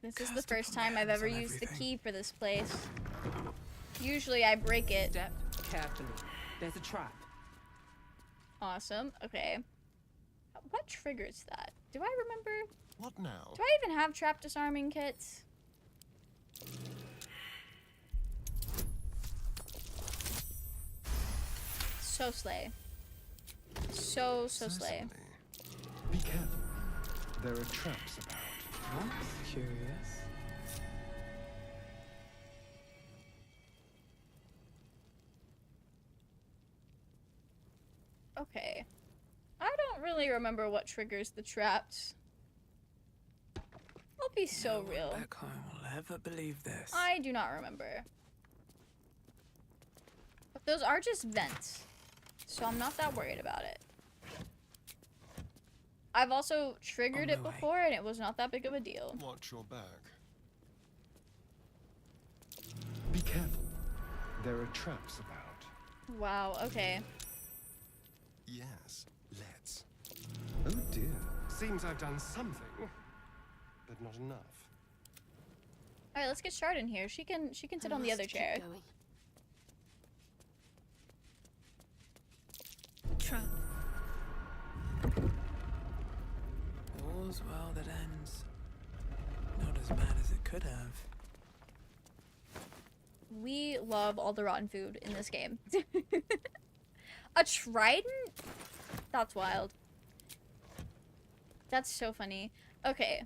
This is the first time I've ever used the key for this place. Usually I break it. Step carefully. There's a trap. Awesome. Okay. What triggers that? Do I remember? What now? Do I even have trap disarming kits? So slay. So slay. Be careful. There are traps about. That's curious. Okay. I don't really remember what triggers the traps. I'll be so real. Back home will ever believe this. I do not remember. But those are just vents. So I'm not that worried about it. I've also triggered it before and it was not that big of a deal. Watch your back. Be careful. There are traps about. Wow, okay. Yes, let's. Oh dear. Seems I've done something, but not enough. Alright, let's get Shard in here. She can sit on the other chair. Trap. All's well that ends. Not as bad as it could have. We love all the rotten food in this game. A trident? That's wild. That's so funny. Okay.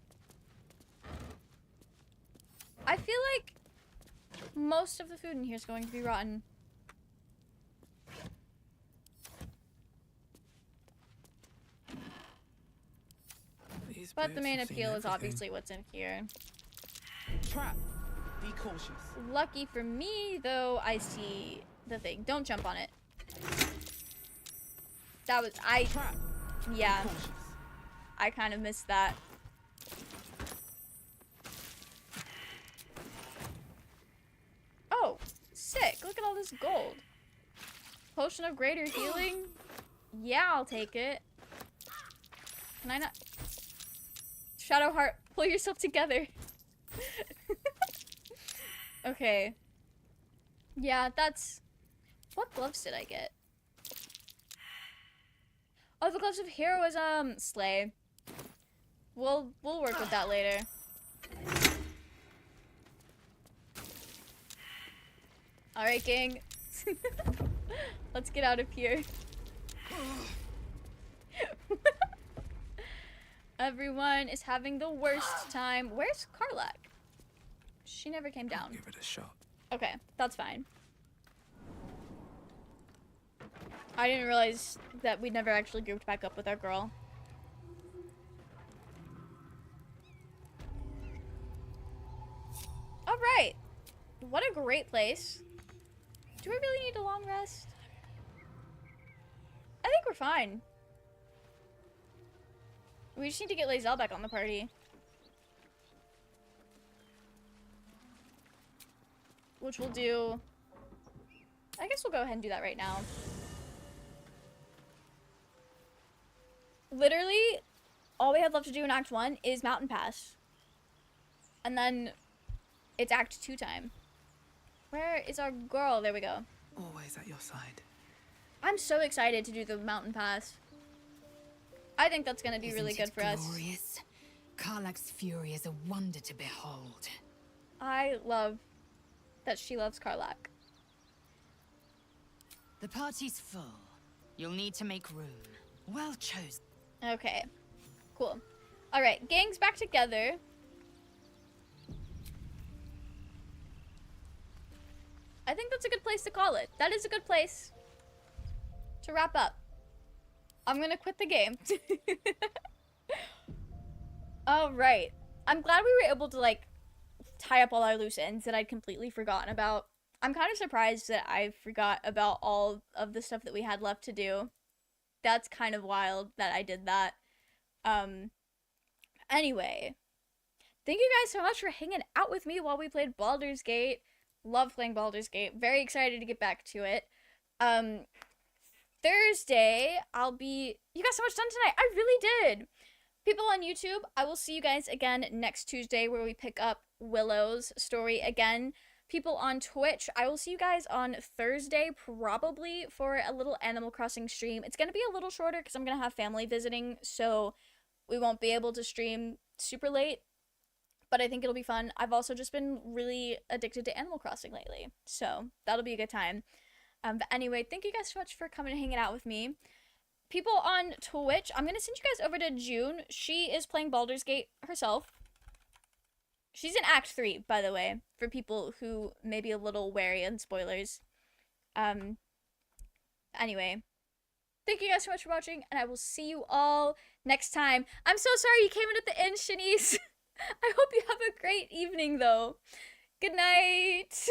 I feel like most of the food in here is going to be rotten. But the main appeal is obviously what's in here. Trap. Be cautious. Lucky for me, though, I see the thing. Don't jump on it. That was Trap. Yeah. I kind of missed that. Oh, sick. Look at all this gold. Potion of greater healing? Yeah, I'll take it. Can I not? Shadowheart, pull yourself together. Okay. Yeah, that's... What gloves did I get? Oh, the gloves of heroism. Slay. We'll work with that later. Alright, gang. Let's get out of here. Everyone is having the worst time. Where's Karlak? She never came down. Give it a shot. Okay, that's fine. I didn't realize that we'd never actually grouped back up with our girl. Alright. What a great place. Do we really need a long rest? I think we're fine. We just need to get Lae'zel back on the party. Which we'll do... I guess we'll go ahead and do that right now. Literally, all we have left to do in Act 1 is Mountain Pass. And then it's Act 2 time. Where is our girl? There we go. Always at your side. I'm so excited to do the Mountain Pass. I think that's gonna be really good for us. Glorious? Karlach's fury is a wonder to behold. I love that she loves Karlach. The party's full. You'll need to make room. Well chosen. Okay, cool. All right, gang's back together. I think that's a good place to call it. That is a good place to wrap up. I'm gonna quit the game. All right. I'm glad we were able to, like, tie up all our loose ends that I'd completely forgotten about. I'm kind of surprised that I forgot about all of the stuff that we had left to do. That's kind of wild that I did that. Anyway. Thank you guys so much for hanging out with me while we played Baldur's Gate. Love playing Baldur's Gate. Very excited to get back to it. Thursday, you got so much done tonight. I really did. People on YouTube, I will see you guys again next Tuesday where we pick up Willow's story again. People on Twitch, I will see you guys on Thursday probably for a little Animal Crossing stream. It's going to be a little shorter because I'm going to have family visiting, so we won't be able to stream super late. But I think it'll be fun. I've also just been really addicted to Animal Crossing lately, so that'll be a good time. But anyway, thank you guys so much for coming and hanging out with me. People on Twitch, I'm going to send you guys over to June. She is playing Baldur's Gate herself. She's in Act 3, by the way, for people who may be a little wary on spoilers. Anyway, thank you guys so much for watching, and I will see you all next time. I'm so sorry you came in at the end, Shanice. I hope you have a great evening, though. Good night.